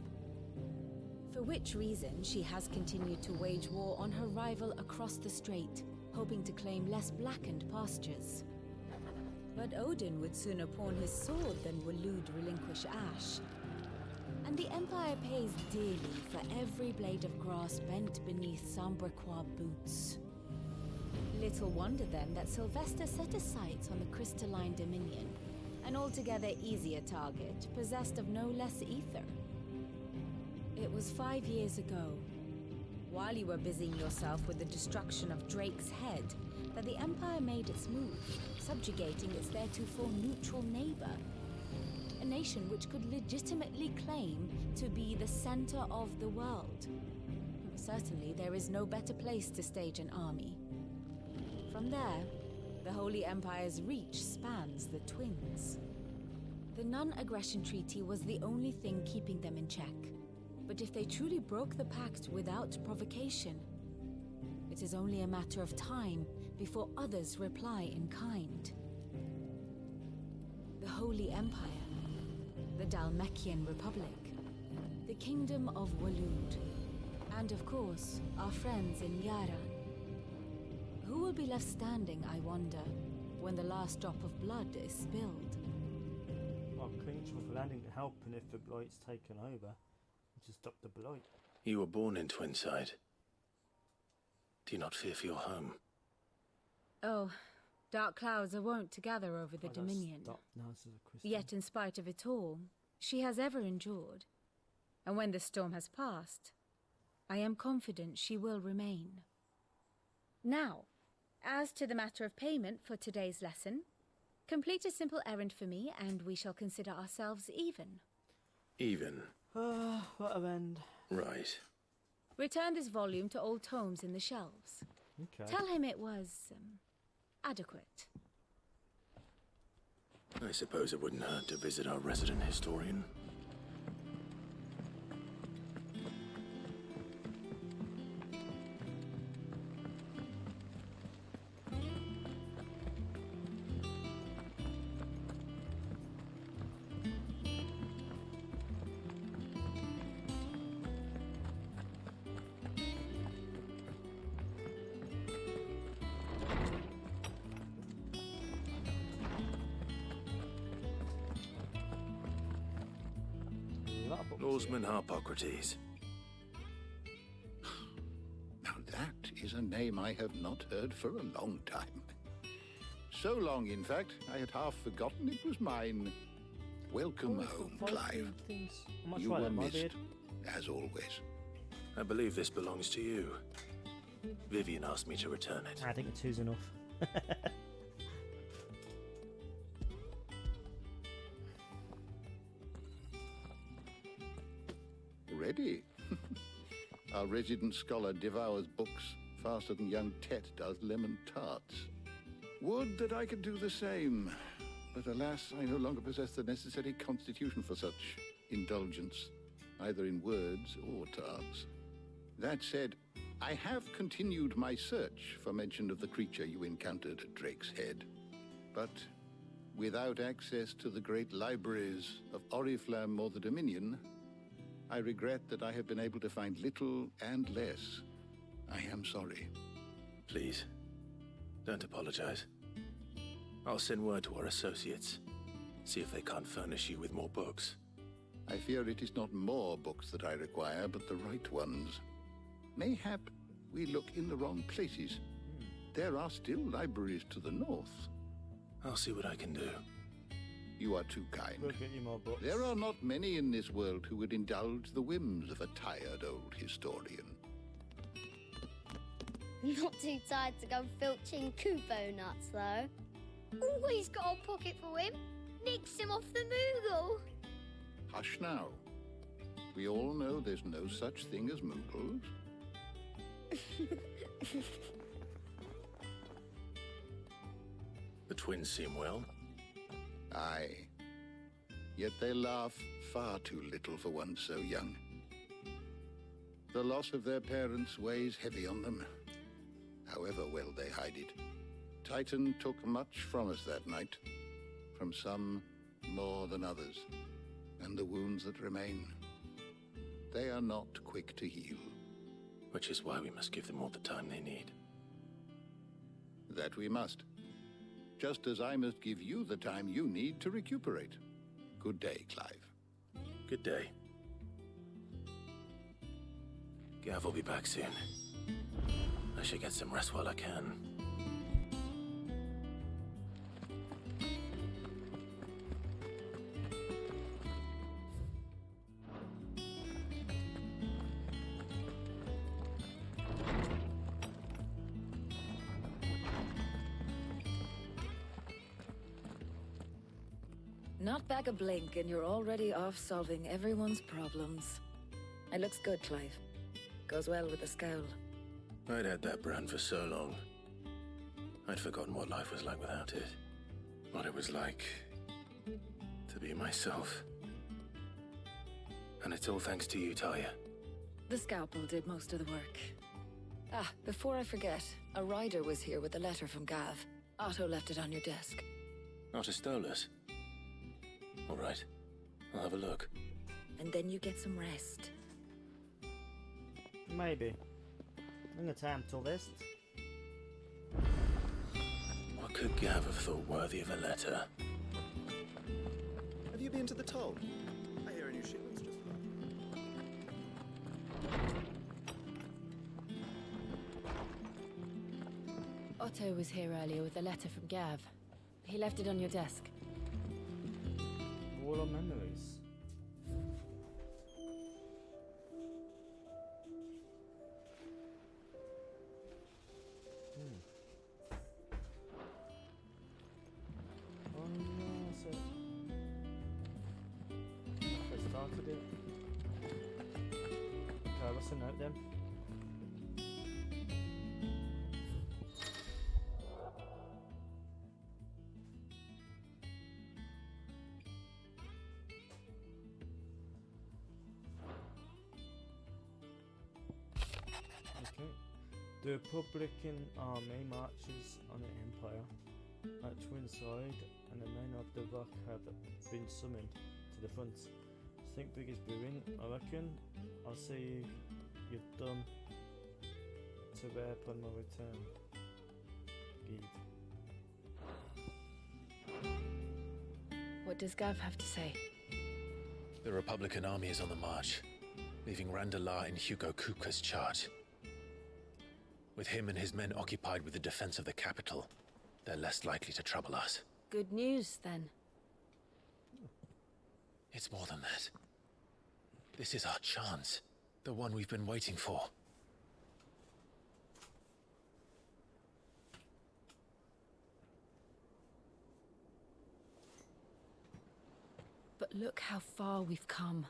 For which reason she has continued to wage war on her rival across the strait, hoping to claim less blackened pastures. But Odin would sooner pawn his sword than Waloed relinquish Ash. And the Empire pays dearly for every blade of grass bent beneath Sambrequois boots. Little wonder then that Sylvester set his sights on the Crystalline Dominion, an altogether easier target, possessed of no less ether. It was 5 years ago, while you were busying yourself with the destruction of Drake's head, that the Empire made its move, subjugating its theretofore neutral neighbor. A nation which could legitimately claim to be the center of the world. Certainly, there is no better place to stage an army. From there, the Holy Empire's reach spans the Twins. The non-aggression treaty was the only thing keeping them in check. But if they truly broke the pact without provocation, it is only a matter of time before others reply in kind. The Holy Empire, the Dhalmekian Republic, the Kingdom of Waloed, and of course, our friends in Yaran. Who will be left standing, I wonder, when the last drop of blood is spilled? Well, Queen's for landing to help, and if the Blight's taken over, to stop the Blight. You were born in Twinside. Do you not fear for your home? Oh, dark clouds are wont to gather over the Dominion. Yet in spite of it all, she has ever endured. And when the storm has passed, I am confident she will remain. Now, as to the matter of payment for today's lesson, complete a simple errand for me and we shall consider ourselves even. Even? What a end. Right. Return this volume to old tomes in the shelves. Okay. Tell him it was adequate. I suppose it wouldn't hurt to visit our resident historian. Norseman Harpocrates. Now that is a name I have not heard for a long time. So long, in fact, I had half forgotten it was mine. Welcome home, Clive. You were missed, as always. I believe this belongs to you. Vivian asked me to return it. I think two's enough. Ready? Our resident scholar devours books faster than young Tet does lemon tarts. Would that I could do the same. But alas, I no longer possess the necessary constitution for such indulgence, either in words or tarts. That said, I have continued my search for mention of the creature you encountered at Drake's Head. But without access to the great libraries of Oriflamme or the Dominion, I regret that I have been able to find little and less. I am sorry. Please, don't apologize. I'll send word to our associates. See if they can't furnish you with more books. I fear it is not more books that I require, but the right ones. Mayhap we look in the wrong places. There are still libraries to the north. I'll see what I can do. You are too kind. We'll get you more books. There are not many in this world who would indulge the whims of a tired old historian. Not too tired to go filching Kupo nuts, though. Always got a pocket for him. Nicks him off the Moogle. Hush now. We all know there's no such thing as Moogles. The twins seem well. Aye. Yet they laugh far too little for one so young. The loss of their parents weighs heavy on them, however well they hide it. Titan took much from us that night, from some more than others, and the wounds that remain, they are not quick to heal. Which is why we must give them all the time they need. That we must. Just as I must give you the time you need to recuperate. Good day, Clive. Good day. Gav will be back soon. I should get some rest while I can. Not back a blink and you're already off solving everyone's problems. It looks good, Clive. Goes well with the scowl. I'd had that brand for so long. I'd forgotten what life was like without it. What it was like to be myself. And it's all thanks to you, Talia. The scalpel did most of the work. Ah, before I forget, a rider was here with a letter from Gav. Otto left it on your desk. Otter stole us. All right, I'll have a look. And then you get some rest. Maybe. In the time till this. What could Gav have thought worthy of a letter? Have you been to the toll? I hear a new shipment's just arrived. Otto was here earlier with a letter from Gav. He left it on your desk. All our memories. Oh no, so I started it. Okay, what's the note then? The Republican army marches on the Empire at Twinside, and the men of the Rock have been summoned to the front. Think big is brewing, I reckon. I'll see you're done to wear upon my return. Guide. What does Gav have to say? The Republican army is on the march, leaving Randalar in Hugo Kupka's charge. With him and his men occupied with the defense of the capital, they're less likely to trouble us. Good news, then. It's more than that. This is our chance. The one we've been waiting for. But look how far we've come.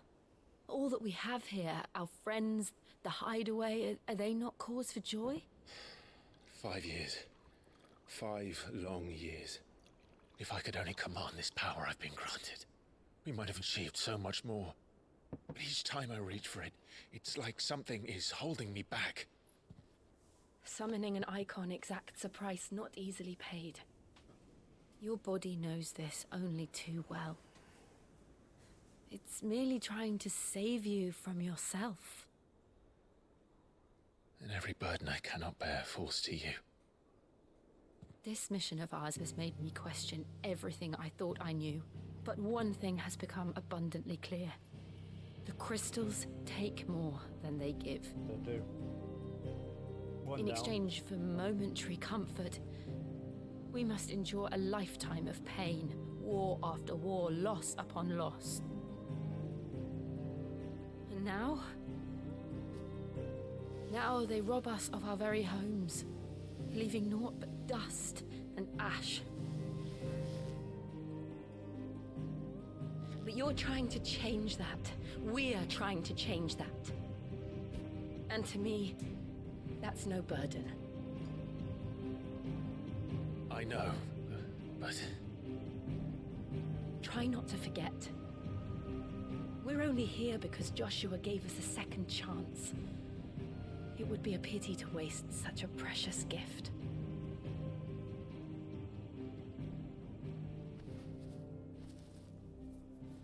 All that we have here, our friends, the hideaway, are they not cause for joy? 5 years. 5 long years. If I could only command this power I've been granted, we might have achieved so much more. But each time I reach for it, it's like something is holding me back. Summoning an icon exacts a price not easily paid. Your body knows this only too well. It's merely trying to save you from yourself. And every burden I cannot bear falls to you. This mission of ours has made me question everything I thought I knew. But one thing has become abundantly clear. The crystals take more than they give. They do. In exchange for momentary comfort, we must endure a lifetime of pain, war after war, loss upon loss. And now they rob us of our very homes, leaving naught but dust and ash. But You're trying to change that. We're trying to change that. And to me, that's no burden. I know, but... Try not to forget. We're only here because Joshua gave us a second chance. It would be a pity to waste such a precious gift.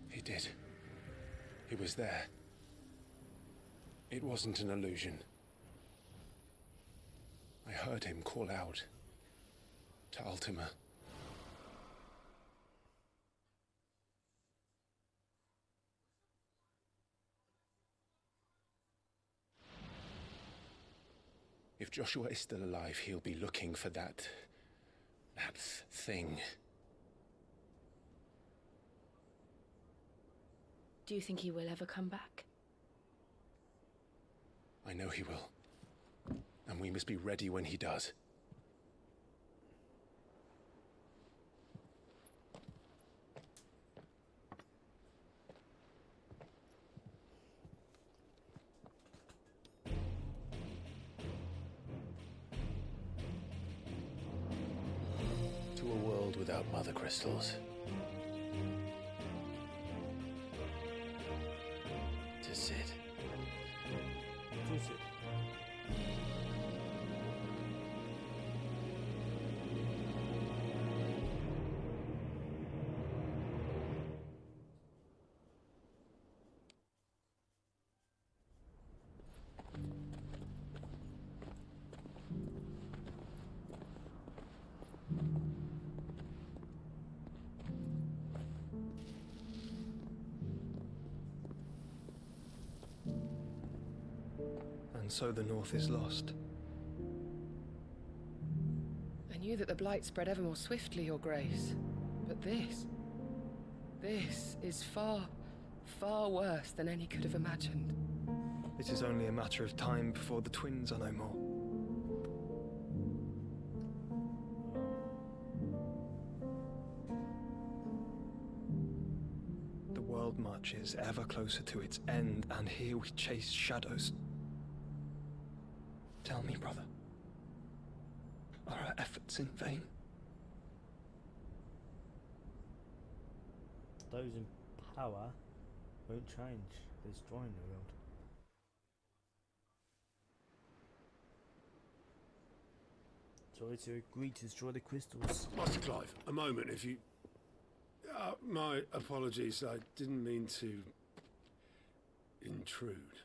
He did. He was there. It wasn't an illusion. I heard him call out to Ultima. If Joshua is still alive, he'll be looking for that thing. Do you think he will ever come back? I know he will. And we must be ready when he does. To a world without mother crystals. To Cid. To Cid. And so the North is lost. I knew that the Blight spread ever more swiftly, Your Grace. But this is far, far worse than any could have imagined. It is only a matter of time before the twins are no more. The world marches ever closer to its end, and here we chase shadows. Tell me, brother, are our efforts in vain? Those in power won't change. They're destroying the world. Sorry to agree to destroy the crystals. Master Clive, a moment, if you... my apologies, I didn't mean to... intrude.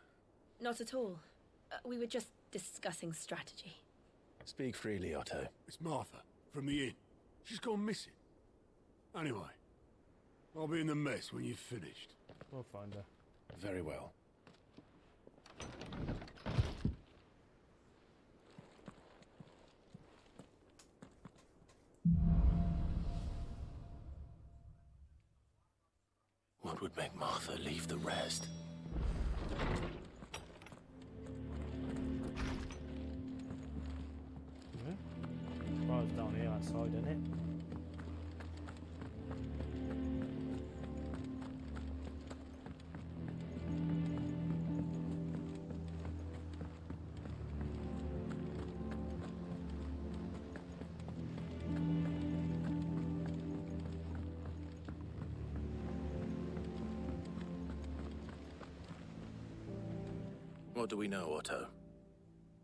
Not at all. We were just discussing strategy. Speak freely, Otto. It's Martha, from the inn. She's gone missing. Anyway, I'll be in the mess when you've finished. We'll find her. Very well. What would make Martha leave the rest? Well, it's down here outside, isn't it? What do we know, Otto?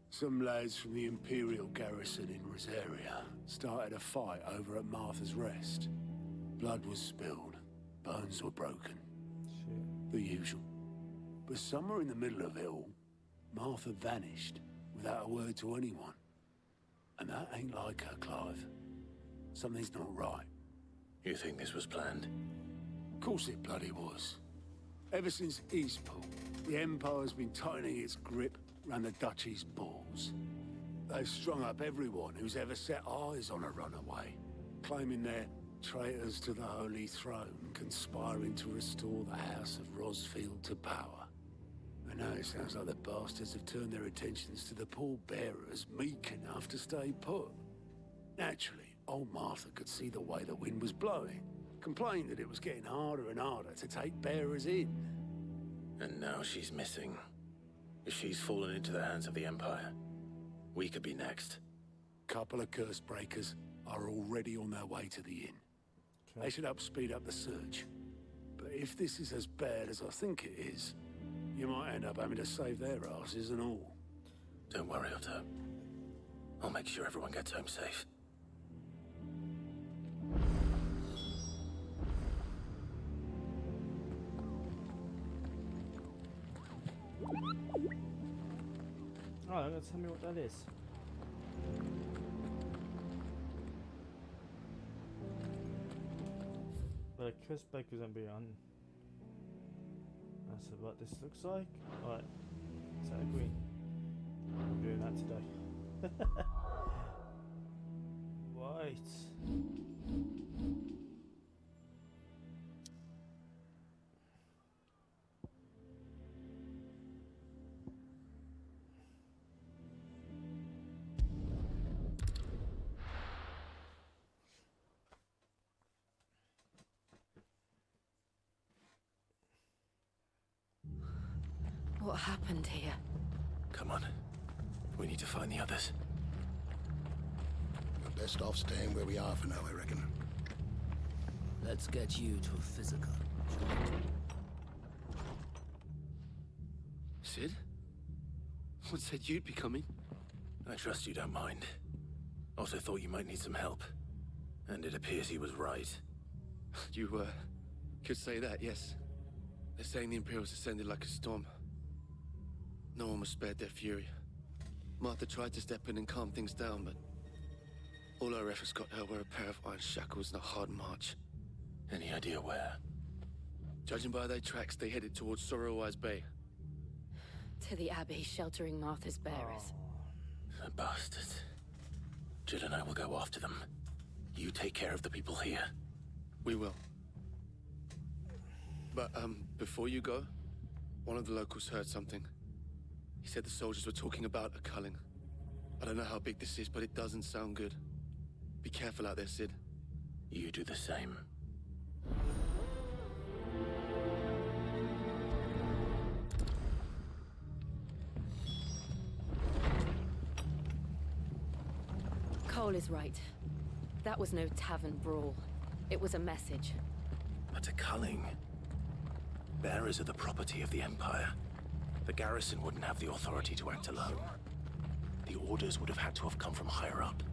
Some lads from the Imperial garrison in Rosaria started a fight over at Martha's Rest. Blood was spilled, bones were broken. Shit. The usual. But somewhere in the middle of it all, Martha vanished without a word to anyone. And that ain't like her, Clive. Something's not right. You think this was planned? Of course it bloody was. Ever since Eastpool, the Empire's been tightening its grip around the Duchy's balls. They've strung up everyone who's ever set eyes on a runaway, claiming they're traitors to the Holy Throne, conspiring to restore the House of Rosfield to power. And now it sounds like the bastards have turned their attentions to the pallbearers meek enough to stay put. Naturally, old Martha could see the way the wind was blowing. Complained that it was getting harder and harder to take bearers in. And now she's missing. If she's fallen into the hands of the Empire, we could be next. Couple of curse breakers are already on their way to the inn. They should help speed up the search. But if this is as bad as I think it is, you might end up having to save their asses and all. Don't worry, Otto. I'll make sure everyone gets home safe. Oh, tell me what that is. But Chris Baker's gonna be on. That's what this looks like. Alright. Is that green? I'm doing that today. Right. What happened here? Come on. We need to find the others. We're best off staying where we are for now, I reckon. Let's get you to a physical. Sid? What said you'd be coming? I trust you don't mind. Also thought you might need some help. And it appears he was right. You, could say that, yes. They're saying the Imperials descended like a storm. No one was spared their fury. Martha tried to step in and calm things down, but all our efforts got her were a pair of iron shackles and a hard march. Any idea where? Judging by their tracks, they headed towards Sorrowwise Bay. To the Abbey, sheltering Martha's bearers. The bastards. Jill and I will go after them. You take care of the people here. We will. But, before you go, one of the locals heard something. He said the soldiers were talking about a culling. I don't know how big this is, but it doesn't sound good. Be careful out there, Sid. You do the same. Cole is right. That was no tavern brawl. It was a message. But a culling. Bearers are the property of the Empire. The garrison wouldn't have the authority to act alone. The orders would have had to have come from higher up.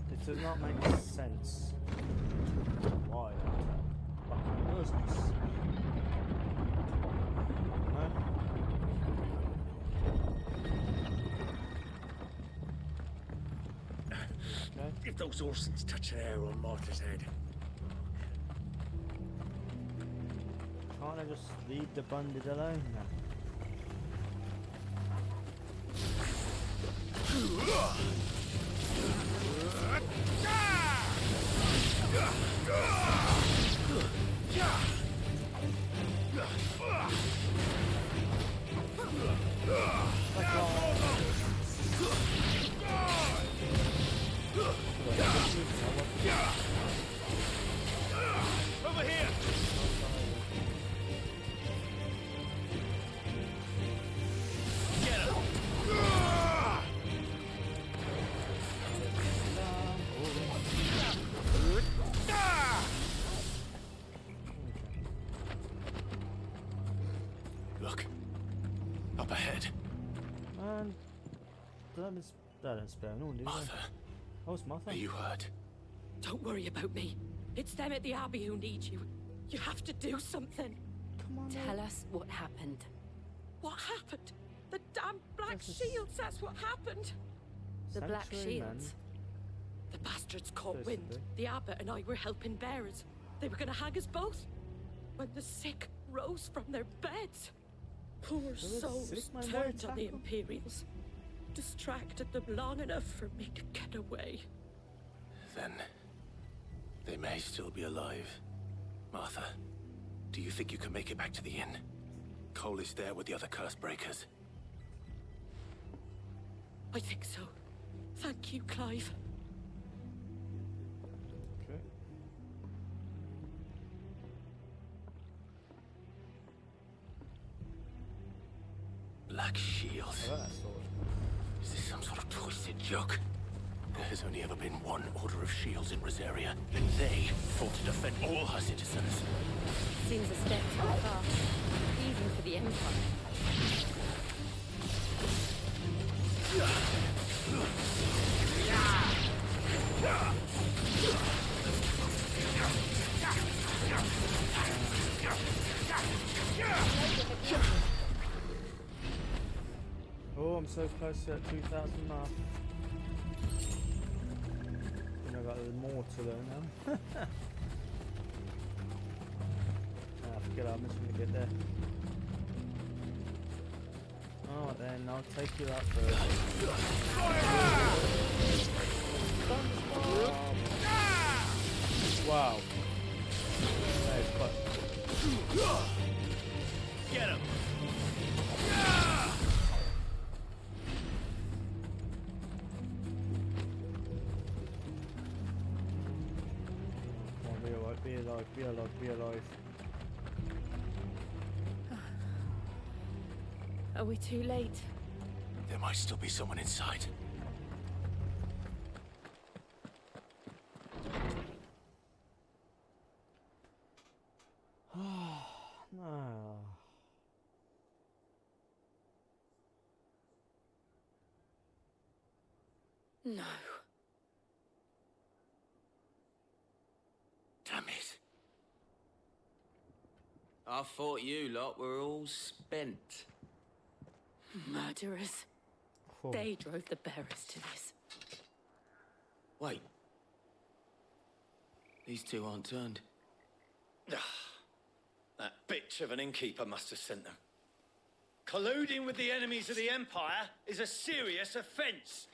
It does not make sense. Why? Fucking business. No? Okay. If those Orsons touch an arrow on Martha's head. Can't I just leave the bandit alone now? Over here! Get him! Look. Up ahead. And that didn't spare no, did Martha. Oh, it's Martha. Are you hurt? Don't worry about me. It's them at the Abbey who need you. You have to do something. Come on. Tell us what happened. What happened? The damn Black Shields, that's what happened. The Black Shields? The bastards caught wind. The abbot and I were helping bearers. They were gonna hang us both. When the sick rose from their beds. Poor souls turned on the Imperials. Distracted them long enough for me to get away. Then they may still be alive. Martha, do you think you can make it back to the inn? Cole is there with the other curse breakers. I think so. Thank you, Clive. Black Shield. Is this some sort of twisted joke? There has only ever been one Order of Shields in Rosaria, and they fought to defend all her citizens. Seems a step too far, even for the Empire. Oh, I'm so close to that 2,000 mark. And I've got a little more to learn now. Forget I'm just going to get there. Oh, then I'll take you out first. Wow. That is quite... Get him! Come on, be alive, be alive, be alive, be alive. Are we too late? There might still be someone inside. No. No. Damn it. I thought you lot were all spent. Murderers. Oh. They drove the bearers to this. Wait. These two aren't turned. That bitch of an innkeeper must have sent them. Colluding with the enemies of the Empire is a serious offense.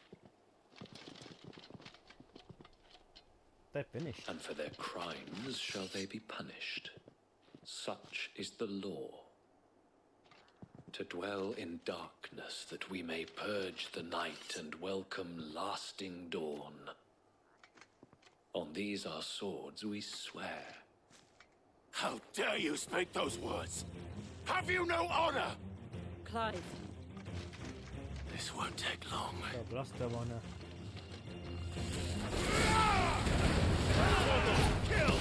They're finished. And for their crimes shall they be punished. Such is the law. To dwell in darkness that we may purge the night and welcome lasting dawn. On these our swords we swear. How dare you speak those words? Have you no honor? Clive. This won't take long. God bless them honor. Kill!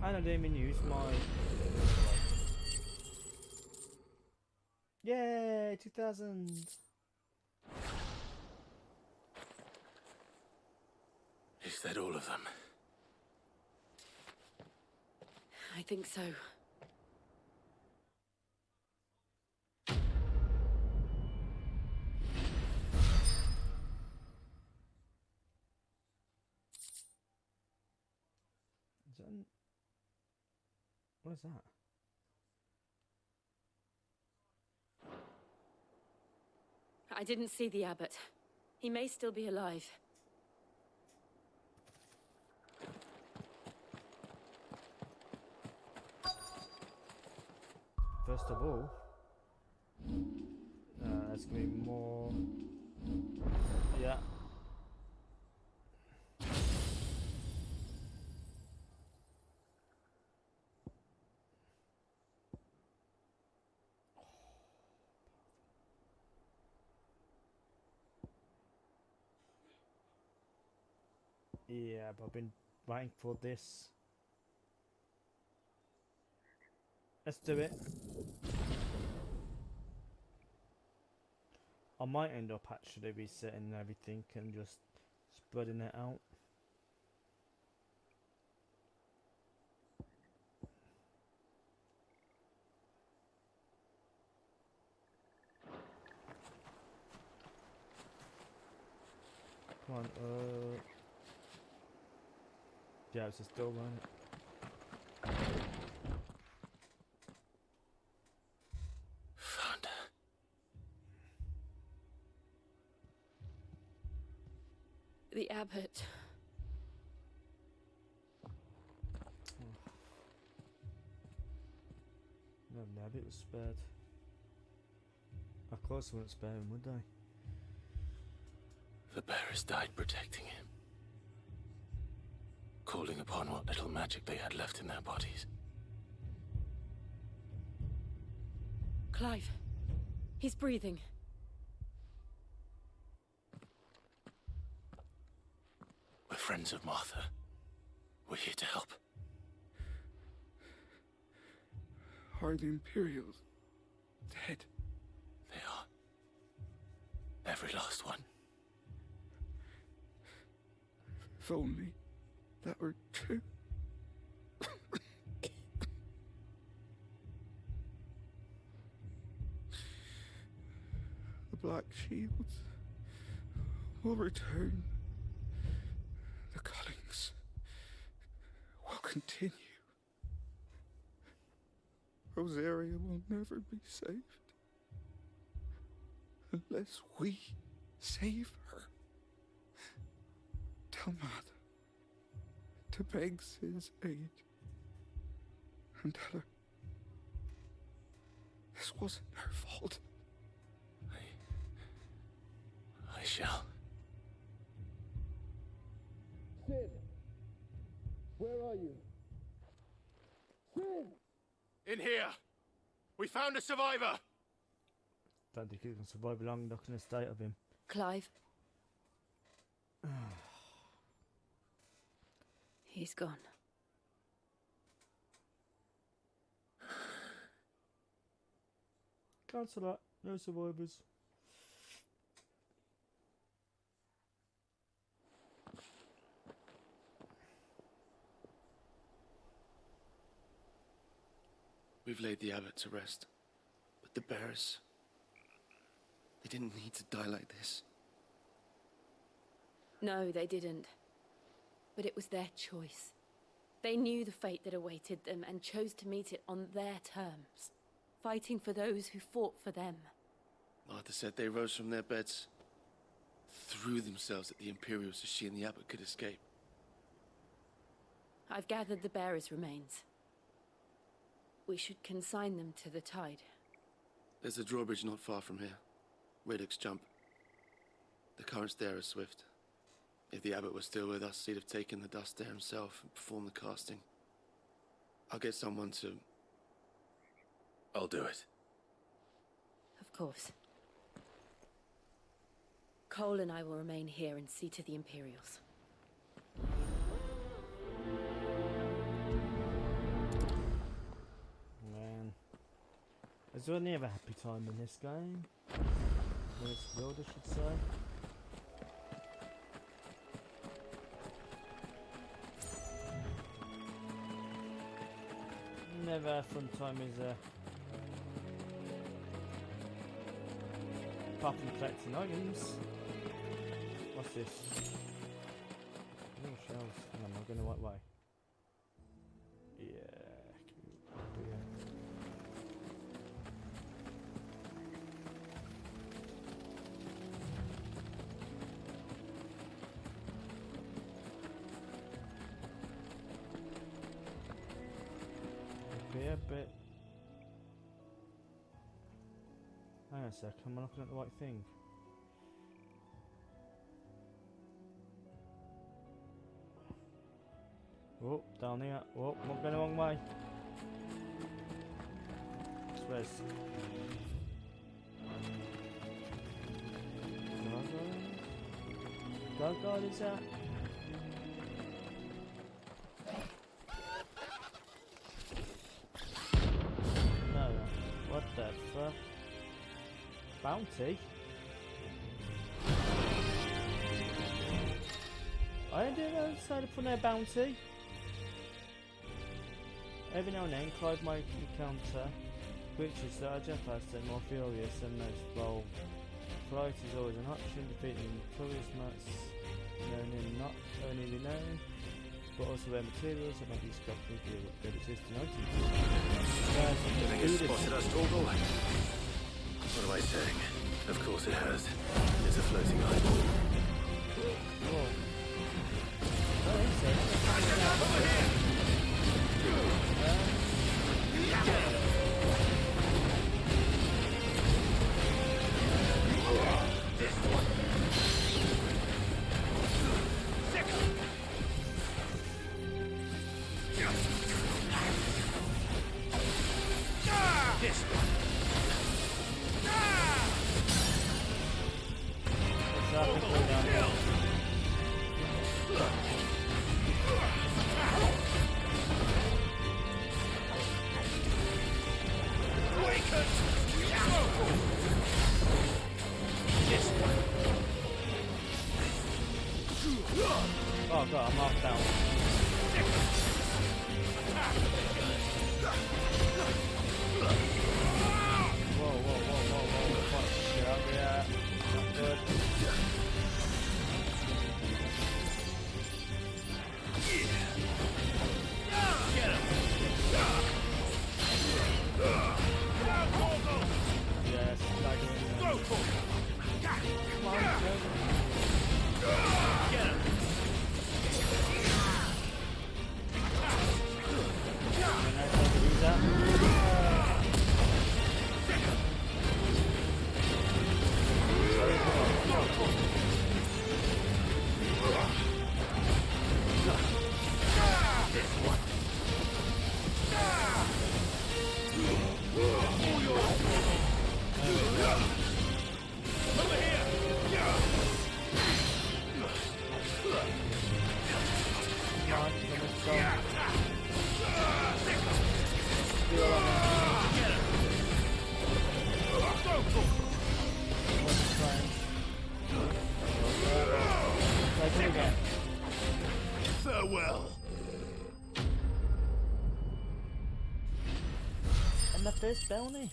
And I didn't even use my... Yay! 2000! Is that all of them? I think so. Is that an... What is that? I didn't see the abbot. He may still be alive. First of all, there's gonna be more. Yeah. Yeah, but I've been waiting for this. Let's do it. I might end up actually resetting everything and just spreading it out. Come on, yeah, it's just door, isn't it? Found her. The abbot. No, the abbot was spared. Of course they wouldn't spare him, would they? The bearers died protecting him, calling upon what little magic they had left in their bodies. Clive. He's breathing. We're friends of Martha. We're here to help. Are the Imperials dead? They are. Every last one. If only that were true. The Black Shields will return. The cuttings will continue. Rosaria will never be saved unless we save her. Tell Martha to beg Sid's aid and tell her this wasn't her fault. I shall. Sid, where are you? Sid! In here! We found a survivor! Don't think he can survive long enough in the state of him. Clive. He's gone. Cancel that. No survivors. We've laid the abbot to rest, but the bearers, they didn't need to die like this. No, they didn't. But it was their choice. They knew the fate that awaited them and chose to meet it on their terms, fighting for those who fought for them. Martha said they rose from their beds, threw themselves at the Imperials so she and the abbot could escape. I've gathered the bearers' remains. We should consign them to the tide. There's a drawbridge not far from here. Radix Jump. The currents there are swift. If the abbot was still with us, he'd have taken the dust there himself and performed the casting. I'll get someone to... I'll do it. Of course. Cole and I will remain here and see to the Imperials. Man. Is there any other happy time in this game? In this world, I should say. Never a fun time, is there? Apart from collecting items. What's this? Oh, shells. Hang on, I'm going the right way. Yeah. A bit. Hang on a sec, am I looking at the right thing? Oh, down here. Oh, I'm not going the wrong way. Where's... God, is that? What the fuck? Bounty? I didn't know I decided for their bounty. Every now and then, Clive might encounter creatures larger, faster, and more furious than most. While flight is always an option, defeating notorious not only known, but also where materials and other structures that exist in items. You think it's spotted us, Torgal? What am I saying? Of course it has. It's a floating idol. Oh god, I'm half down. Whoa. Fuck shit out there. Not good. Get him! Yes, go for it. Come on, get him! Farewell. And the first bounty.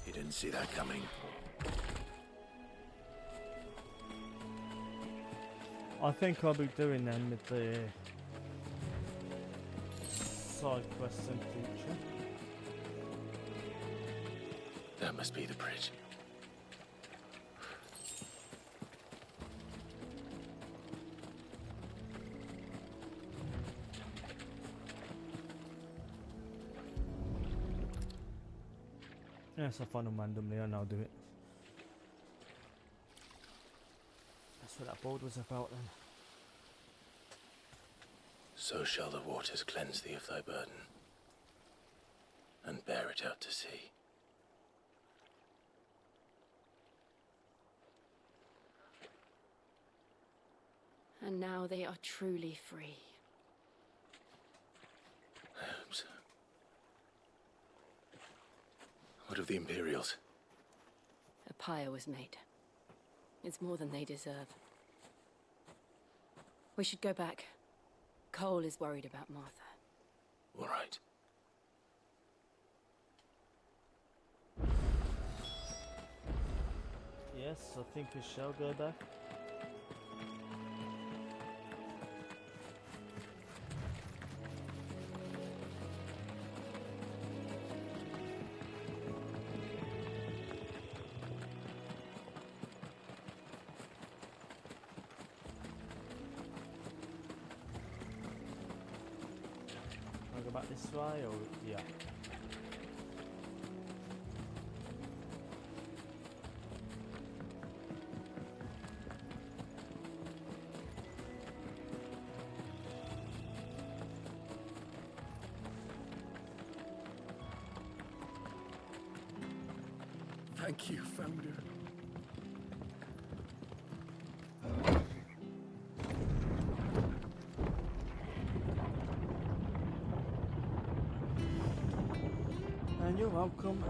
You didn't see that coming. I think I'll be doing them with the side quests in future. That must be the bridge. Yes, I find them randomly and I'll do it. That's what that board was about then. So shall the waters cleanse thee of thy burden, and bear it out to sea. And now they are truly free. I hope so. What of the Imperials? A pyre was made. It's more than they deserve. We should go back. Cole is worried about Martha. All right. Yes, I think we shall go back. I'll go back this way, or yeah. Thank you, Founder. And you're welcome.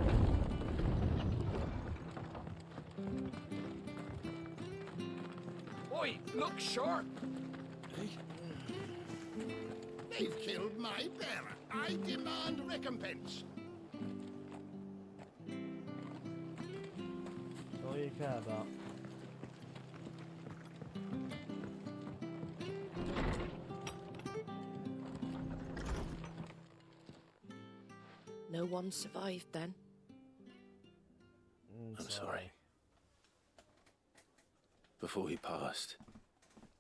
Oi, look sharp! They've killed my bearer. I demand recompense. you care about. No one survived then. I'm sorry. Before he passed,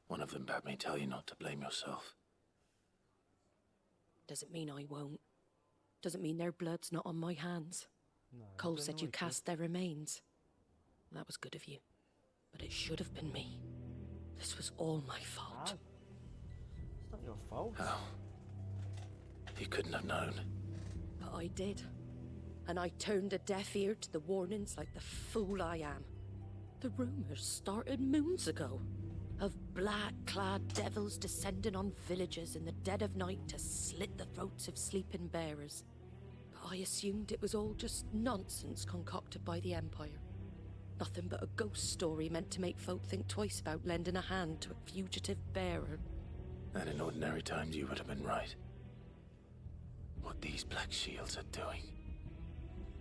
one of them bade me tell you not to blame yourself. Doesn't mean I won't. Doesn't mean their blood's not on my hands. No, Cole said you cast their remains. That was good of you. But it should have been me. This was all my fault. It's not your fault. How? You couldn't have known. But I did. And I turned a deaf ear to the warnings like the fool I am. The rumors started moons ago. Of black-clad devils descending on villages in the dead of night to slit the throats of sleeping bearers. But I assumed it was all just nonsense concocted by the Empire. Nothing but a ghost story meant to make folk think twice about lending a hand to a fugitive bearer. And in ordinary times you would have been right. What these Black Shields are doing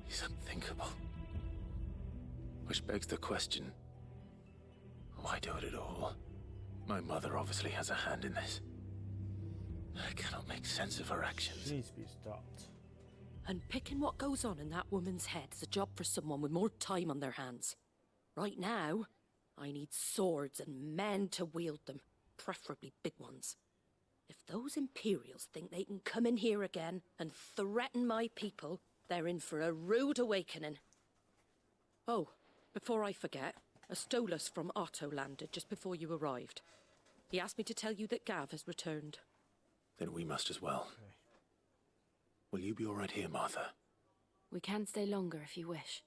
is unthinkable. Which begs the question, why do it at all? My mother obviously has a hand in this. I cannot make sense of her actions. She needs to be stopped. And picking what goes on in that woman's head is a job for someone with more time on their hands. Right now, I need swords and men to wield them, preferably big ones. If those Imperials think they can come in here again and threaten my people, they're in for a rude awakening. Oh, before I forget, a Stolas from Otto landed just before you arrived. He asked me to tell you that Gav has returned. Then we must as well. Okay. Will you be all right here, Martha? We can stay longer if you wish.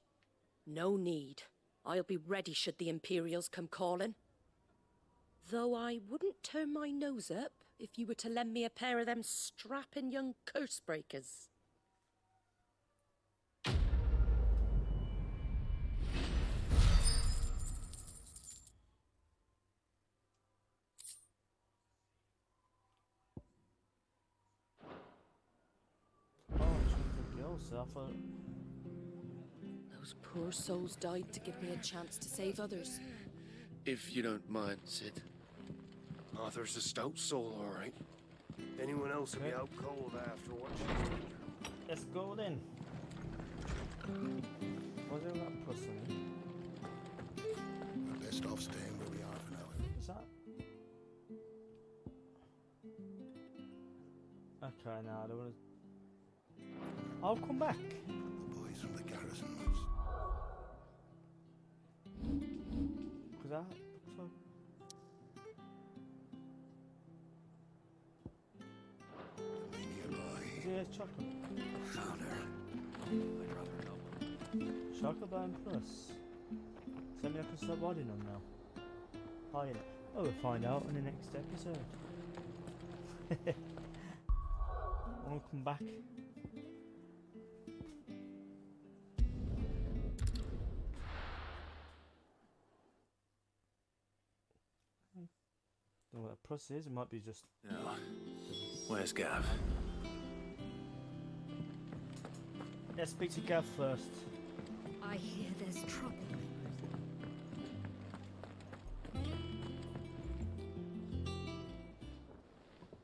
No need. I'll be ready should the Imperials come calling. Though I wouldn't turn my nose up if you were to lend me a pair of them strapping young curse breakers. So I thought... Those poor souls died to give me a chance to save others. If you don't mind, Sid. Arthur's a stout soul, all right. Anyone else would be out cold after what she's done. Let's go then. Was there that person? We're best off staying where we are for now. Is that? Okay, now I don't want to... I'll come back. The boys from the garrison was. Because I... So... Yeah, chocolate. I'd rather not. Chocolate Bone Plus. Send me up and start riding on now. Oh, yeah. Oh, we'll find out in the next episode. I'll come back. Don't know what a plus is, it might be just... No. Where's Gav? Let's speak to Gav first. I hear there's trouble.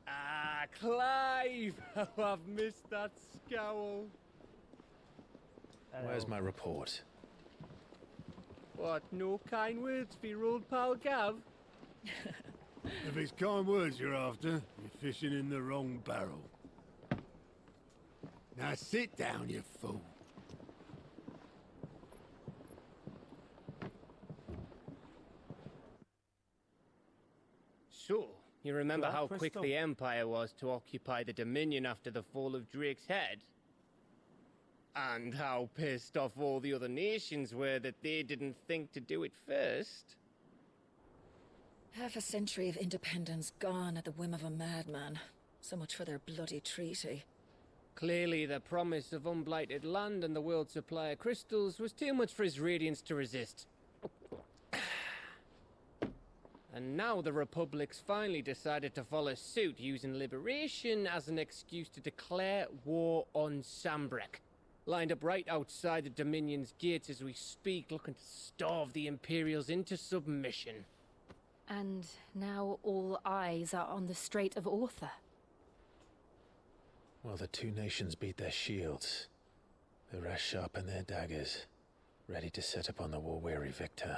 Ah, Clive! How I've missed that scowl. Where's my report? What, no kind words for your old pal Gav? If it's kind words you're after, you're fishing in the wrong barrel. Now sit down, you fool. So, you remember Black how quick Crystal. the Empire was to occupy the Dominion after the fall of Drake's Head? And how pissed off all the other nations were that they didn't think to do it first? Half a century of independence gone at the whim of a madman. So much for their bloody treaty. Clearly, the promise of unblighted land and the world's supply of crystals was too much for his radiance to resist. And now the Republic's finally decided to follow suit, using liberation as an excuse to declare war on Sambrek. lined up right outside the Dominion's gates as we speak, looking to starve the Imperials into submission. And now all eyes are on the Strait of Author. While the two nations beat their shields, the rest sharpen their daggers, ready to set upon the war-weary victor.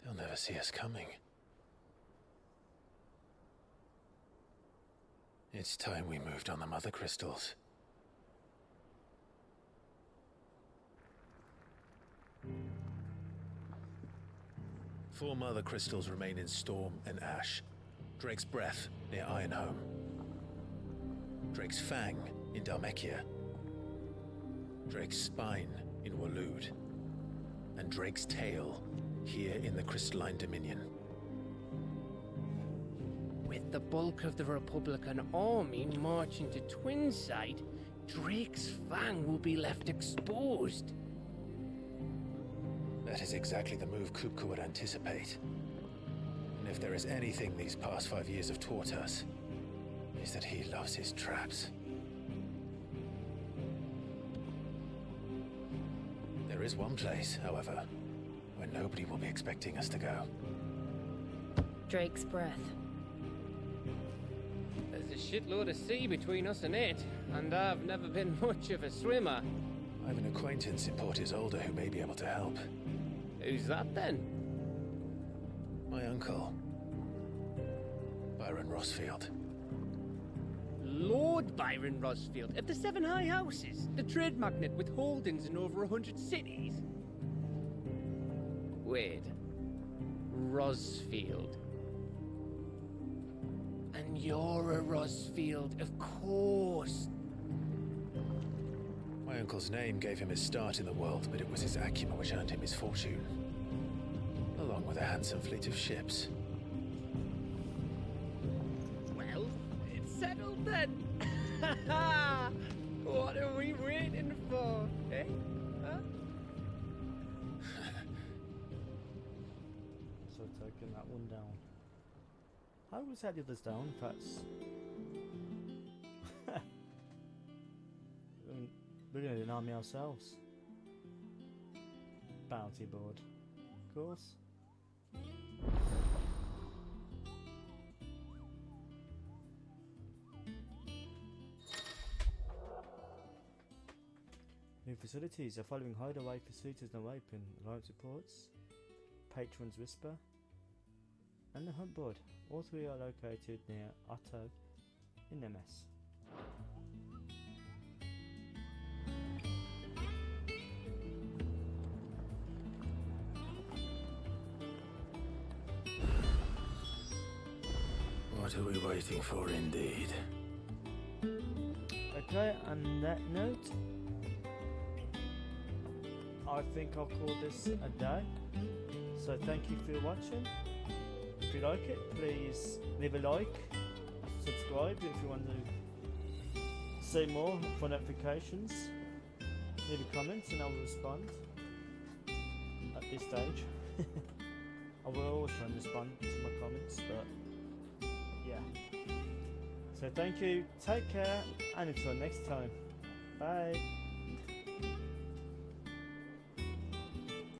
They'll never see us coming. It's time we moved on the Mother Crystals. Four Mother Crystals remain in Storm and Ash. Drake's Breath near Ironhome. Drake's Fang in Dhalmekia. Drake's Spine in Waloed. And Drake's Tail here in the Crystalline Dominion. With the bulk of the Republican army marching to Twinside, Drake's Fang will be left exposed. That is exactly the move Kupka would anticipate. And if there is anything these past 5 years have taught us, is that he loves his traps. There is one place, however, where nobody will be expecting us to go. Drake's Breath. There's a shitload of sea between us and it, and I've never been much of a swimmer. I have an acquaintance in Port Isolde who may be able to help. Who's that then? My uncle, Byron Rosfield. Lord Byron Rosfield of the Seven High Houses, the trade magnate with holdings in over 100 cities. Wait, Rosfield. And you're a Rosfield, of course. My uncle's name gave him his start in the world, but it was his acumen which earned him his fortune, along with a handsome fleet of ships. Well, it's settled then. What are we waiting for, eh? Huh? So taking that one down. How was that the others down? That's we're gonna do an army ourselves. Bounty board, of course. New facilities. The following hideaway facilities now open. Alliance reports, Patron's Whisper, and the Hunt Board. All three are located near Otto in MS. What are we waiting for, indeed? Okay, on that note, I think I'll call this a day. So thank you for watching. If you like it, please leave a like, subscribe if you want to see more for notifications. Leave a comment and I'll respond at this stage. I will always try and respond to my comments, but yeah. So thank you, take care, and until next time. Bye.